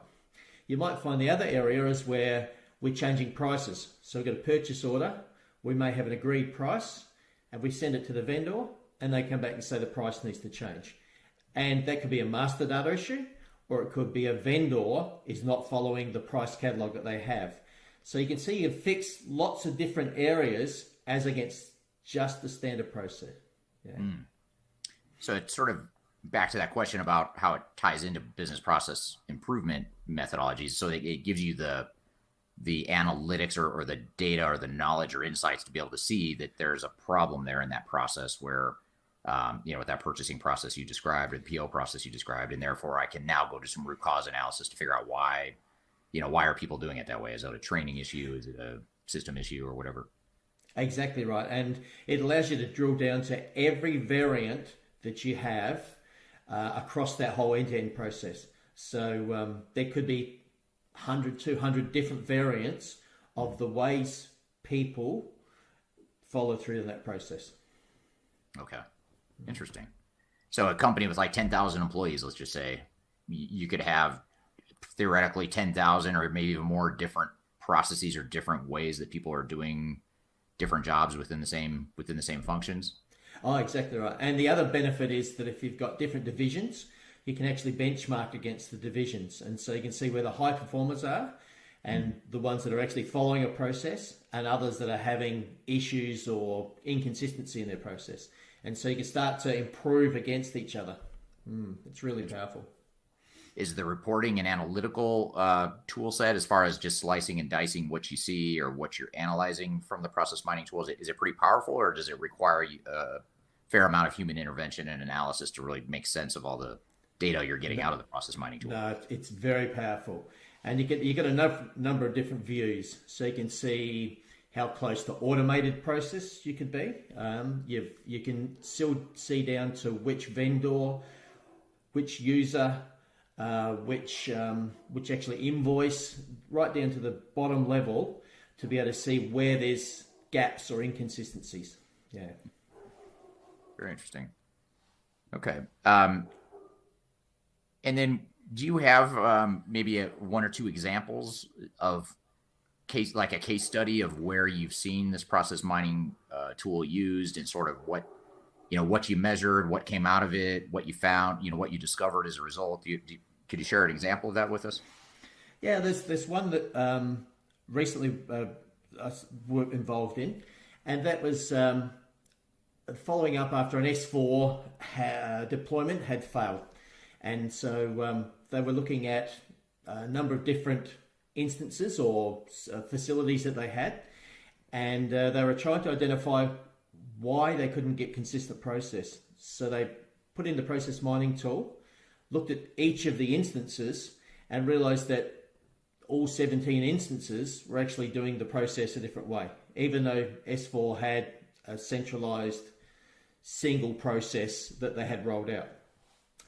You might find the other area is where we're changing prices. So we've got a purchase order. We may have an agreed price, and we send it to the vendor, and they come back and say the price needs to change. And that could be a master data issue, or it could be a vendor is not following the price catalog that they have. So you can see you can fix lots of different areas as against just the standard process. Yeah. So it's sort of back to that question about how it ties into business process improvement methodologies. So it gives you the analytics or the data or the knowledge or insights to be able to see that there's a problem there in that process where, with that purchasing process you described or the PO process you described, and therefore I can now go to some root cause analysis to figure out why are people doing it that way? Is it a training issue? Is it a system issue or whatever? Exactly right. And it allows you to drill down to every variant that you have across that whole end-to-end process. So there could be 100, 200 different variants of the ways people follow through in that process. Okay. Interesting. So a company with like 10,000 employees, let's just say, you could have theoretically 10,000 or maybe even more different processes or different ways that people are doing different jobs within the same functions. Oh, exactly right. And the other benefit is that if you've got different divisions, you can actually benchmark against the divisions. And so you can see where the high performers are and the ones that are actually following a process and others that are having issues or inconsistency in their process. And so you can start to improve against each other. It's really powerful. Is the reporting an analytical tool set as far as just slicing and dicing what you see or what you're analyzing from the process mining tools? Is it pretty powerful, or does it require a fair amount of human intervention and analysis to really make sense of all the data you're getting out of the process mining tool? No, it's very powerful. And you get a number of different views. So you can see how close to automated process you could be. You can still see down to which vendor, which user, which actually invoice, right down to the bottom level to be able to see where there's gaps or inconsistencies. Yeah. Very interesting. Okay. And then do you have maybe one or two examples of a case study of where you've seen this process mining tool used and sort of what what you measured, what came out of it, what you found, what you discovered as a result. Could you share an example of that with us? Yeah, there's one that recently I were involved in, and that was following up after an S4 deployment had failed. And so they were looking at a number of different instances or facilities that they had, and they were trying to identify why they couldn't get consistent process. So they put in the process mining tool, looked at each of the instances, and realized that all 17 instances were actually doing the process a different way, even though S4 had a centralized single process that they had rolled out.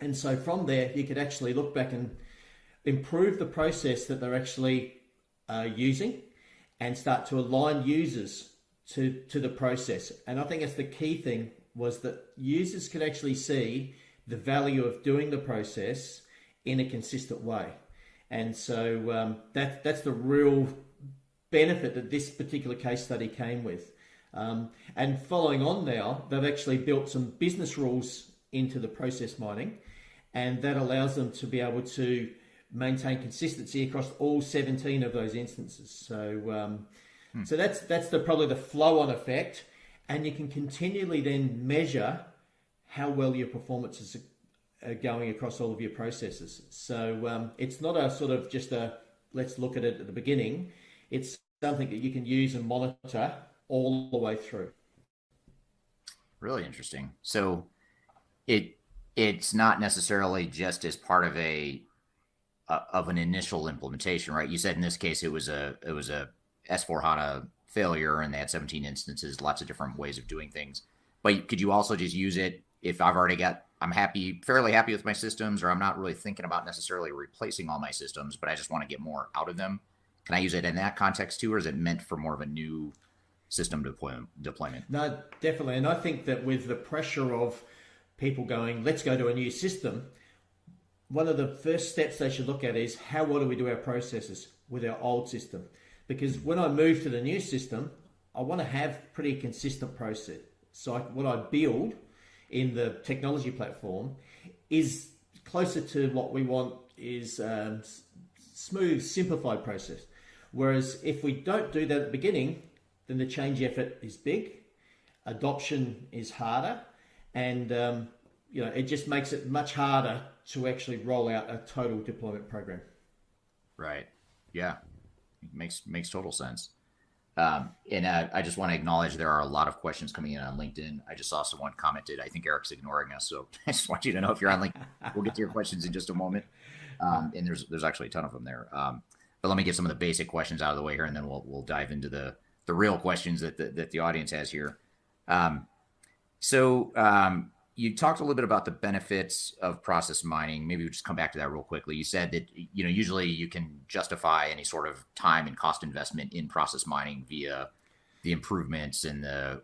And so from there, you could actually look back and improve the process that they're actually using and start to align users to the process. And I think that's the key thing, was that users could actually see the value of doing the process in a consistent way. And so that's the real benefit that this particular case study came with. And following on now, they've actually built some business rules into the process mining, and that allows them to be able to maintain consistency across all 17 of those instances. So so that's probably the flow-on effect, and you can continually then measure how well your performance is going across all of your processes. So it's not a sort of just a let's look at it at the beginning. It's something that you can use and monitor all the way through. Really interesting. So it's not necessarily just as part of an initial implementation, right? You said in this case it was a S4 HANA failure, and they had 17 instances, lots of different ways of doing things. But could you also just use it if I'm fairly happy with my systems, or I'm not really thinking about necessarily replacing all my systems, but I just want to get more out of them? Can I use it in that context too, or is it meant for more of a new system deployment? No, definitely. And I think that with the pressure of people going, let's go to a new system, one of the first steps they should look at is how well do we do our processes with our old system? Because when I move to the new system, I want to have pretty consistent process. So what I build in the technology platform is closer to what we want is smooth, simplified process. Whereas if we don't do that at the beginning, then the change effort is big, adoption is harder, and it just makes it much harder to actually roll out a total deployment program. Right. Yeah. Makes total sense. And I just want to acknowledge there are a lot of questions coming in on LinkedIn. I just saw someone commented, I think Eric's ignoring us. So I just want you to know, if you're on LinkedIn, we'll get to your questions in just a moment. And there's actually a ton of them there. But let me get some of the basic questions out of the way here, and then we'll dive into the real questions that the audience has here. So you talked a little bit about the benefits of process mining. Maybe we'll just come back to that real quickly. You said that usually you can justify any sort of time and cost investment in process mining via the improvements and the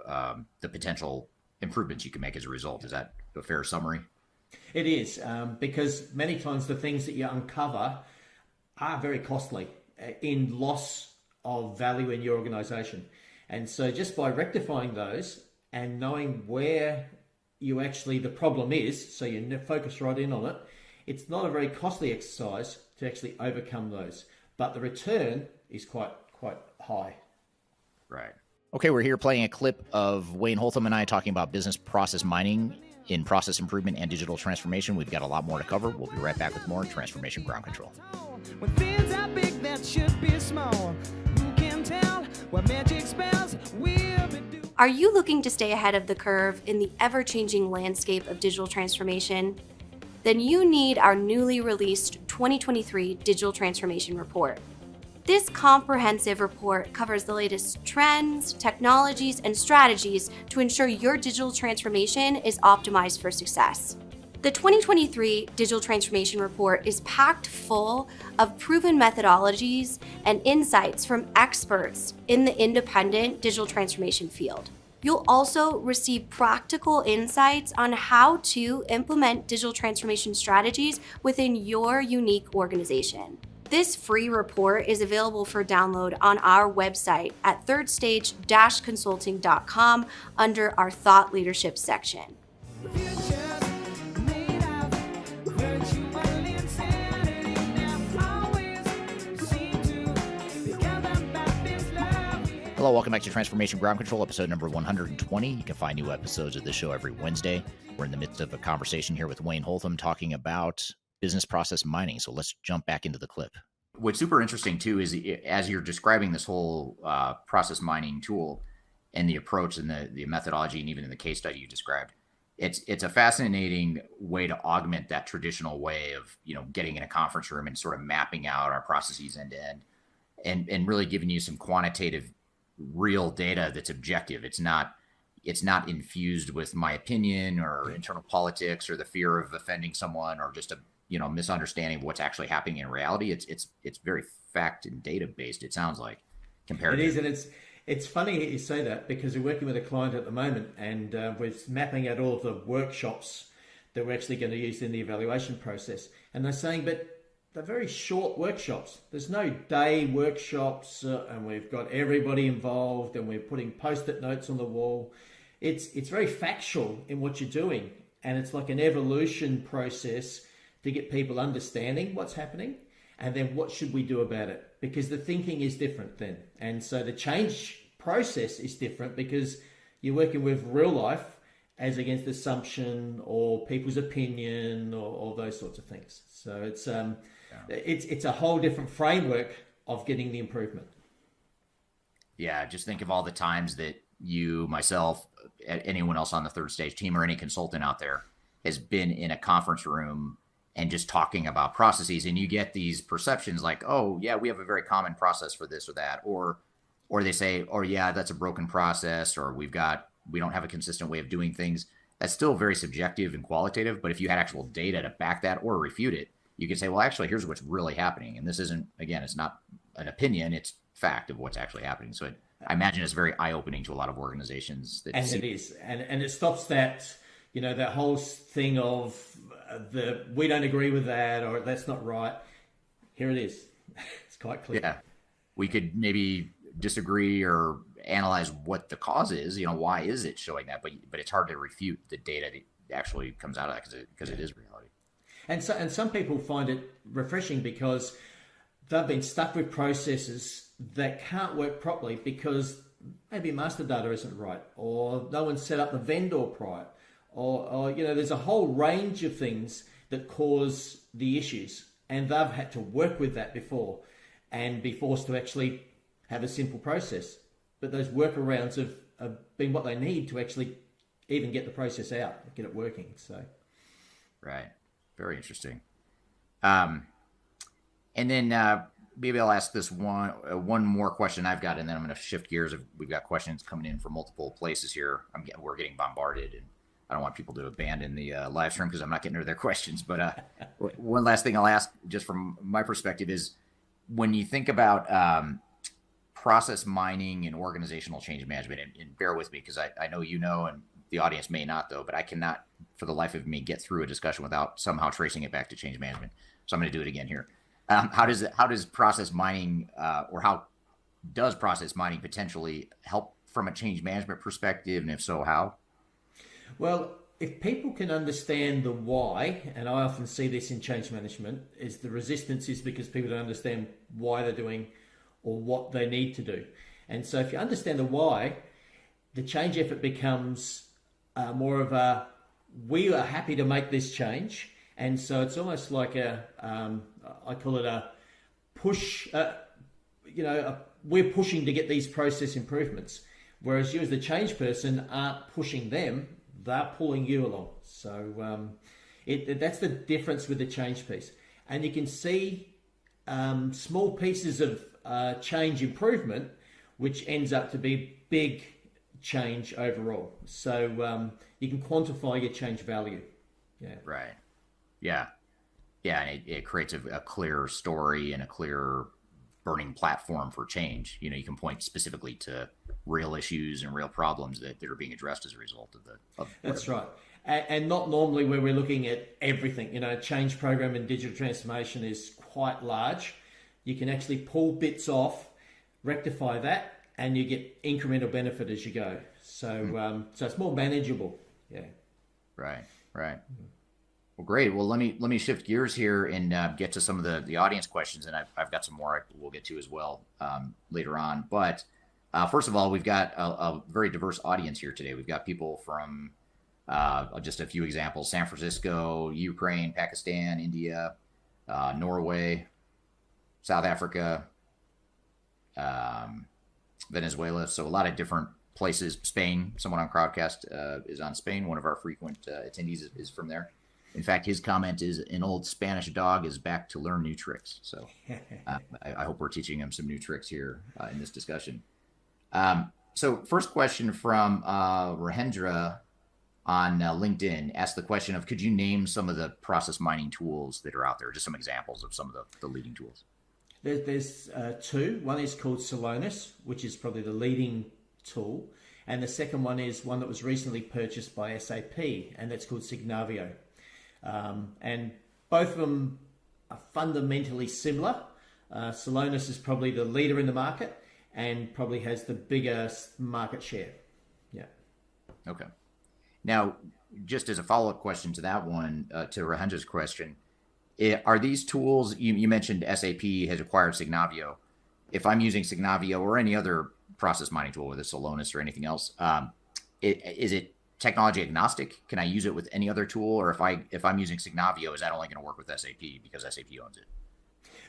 potential improvements you can make as a result. Is that a fair summary? It is, because many times the things that you uncover are very costly in loss of value in your organization. And so just by rectifying those and knowing where the problem is, so you focus right in on it, it's not a very costly exercise to actually overcome those. But the return is quite high. Right. Okay, we're here playing a clip of Wayne Holtam and I talking about business process mining in process improvement and digital transformation. We've got a lot more to cover. We'll be right back with more Transformation Ground Control. When things are big that should be small, who can tell what magic spells will be doing? Are you looking to stay ahead of the curve in the ever-changing landscape of digital transformation? Then you need our newly released 2023 Digital Transformation Report. This comprehensive report covers the latest trends, technologies, and strategies to ensure your digital transformation is optimized for success. The 2023 Digital Transformation Report is packed full of proven methodologies and insights from experts in the independent digital transformation field. You'll also receive practical insights on how to implement digital transformation strategies within your unique organization. This free report is available for download on our website at thirdstage-consulting.com under our Thought Leadership section. Hello, welcome back to Transformation Ground Control, episode number 120. You can find new episodes of this show every Wednesday. We're in the midst of a conversation here with Wayne Holtam talking about business process mining. So let's jump back into the clip. What's super interesting, too, is as you're describing this whole process mining tool and the approach and the methodology, and even in the case study you described, it's a fascinating way to augment that traditional way of, getting in a conference room and sort of mapping out our processes end to end, and really giving you some quantitative real data that's objective. It's not infused with my opinion or internal politics or the fear of offending someone or just a misunderstanding of what's actually happening in reality. It's very fact and data based, it sounds like, compared it is, and it's funny you say that, because we're working with a client at the moment, and we're mapping out all of the workshops that we're actually going to use in the evaluation process, and they're saying, but they're very short workshops. There's no day workshops, and we've got everybody involved, and we're putting post-it notes on the wall. It's very factual in what you're doing, and it's like an evolution process to get people understanding what's happening, and then what should we do about it? Because the thinking is different then, and so the change process is different because you're working with real life as against assumption or people's opinion or those sorts of things. So it's a whole different framework of getting the improvement. Yeah, just think of all the times that you, myself, anyone else on the third stage team, or any consultant out there has been in a conference room and just talking about processes, and you get these perceptions like, oh yeah, we have a very common process for this or that, or they say, oh yeah, that's a broken process, or we don't have a consistent way of doing things. That's still very subjective and qualitative, but if you had actual data to back that or refute it, you could say, well, actually, here's what's really happening. And this isn't, again, it's not an opinion, it's fact of what's actually happening. So I imagine it's very eye-opening to a lot of organizations. It is. And it stops that, that whole thing of we don't agree with that, or that's not right. Here it is. It's quite clear. Yeah. We could maybe disagree or analyze what the cause is, why is it showing that? But it's hard to refute the data that actually comes out of that because it is reality. And some people find it refreshing because they've been stuck with processes that can't work properly because maybe master data isn't right, or no one set up the vendor right, or there's a whole range of things that cause the issues, and they've had to work with that before and be forced to actually have a simple process. But those workarounds have been what they need to actually even get the process out, get it working. So, right. Very interesting. And then maybe I'll ask this one more question I've got, and then I'm going to shift gears. We've got questions coming in from multiple places here. We're getting bombarded, and I don't want people to abandon the live stream because I'm not getting to their questions. But one last thing I'll ask, just from my perspective, is when you think about process mining and organizational change management, and bear with me because I know and the audience may not, though, but I cannot, for the life of me, get through a discussion without somehow tracing it back to change management. So I'm going to do it again here. How does process mining, or how does process mining potentially help from a change management perspective, and if so, how? Well, if people can understand the why, and I often see this in change management, is the resistance is because people don't understand why they're doing or what they need to do. And so if you understand the why, the change effort becomes more of a, we are happy to make this change. And so it's almost like I call it a push, we're pushing to get these process improvements. Whereas you as the change person aren't pushing them, they're pulling you along. So that's the difference with the change piece. And you can see small pieces of change improvement, which ends up to be big change overall. So you can quantify your change value. Yeah. Right. Yeah. Yeah. And it creates a clear story and a clear burning platform for change. You can point specifically to real issues and real problems that are being addressed as a result of That's right. And not normally where we're looking at everything. A change program in digital transformation is quite large. You can actually pull bits off, rectify that, and you get incremental benefit as you go. So so it's more manageable. Yeah. Right. Well, great. Well, let me shift gears here and get to some of the audience questions, and I've got some more we'll get to as well later on. But First of all, we've got a very diverse audience here today. We've got people from just a few examples: San Francisco, Ukraine, Pakistan, India, Norway, South Africa, Venezuela. So a lot of different places. Spain, someone on Crowdcast is on Spain. One of our frequent attendees is from there. In fact, his comment is, an old Spanish dog is back to learn new tricks. So I hope we're teaching him some new tricks here in this discussion. So first question from Rahendra on LinkedIn asked the question of, could you name some of the process mining tools that are out there? Just some examples of some of the leading tools. There's two. One is called Celonis, which is probably the leading tool. And the second one is one that was recently purchased by SAP, and that's called Signavio. And both of them are fundamentally similar. Celonis is probably the leader in the market and probably has the biggest market share. Yeah. Okay. Now, just as a follow-up question to that one, to Rahendra's question, are these tools, you mentioned SAP has acquired Signavio. If I'm using Signavio or any other process mining tool, whether it's Celonis or anything else, is it technology agnostic? Can I use it with any other tool? Or if I'm using Signavio, is that only going to work with SAP because SAP owns it?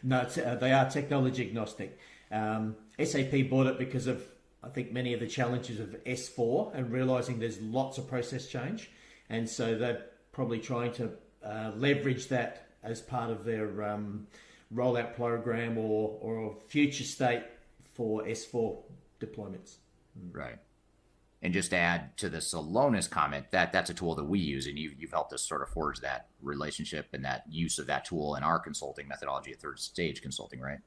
No, they are technology agnostic. SAP bought it because of, I think, many of the challenges of S4 and realizing there's lots of process change. And so they're probably trying to leverage that as part of their rollout program or future state for S4 deployments. Right. And just to add to the Celonis comment, that's a tool that we use, and you've helped us sort of forge that relationship and that use of that tool in our consulting methodology at Third Stage Consulting, right?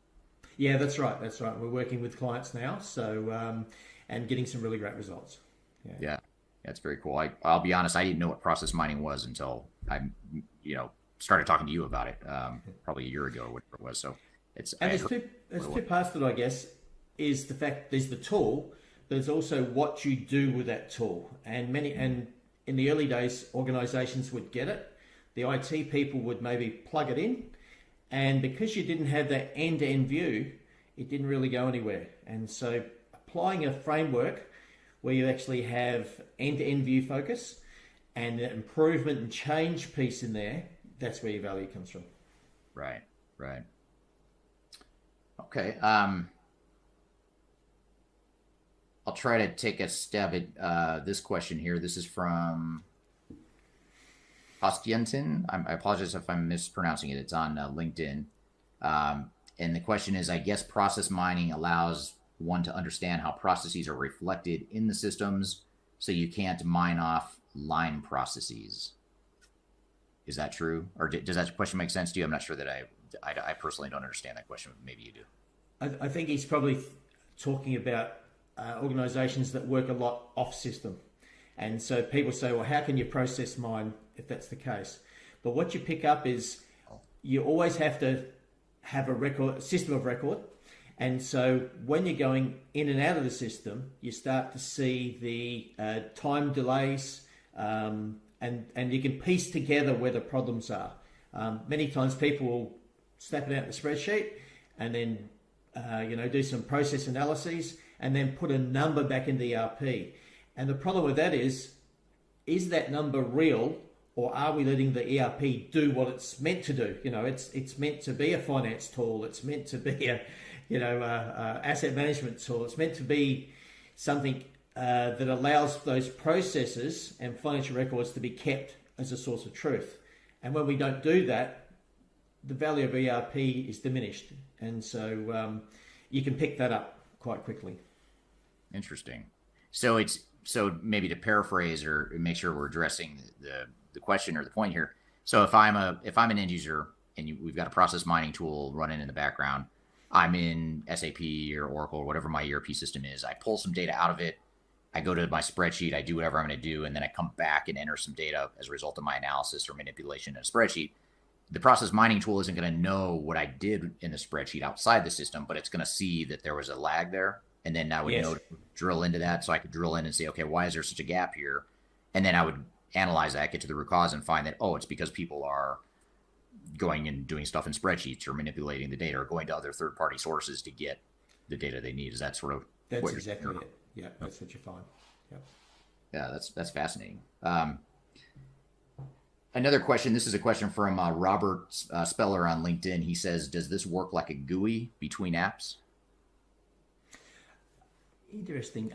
Yeah, that's right. We're working with clients now, so and getting some really great results. Yeah, that's very cool. I'll be honest, I didn't know what process mining was until I, started talking to you about it probably a year ago or whatever it was. So there's two parts to it, I guess. Is the fact there's the tool. There's also what you do with that tool, and in the early days, organisations would get it. The IT people would maybe plug it in, and because you didn't have that end-to-end view, it didn't really go anywhere. And so, applying a framework where you actually have end-to-end view focus and the improvement and change piece in there, that's where your value comes from. Right. Okay. I'll try to take a stab at this question here. This is from Ostientin. I apologize if I'm mispronouncing it. It's on LinkedIn. And the question is, I guess process mining allows one to understand how processes are reflected in the systems, so you can't mine off line processes. Is that true? Or does that question make sense to you? I'm not sure that I personally don't understand that question. Maybe you do. I think he's probably talking about organisations that work a lot off system. And so people say, well, how can you process mine if that's the case? But what you pick up is you always have to have a system of record. And so when you're going in and out of the system, you start to see the time delays, and you can piece together where the problems are. Many times people will snap it out in the spreadsheet and then do some process analyses and then put a number back in the ERP. And the problem with that is that number real, or are we letting the ERP do what it's meant to do? It's meant to be a finance tool. It's meant to be a asset management tool. It's meant to be something that allows those processes and financial records to be kept as a source of truth. And when we don't do that, the value of ERP is diminished. And so you can pick that up quite quickly. Interesting. So maybe to paraphrase or make sure we're addressing the question or the point here. So if I'm an end user and we've got a process mining tool running in the background, I'm in SAP or Oracle or whatever my ERP system is. I pull some data out of it. I go to my spreadsheet. I do whatever I'm going to do, and then I come back and enter some data as a result of my analysis or manipulation in a spreadsheet. The process mining tool isn't going to know what I did in the spreadsheet outside the system, but it's going to see that there was a lag there. And then I would know to drill into that. So I could drill in and say, okay, why is there such a gap here? And then I would analyze that, get to the root cause, and find that, it's because people are going and doing stuff in spreadsheets or manipulating the data or going to other third-party sources to get the data they need. Is that sort of That's exactly it. Yeah, that's what you find. Yep. Yeah, that's fascinating. Another question. This is a question from Robert Speller on LinkedIn. He says, "Does this work like a GUI between apps?" Interesting.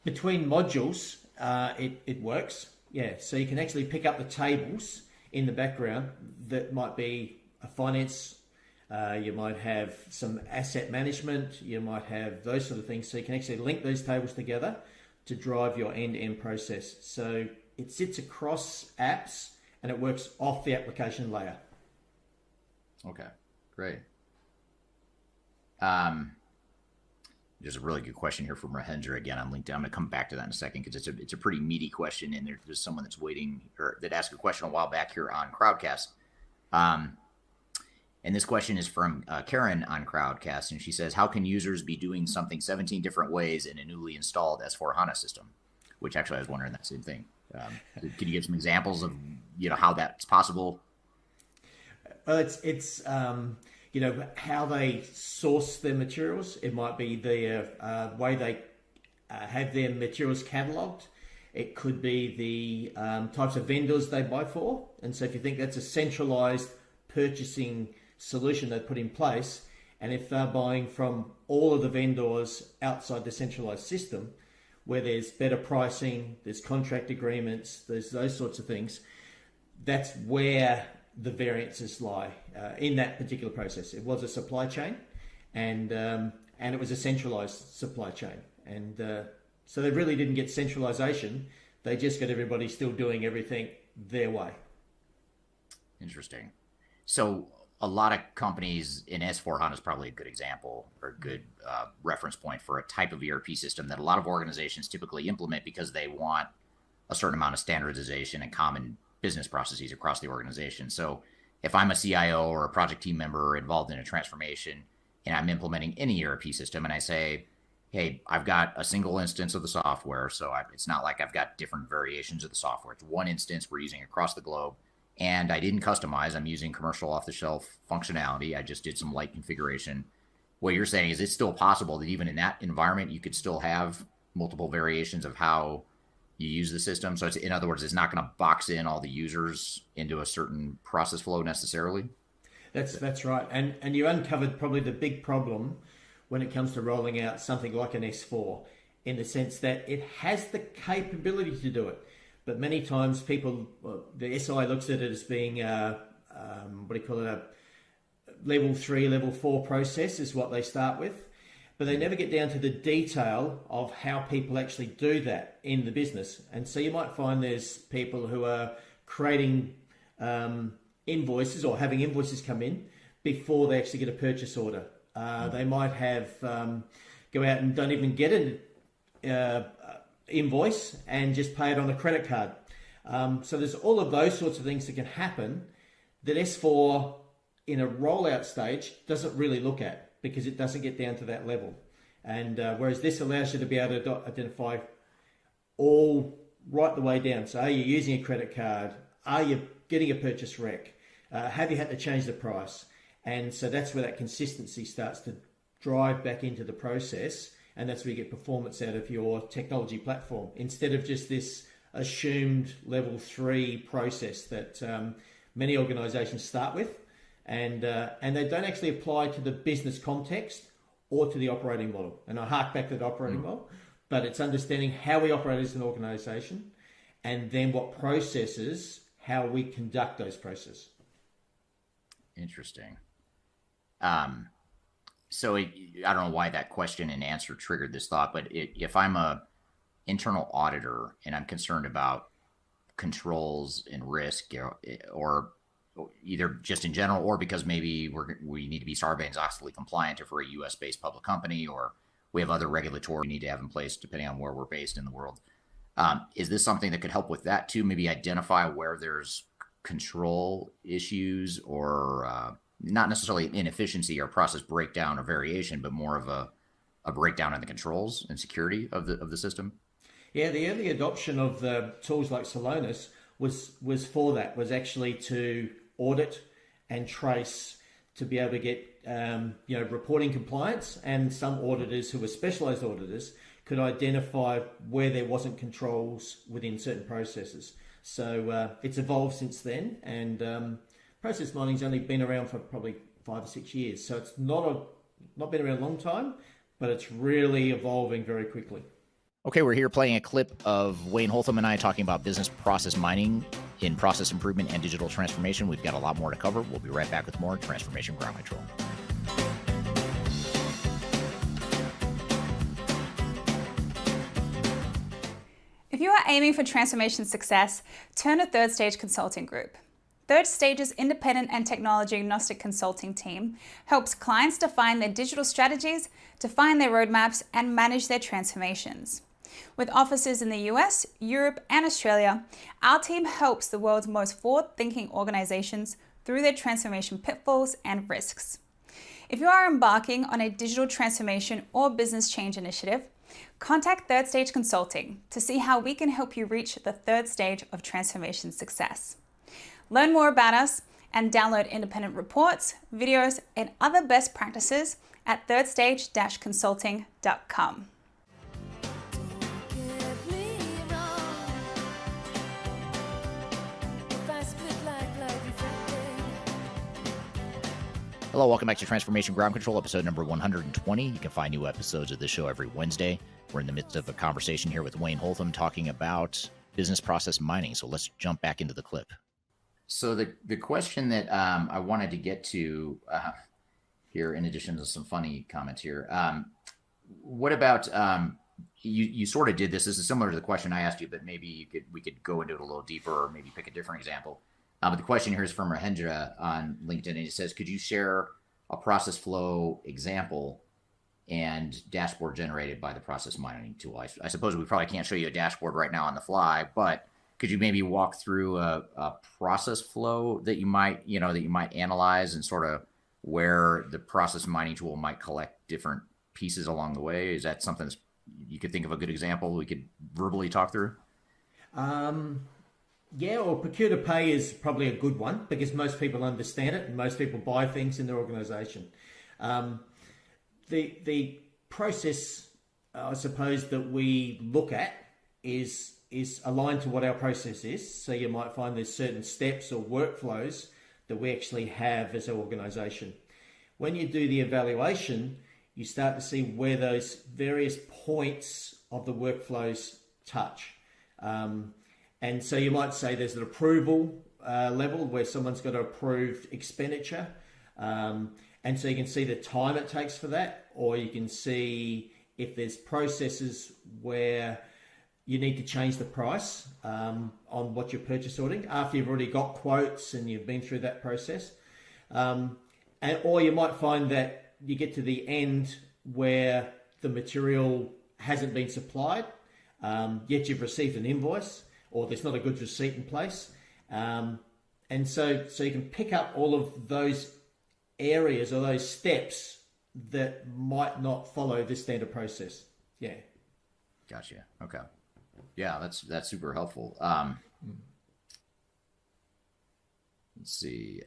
Between modules, it works. Yeah, so you can actually pick up the tables in the background that might be a finance. You might have some asset management. You might have those sort of things. So you can actually link those tables together to drive your end-to-end process. So it sits across apps and it works off the application layer. Okay, great. There's a really good question here from Mahendra again on LinkedIn. I'm going to come back to that in a second because it's a pretty meaty question, and there's someone that's waiting or that asked a question a while back here on Crowdcast. And this question is from Karen on Crowdcast, and she says, "How can users be doing something 17 different ways in a newly installed S4HANA system?" Which actually I was wondering that same thing. Can you give some examples of how that's possible? Well, it's how they source their materials. It might be the way they have their materials catalogued. It could be the types of vendors they buy for. And so if you think that's a centralized purchasing solution they put in place, and if they're buying from all of the vendors outside the centralized system, where there's better pricing, there's contract agreements, there's those sorts of things, that's where the variances lie in that particular process. It was a supply chain, and it was a centralized supply chain, and so they really didn't get centralization. They just got everybody still doing everything their way. Interesting. So a lot of companies, in S4HANA is probably a good example or a good reference point for a type of ERP system that a lot of organizations typically implement because they want a certain amount of standardization and common business processes across the organization. So if I'm a CIO or a project team member involved in a transformation and I'm implementing any ERP system and I say, hey, I've got a single instance of the software, so it's not like I've got different variations of the software. It's one instance we're using across the globe, and I didn't customize. I'm using commercial off-the-shelf functionality. I just did some light configuration. What you're saying is it's still possible that even in that environment, you could still have multiple variations of how you use the system. So it's, in other words, it's not going to box in all the users into a certain process flow necessarily. That's right. And you uncovered probably the big problem when it comes to rolling out something like an S4, in the sense that it has the capability to do it. But many times people, the SI looks at it as being a level 3, level 4 process is what they start with. But they never get down to the detail of how people actually do that in the business. And so you might find there's people who are creating invoices or having invoices come in before they actually get a purchase order. They might have go out and don't even get an invoice and just pay it on a credit card. So there's all of those sorts of things that can happen that S4 in a rollout stage doesn't really look at, because it doesn't get down to that level. And whereas this allows you to be able to identify all right the way down. So are you using a credit card? Are you getting a purchase rec? Have you had to change the price? And so that's where that consistency starts to drive back into the process. And that's where you get performance out of your technology platform, instead of just this assumed level 3 process that many organizations start with. And they don't actually apply to the business context or to the operating model. And I hark back to the operating model, but it's understanding how we operate as an organization, and then what processes, how we conduct those processes. Interesting. So I don't know why that question and answer triggered this thought, but if I'm a internal auditor and I'm concerned about controls and risk, or either just in general, or because maybe we need to be Sarbanes-Oxley compliant if we're a U.S.-based public company, or we have other regulatory we need to have in place depending on where we're based in the world. Is this something that could help with that too? Maybe identify where there's control issues, or not necessarily inefficiency or process breakdown or variation, but more of a breakdown in the controls and security of the system? Yeah, the early adoption of the tools like Celonis was for that, was actually to audit and trace, to be able to get reporting compliance, and some auditors who were specialized auditors could identify where there wasn't controls within certain processes. So it's evolved since then, and process mining's only been around for probably 5 or 6 years. So it's not been around a long time, but it's really evolving very quickly. Okay, we're here playing a clip of Wayne Holtam and I talking about business process mining in process improvement and digital transformation. We've got a lot more to cover. We'll be right back with more Transformation Ground Control. If you are aiming for transformation success, turn to Third Stage Consulting Group. Third Stage's independent and technology agnostic consulting team helps clients define their digital strategies, define their roadmaps, and manage their transformations. With offices in the US, Europe, and Australia, our team helps the world's most forward-thinking organizations through their transformation pitfalls and risks. If you are embarking on a digital transformation or business change initiative, contact Third Stage Consulting to see how we can help you reach the third stage of transformation success. Learn more about us and download independent reports, videos, and other best practices at thirdstage-consulting.com. Hello, welcome back to Transformation Ground Control, episode number 120. You can find new episodes of this show every Wednesday. We're in the midst of a conversation here with Wayne Holtam talking about business process mining. So let's jump back into the clip. So the question that I wanted to get to here, in addition to some funny comments here, what about you sort of did this. This is similar to the question I asked you, but maybe we could go into it a little deeper, or maybe pick a different example. But the question here is from Rahendra on LinkedIn, and he says, could you share a process flow example and dashboard generated by the process mining tool? I suppose we probably can't show you a dashboard right now on the fly, but could you maybe walk through a process flow that you might analyze, and sort of where the process mining tool might collect different pieces along the way? Is that something you could think of a good example we could verbally talk through? Yeah, or procure to pay is probably a good one, because most people understand it and most people buy things in their organization. The process, I suppose, that we look at is aligned to what our process is. So you might find there's certain steps or workflows that we actually have as an organization. When you do the evaluation, you start to see where those various points of the workflows touch. And so you might say there's an approval level where someone's got to approve expenditure. And so you can see the time it takes for that, or you can see if there's processes where you need to change the price on what you're purchase ordering after you've already got quotes and you've been through that process. Or you might find that you get to the end where the material hasn't been supplied, yet you've received an invoice, or there's not a goods receipt in place. And so you can pick up all of those areas or those steps that might not follow this standard process. Yeah. Gotcha. Okay. Yeah, that's super helpful. Let's see.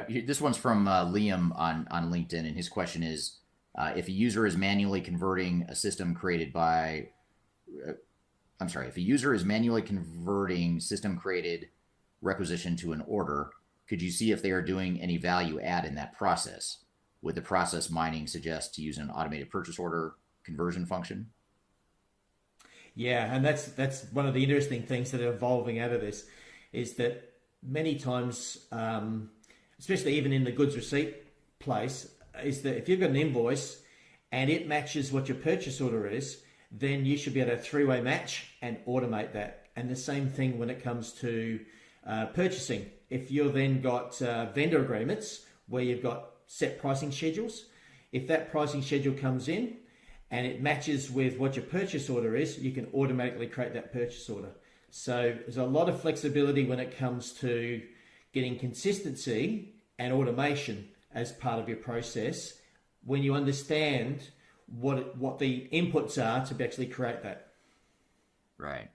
This one's from Liam on LinkedIn, and his question is, if a user is manually converting system created requisition to an order, could you see if they are doing any value add in that process? Would the process mining suggest to use an automated purchase order conversion function? Yeah, and that's one of the interesting things that are evolving out of this, is that many times, especially even in the goods receipt place, is that if you've got an invoice and it matches what your purchase order is, then you should be able to three-way match and automate that. And the same thing when it comes to purchasing. If you've then got vendor agreements where you've got set pricing schedules, if that pricing schedule comes in and it matches with what your purchase order is, you can automatically create that purchase order. So there's a lot of flexibility when it comes to getting consistency and automation as part of your process when you understand what the inputs are to actually create that. Right.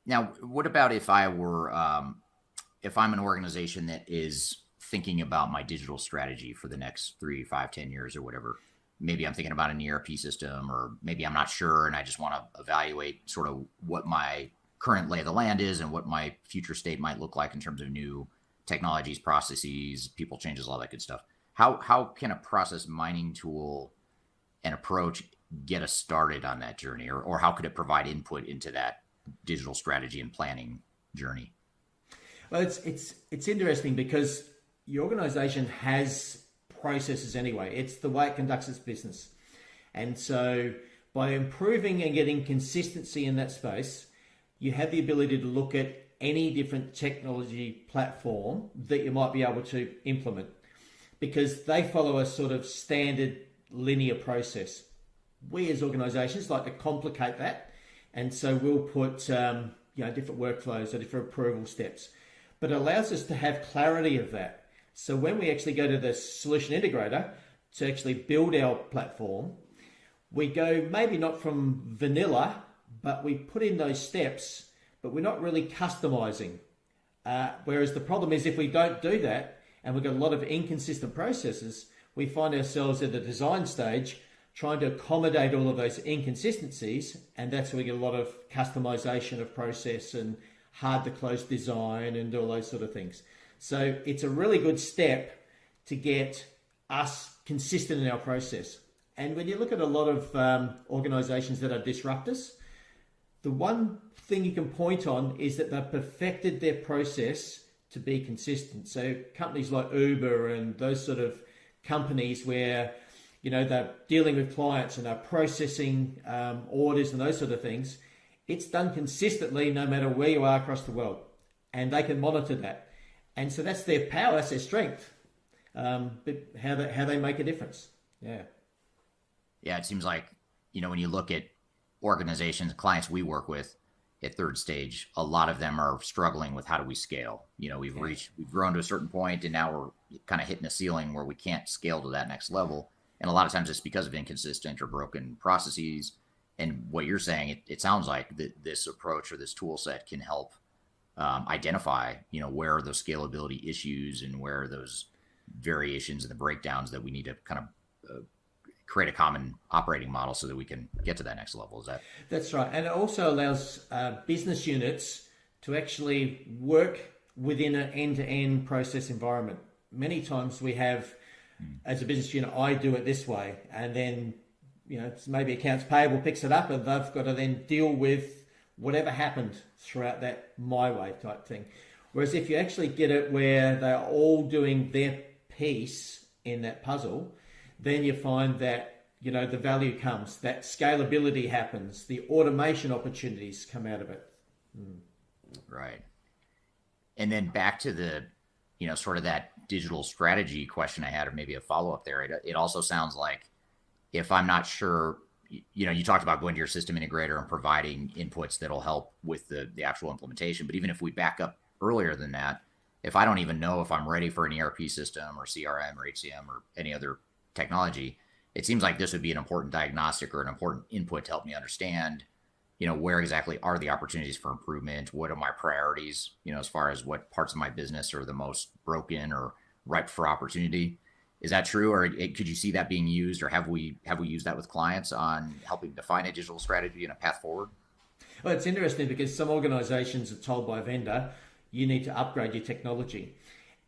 Now, what about if I were if I'm an organization that is thinking about my digital strategy for the next 3, 5, 10 years or whatever, maybe I'm thinking about an ERP system, or maybe I'm not sure and I just want to evaluate sort of what my current lay of the land is and what my future state might look like in terms of new technologies, processes, people changes, all that good stuff. How can a process mining tool and approach get us started on that journey, or how could it provide input into that digital strategy and planning journey? Well, it's interesting because your organization has processes anyway. It's the way it conducts its business. And so by improving and getting consistency in that space, you have the ability to look at any different technology platform that you might be able to implement, because they follow a sort of standard linear process. We as organizations like to complicate that, and so we'll put different workflows or different approval steps, but it allows us to have clarity of that. So when we actually go to the solution integrator to actually build our platform, we go maybe not from vanilla, but we put in those steps, but we're not really customizing. Whereas the problem is if we don't do that and we've got a lot of inconsistent processes, we find ourselves at the design stage trying to accommodate all of those inconsistencies, and that's where we get a lot of customization of process and hard to close design and all those sort of things. So it's a really good step to get us consistent in our process. And when you look at a lot of organizations that are disruptors, the one thing you can point on is that they've perfected their process to be consistent. So companies like Uber and those sort of companies where, they're dealing with clients and they're processing orders and those sort of things, it's done consistently no matter where you are across the world. And they can monitor that. And so that's their power, that's their strength, but how they make a difference. Yeah. Yeah, it seems like, when you look at organizations, clients we work with at third stage, a lot of them are struggling with how do we scale. We've grown to a certain point, and now we're kind of hitting a ceiling where we can't scale to that next level. And a lot of times it's because of inconsistent or broken processes. And what you're saying, it sounds like this approach or this tool set can help identify, where are those scalability issues and where are those variations and the breakdowns that we need to kind of create a common operating model so that we can get to that next level. Is that? That's right. And it also allows business units to actually work within an end-to-end process environment. Many times we have, as a business unit, I do it this way, and then, maybe accounts payable picks it up and they've got to then deal with whatever happened throughout that my way type thing. Whereas if you actually get it where they're all doing their piece in that puzzle, then you find that, the value comes, that scalability happens, the automation opportunities come out of it. Right. And then back to the, sort of that digital strategy question I had, or maybe a follow-up there. It also sounds like if I'm not sure, you talked about going to your system integrator and providing inputs that'll help with the actual implementation. But even if we back up earlier than that, if I don't even know if I'm ready for an ERP system or CRM or HCM or any other technology, it seems like this would be an important diagnostic or an important input to help me understand, where exactly are the opportunities for improvement? What are my priorities, as far as what parts of my business are the most broken or ripe for opportunity? Is that true? Or could you see that being used, or have we used that with clients on helping define a digital strategy and a path forward? Well, it's interesting because some organizations are told by a vendor, you need to upgrade your technology.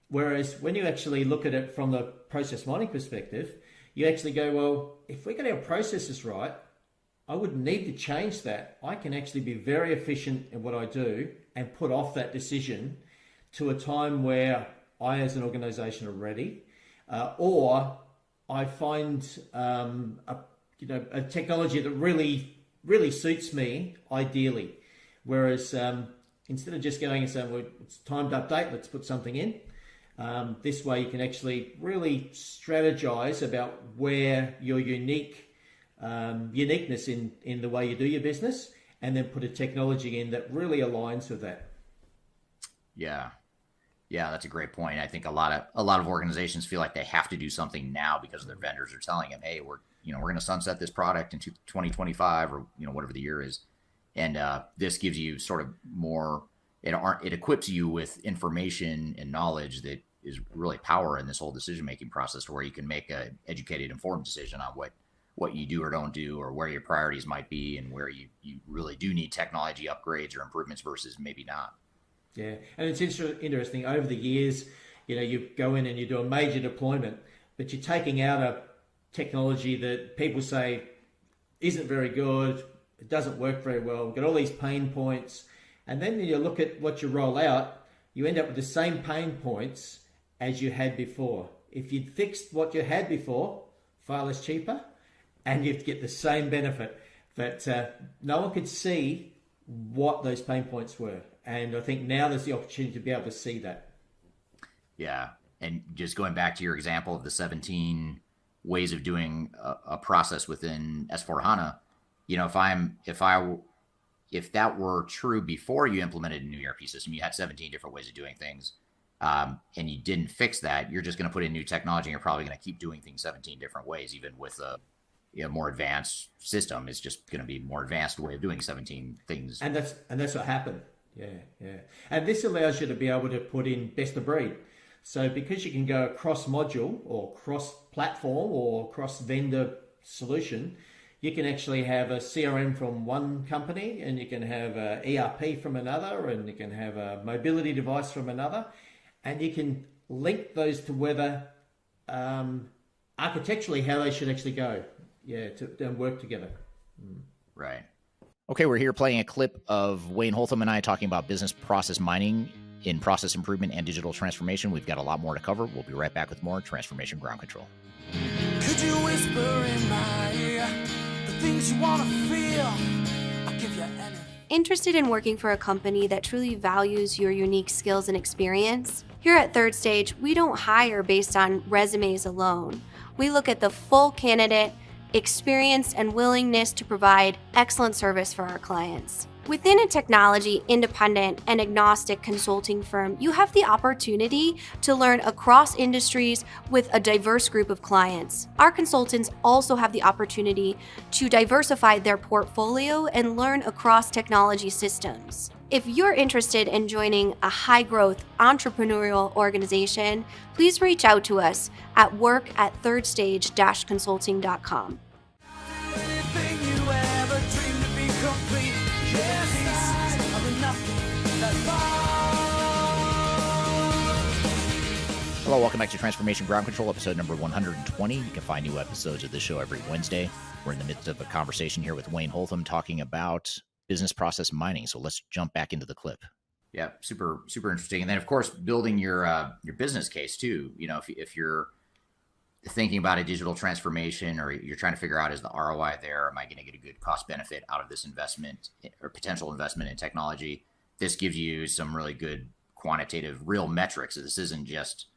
Whereas when you actually look at it from the process mining perspective, you actually go, well, if we get our processes right, I wouldn't need to change that. I can actually be very efficient in what I do and put off that decision to a time where I as an organization are ready, or I find a technology that really suits me ideally. Whereas instead of just going and saying, well, it's time to update, let's put something in. This way you can actually really strategize about where your uniqueness in the way you do your business, and then put a technology in that really aligns with that. Yeah, that's a great point. I think a lot of organizations feel like they have to do something now because their vendors are telling them, hey, we're going to sunset this product in 2025 or whatever the year is. And this gives you sort of more it equips you with information and knowledge that is really power in this whole decision making process, to where you can make a educated, informed decision on what you do or don't do, or where your priorities might be, and where you really do need technology upgrades or improvements versus maybe not. Yeah, and it's interesting. Over the years, you go in and you do a major deployment, but you're taking out a technology that people say isn't very good, it doesn't work very well, we've got all these pain points, and then you look at what you roll out, you end up with the same pain points as you had before. If you'd fixed what you had before, far less cheaper, and you'd get the same benefit. But no one could see what those pain points were. And I think now there's the opportunity to be able to see that. Yeah. And just going back to your example of the 17 ways of doing a process within S4HANA, if that were true before you implemented a new ERP system, you had 17 different ways of doing things, and you didn't fix that, you're just going to put in new technology, and you're probably going to keep doing things 17 different ways, even with a more advanced system. It's just going to be a more advanced way of doing 17 things. And that's what happened. Yeah. And this allows you to be able to put in best of breed. So because you can go cross module or cross platform or cross vendor solution, you can actually have a CRM from one company, and you can have a ERP from another, and you can have a mobility device from another, and you can link those to whether architecturally how they should actually go. Yeah, to work together. Right. Okay, we're here playing a clip of Wayne Holtam and I talking about business process mining in process improvement and digital transformation. We've got a lot more to cover. We'll be right back with more Transformation Ground Control. Could you whisper in my ear the things you want to feel? I'll give you anything. Interested in working for a company that truly values your unique skills and experience? Here at Third Stage, we don't hire based on resumes alone. We look at the full candidate, experience, and willingness to provide excellent service for our clients. Within a technology independent and agnostic consulting firm, you have the opportunity to learn across industries with a diverse group of clients. Our consultants also have the opportunity to diversify their portfolio and learn across technology systems. If you're interested in joining a high-growth entrepreneurial organization, please reach out to us at work@thirdstage-consulting.com. Anything you ever dreamed to be complete. Yes, I'm nothing that far. Hello, welcome back to Transformation Ground Control, episode number 120. You can find new episodes of this show every Wednesday. We're in the midst of a conversation here with Wayne Holtam talking about business process mining. So let's jump back into the clip. Yeah, super interesting. And then, of course, building your business case too. If you're thinking about a digital transformation, or you're trying to figure out, is the ROI there? Am I going to get a good cost benefit out of this investment or potential investment in technology? This gives you some really good quantitative, real metrics. This isn't just,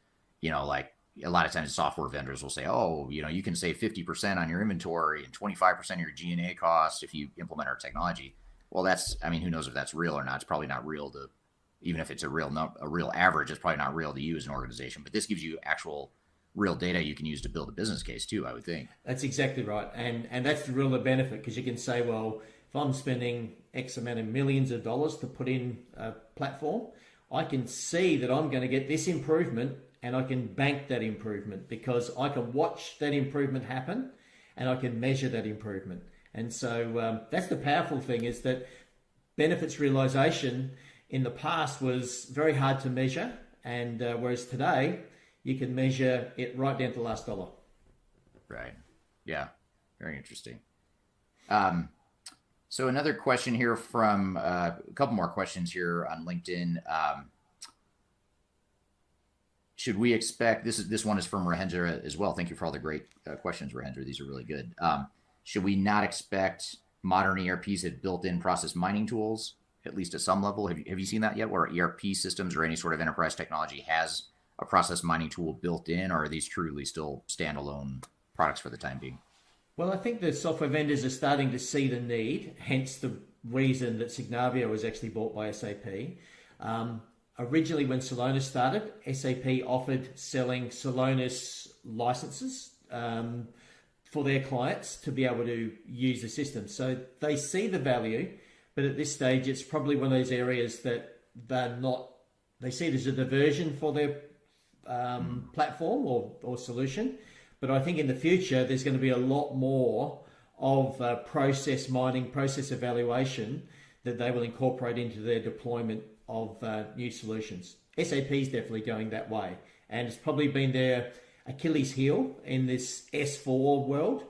like a lot of times software vendors will say, oh, you can save 50% on your inventory and 25% of your G&A costs if you implement our technology. Well, who knows if that's real or not? It's probably not real even if it's a real average, it's probably not real to you as an organization. But this gives you actual real data you can use to build a business case too, I would think. That's exactly right. And that's the real benefit, because you can say, well, if I'm spending X amount of millions of dollars to put in a platform, I can see that I'm going to get this improvement, and I can bank that improvement because I can watch that improvement happen and I can measure that improvement. And so that's the powerful thing, is that benefits realization in the past was very hard to measure, and whereas today you can measure it right down to the last dollar. Right. Yeah. Very interesting. So another question here from a couple more questions here on LinkedIn. Should we expect, this one is from Rahendra as well. Thank you for all the great questions, Rahendra. These are really good. Should we not expect modern ERPs have built-in process mining tools, at least at some level? Have you seen that yet, where ERP systems or any sort of enterprise technology has a process mining tool built in, or are these truly still standalone products for the time being? Well, I think the software vendors are starting to see the need, hence the reason that Signavio was actually bought by SAP. Originally, when Celonis started, SAP offered selling Celonis licenses for their clients to be able to use the system. So they see the value, but at this stage, it's probably one of those areas that they see it as a diversion for their platform or solution. But I think in the future, there's going to be a lot more of process mining, process evaluation that they will incorporate into their deployment of new solutions. SAP is definitely going that way, and it's probably been their Achilles heel in this S4 world,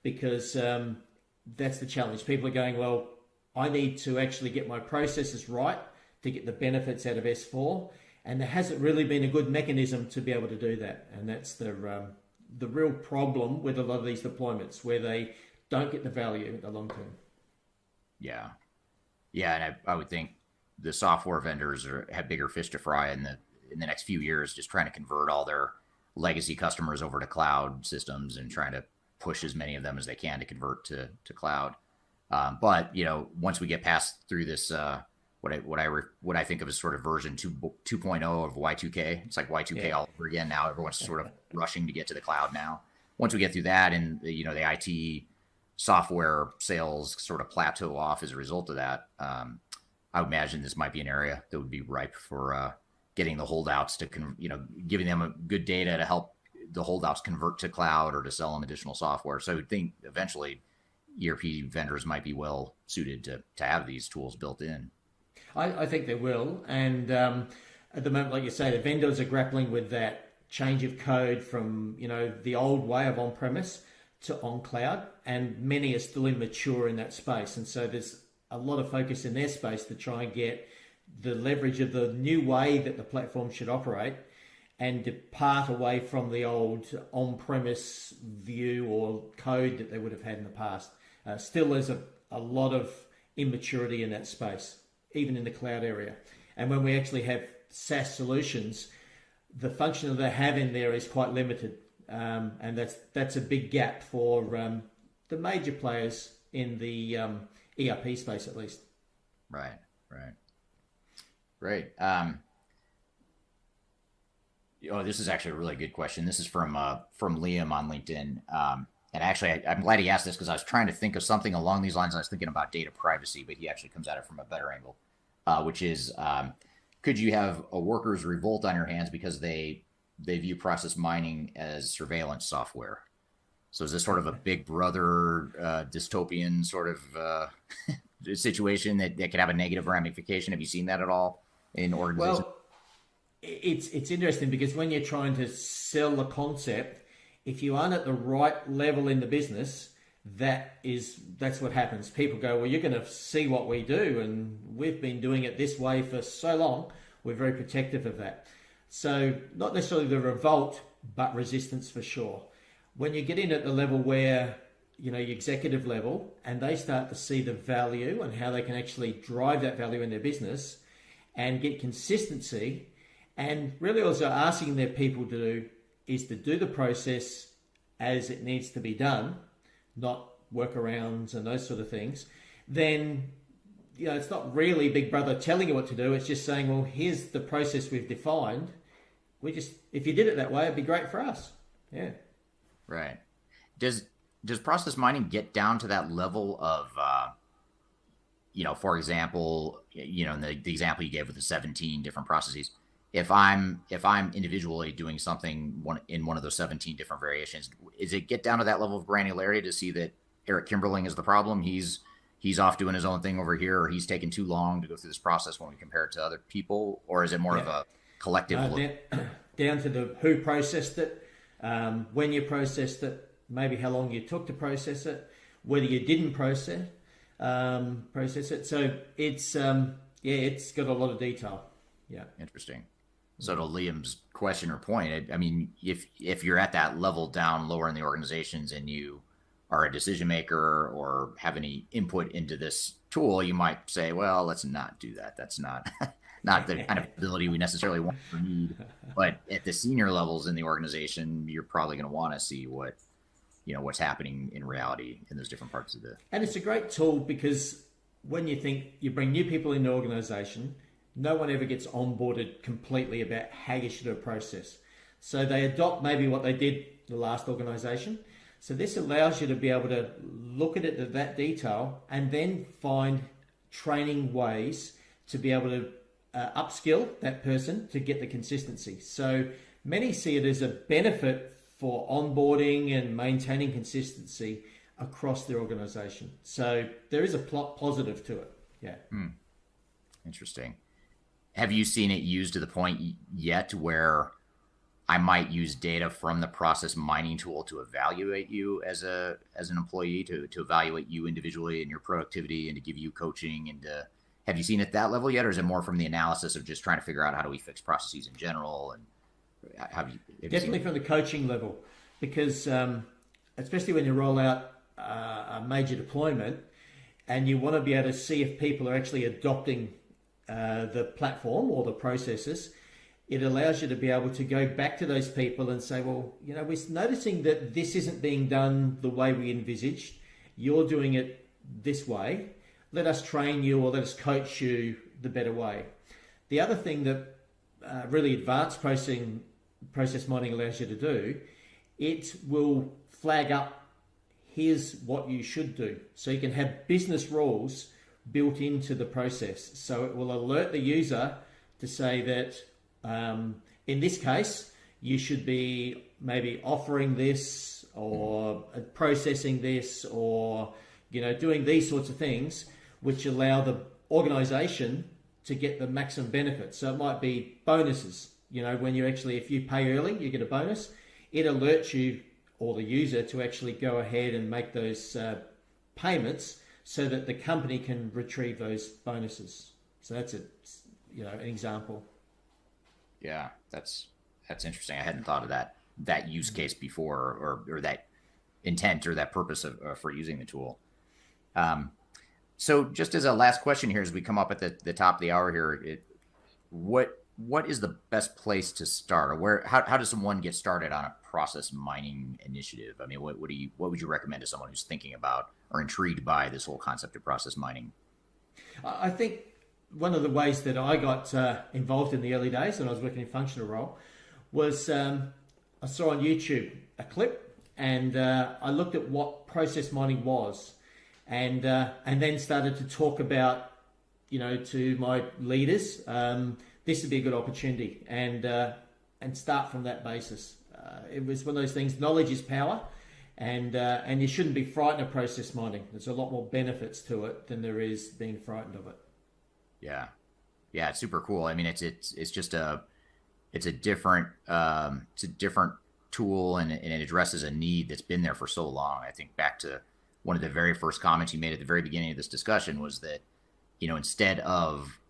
because that's the challenge. People are going, well, I need to actually get my processes right to get the benefits out of S4, and there hasn't really been a good mechanism to be able to do that, and that's the real problem with a lot of these deployments, where they don't get the value in the long term. Yeah, and I would think the software vendors have bigger fish to fry in the next few years, just trying to convert all their legacy customers over to cloud systems and trying to push as many of them as they can to convert to cloud. But once we get past through this, what I think of as sort of version 2.0 of Y2K, it's like Y2K all over again. Now everyone's sort of rushing to get to the cloud now. Once we get through that, and the IT software sales sort of plateau off as a result of that, I would imagine this might be an area that would be ripe for getting the holdouts to, giving them a good data to help the holdouts convert to cloud or to sell them additional software. So I would think eventually ERP vendors might be well suited to have these tools built in. I think they will. And at the moment, like you say, the vendors are grappling with that change of code from, the old way of on-premise to on-cloud, and many are still immature in that space. And so there's a lot of focus in their space to try and get the leverage of the new way that the platform should operate and depart away from the old on-premise view or code that they would have had in the past. Still, there's a lot of immaturity in that space, even in the cloud area. And when we actually have SaaS solutions, the function that they have in there is quite limited. And that's a big gap for the major players in the ERP space, at least. Right. Great. This is actually a really good question. This is from Liam on LinkedIn. And actually, I'm glad he asked this, because I was trying to think of something along these lines. I was thinking about data privacy, but he actually comes at it from a better angle, which is, could you have a workers revolt on your hands because they view process mining as surveillance software? So is this sort of a big brother dystopian sort of situation that could have a negative ramification? Have you seen that at all in organizations? Well, it's interesting, because when you're trying to sell the concept, if you aren't at the right level in the business, that's what happens. People go, well, you're going to see what we do, and we've been doing it this way for so long. We're very protective of that. So not necessarily the revolt, but resistance for sure. When you get in at the level where, your executive level, and they start to see the value and how they can actually drive that value in their business and get consistency, and really also asking their people to do is to do the process as it needs to be done, not workarounds and those sort of things, then it's not really Big Brother telling you what to do. It's just saying, well, here's the process we've defined. If you did it that way, it'd be great for us. Yeah. Right. Does process mining get down to that level of, for example, in the example you gave with the 17 different processes, if I'm individually doing something in one of those 17 different variations, is it get down to that level of granularity to see that Eric Kimberling is the problem? He's off doing his own thing over here, or he's taking too long to go through this process when we compare it to other people, or is it more of a collective look? Down to the who processed it, when you processed it, maybe how long you took to process it, whether you didn't process it. So it's it's got a lot of detail. Yeah. Interesting. So to Liam's question or point, I mean, if you're at that level down lower in the organizations and you are a decision maker or have any input into this tool, you might say, well, let's not do that. That's not the kind of ability we necessarily want or need. But at the senior levels in the organization, you're probably going to want to see what's happening in reality in those different parts of the. And it's a great tool, because when you think you bring new people in the organization, no one ever gets onboarded completely about how you should do a process. So they adopt maybe what they did the last organization. So this allows you to be able to look at it at that detail and then find training ways to be able to upskill that person to get the consistency. So many see it as a benefit for onboarding and maintaining consistency across their organization. So there is a positive to it. Yeah. Interesting. Have you seen it used to the point yet where I might use data from the process mining tool to evaluate you as an employee, to evaluate you individually and your productivity, and to give you coaching? And have you seen it at that level yet, or is it more from the analysis of just trying to figure out how do we fix processes in general? And have you definitely from the coaching level, because especially when you roll out a major deployment and you want to be able to see if people are actually adopting the platform or the processes, it allows you to be able to go back to those people and say, well, you know, we're noticing that this isn't being done the way we envisaged. You're doing it this way. Let us train you, or let us coach you the better way. The other thing that really advanced process mining allows you to do, it will flag up, here's what you should do. So you can have business rules built into the process. So it will alert the user to say that in this case, you should be maybe offering this, or processing this, or, you know, doing these sorts of things, which allow the organization to get the maximum benefit. So it might be bonuses. You know, when you actually, if you pay early, you get a bonus. It alerts you, or the user, to actually go ahead and make those payments so that the company can retrieve those bonuses. So that's an example. Yeah, that's interesting. I hadn't thought of that use case before, or that intent or that purpose for using the tool. So just as a last question here, as we come up at the top of the hour here, what is the best place to start, or how does someone get started on a process mining initiative? I mean, what would you recommend to someone who's thinking about or intrigued by this whole concept of process mining? I think one of the ways that I got involved in the early days when I was working in functional role was I saw on YouTube a clip, and I looked at what process mining was, and then started to talk about, you know, to my leaders, this would be a good opportunity, and start from that basis. It was one of those things. Knowledge is power, and you shouldn't be frightened of process mining. There's a lot more benefits to it than there is being frightened of it. Yeah, it's super cool. I mean, it's just a different tool, and it addresses a need that's been there for so long. I think back to one of the very first comments you made at the very beginning of this discussion was that, you know, instead of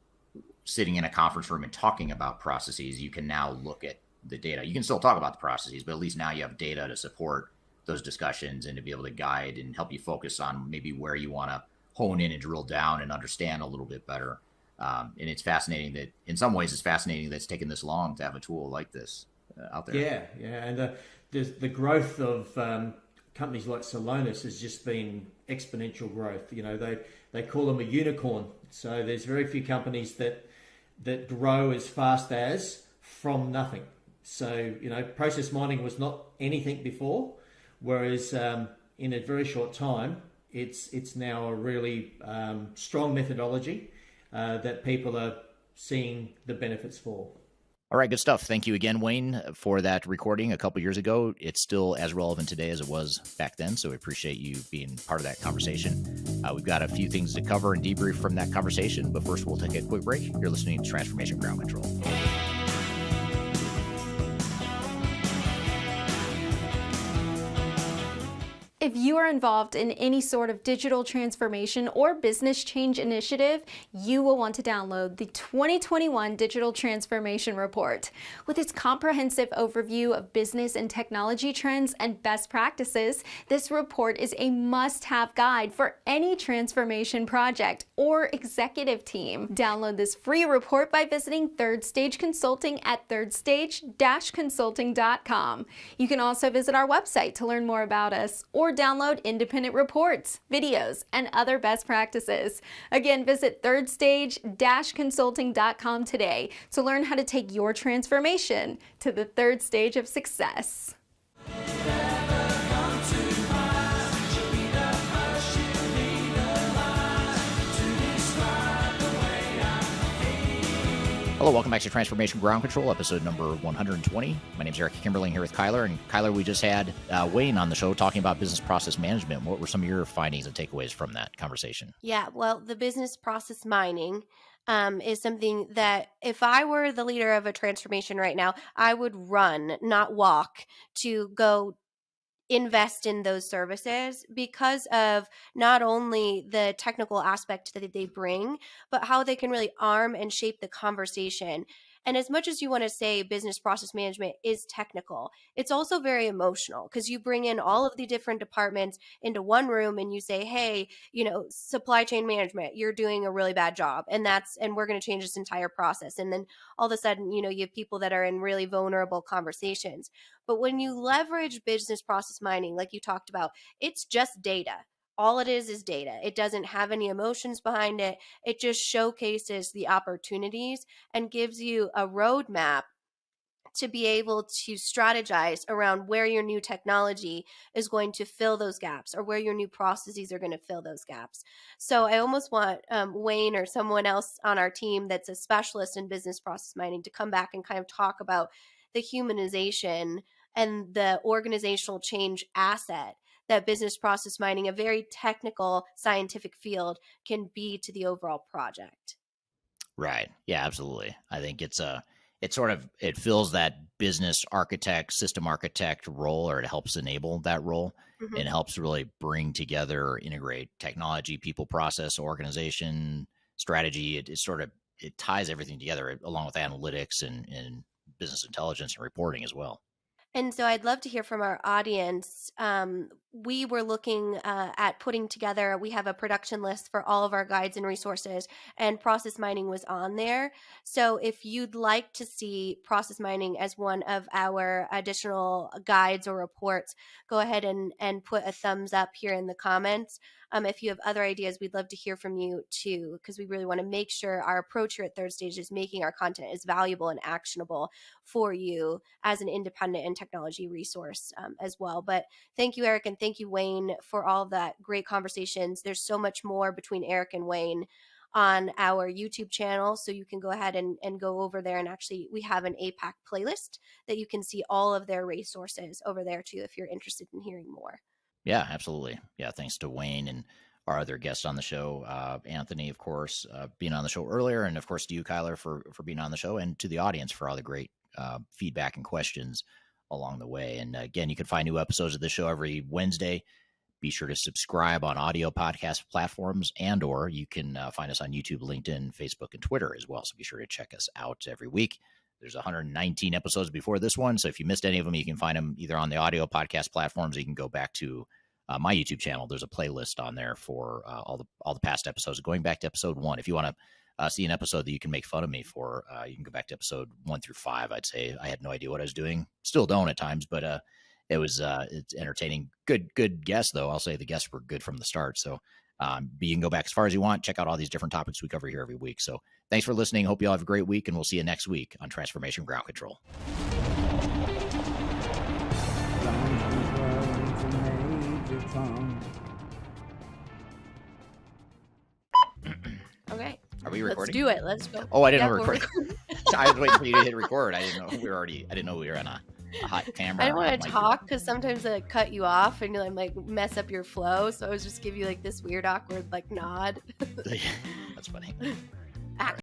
sitting in a conference room and talking about processes, you can now look at the data. You can still talk about the processes, but at least now you have data to support those discussions and to be able to guide and help you focus on maybe where you want to hone in and drill down and understand a little bit better. And it's fascinating that, in some ways, it's fascinating that it's taken this long to have a tool like this out there. Yeah, and the growth of companies like Celonis has just been exponential growth. You know, they call them a unicorn. So there's very few companies that grow as fast as from nothing. So, you know, process mining was not anything before, whereas in a very short time, it's now a really strong methodology that people are seeing the benefits for. All right, good stuff. Thank you again, Wayne, for that recording a couple years ago. It's still as relevant today as it was back then, so we appreciate you being part of that conversation. We've got a few things to cover and debrief from that conversation, but first we'll take a quick break. You're listening to Transformation Ground Control. If you are involved in any sort of digital transformation or business change initiative, you will want to download the 2021 Digital Transformation Report. With its comprehensive overview of business and technology trends and best practices, this report is a must-have guide for any transformation project or executive team. Download this free report by visiting Third Stage Consulting at thirdstage-consulting.com. You can also visit our website to learn more about us, or download independent reports, videos, and other best practices. Again, visit thirdstage-consulting.com today to learn how to take your transformation to the third stage of success. Hello, welcome back to Transformation Ground Control, episode number 120. My name is Eric Kimberling here with Kyler. And Kyler, we just had Wayne on the show talking about business process management. What were some of your findings and takeaways from that conversation? Yeah, well, the business process mining is something that if I were the leader of a transformation right now, I would run, not walk, to go invest in those services because of not only the technical aspect that they bring, but how they can really arm and shape the conversation. And as much as you want to say business process management is technical, it's also very emotional because you bring in all of the different departments into one room and you say, hey, supply chain management, you're doing a really bad job. And we're going to change this entire process. And then all of a sudden, you have people that are in really vulnerable conversations. But when you leverage business process mining, like you talked about, it's just data. All it is data. It doesn't have any emotions behind it. It just showcases the opportunities and gives you a roadmap to be able to strategize around where your new technology is going to fill those gaps or where your new processes are going to fill those gaps. So I almost want Wayne or someone else on our team that's a specialist in business process mining to come back and kind of talk about the humanization and the organizational change asset that business process mining, a very technical scientific field, can be to the overall project. Right. Yeah, absolutely. I think it fills that business architect, system architect role, or it helps enable that role. Mm-hmm. And it helps really bring together, integrate technology, people, process, organization, strategy. It ties everything together along with analytics and business intelligence and reporting as well. And so I'd love to hear from our audience. We were looking at putting together, we have a production list for all of our guides and resources, and process mining was on there. So if you'd like to see process mining as one of our additional guides or reports, go ahead and put a thumbs up here in the comments. If you have other ideas, we'd love to hear from you too, because we really want to make sure our approach here at Third Stage is making our content as valuable and actionable for you as an independent and technology resource as well. But thank you, Eric, and thank you, Wayne, for all that great conversations. There's so much more between Eric and Wayne on our YouTube channel, so you can go ahead and go over there. And actually, we have an APAC playlist that you can see all of their resources over there too if you're interested in hearing more. Yeah, absolutely. Yeah, thanks to Wayne and our other guests on the show, Anthony, of course, being on the show earlier, and of course to you, Kyler, for being on the show, and to the audience for all the great feedback and questions along the way. And again, you can find new episodes of the show every Wednesday. Be sure to subscribe on audio podcast platforms, or you can find us on YouTube, LinkedIn, Facebook, and Twitter as well. So be sure to check us out every week. There's 119 episodes before this one. So if you missed any of them, you can find them either on the audio podcast platforms, or you can go back to my YouTube channel. There's a playlist on there for all the past episodes, going back to episode 1. If you want to see an episode that you can make fun of me for, you can go back to episode 1 through 5. I'd say I had no idea what I was doing. Still don't at times, but it's entertaining. Good guests, though. I'll say the guests were good from the start. So you can go back as far as you want. Check out all these different topics we cover here every week. So thanks for listening. Hope you all have a great week, and we'll see you next week on Transformation Ground Control. Okay. Are we recording? Let's do it. Let's go. Oh, I didn't know we were recording. I was waiting for you to hit record. I didn't know we were on a hot camera. I didn't want to talk because sometimes I cut you off and like mess up your flow. So I was just give you like this weird, awkward like nod. That's funny.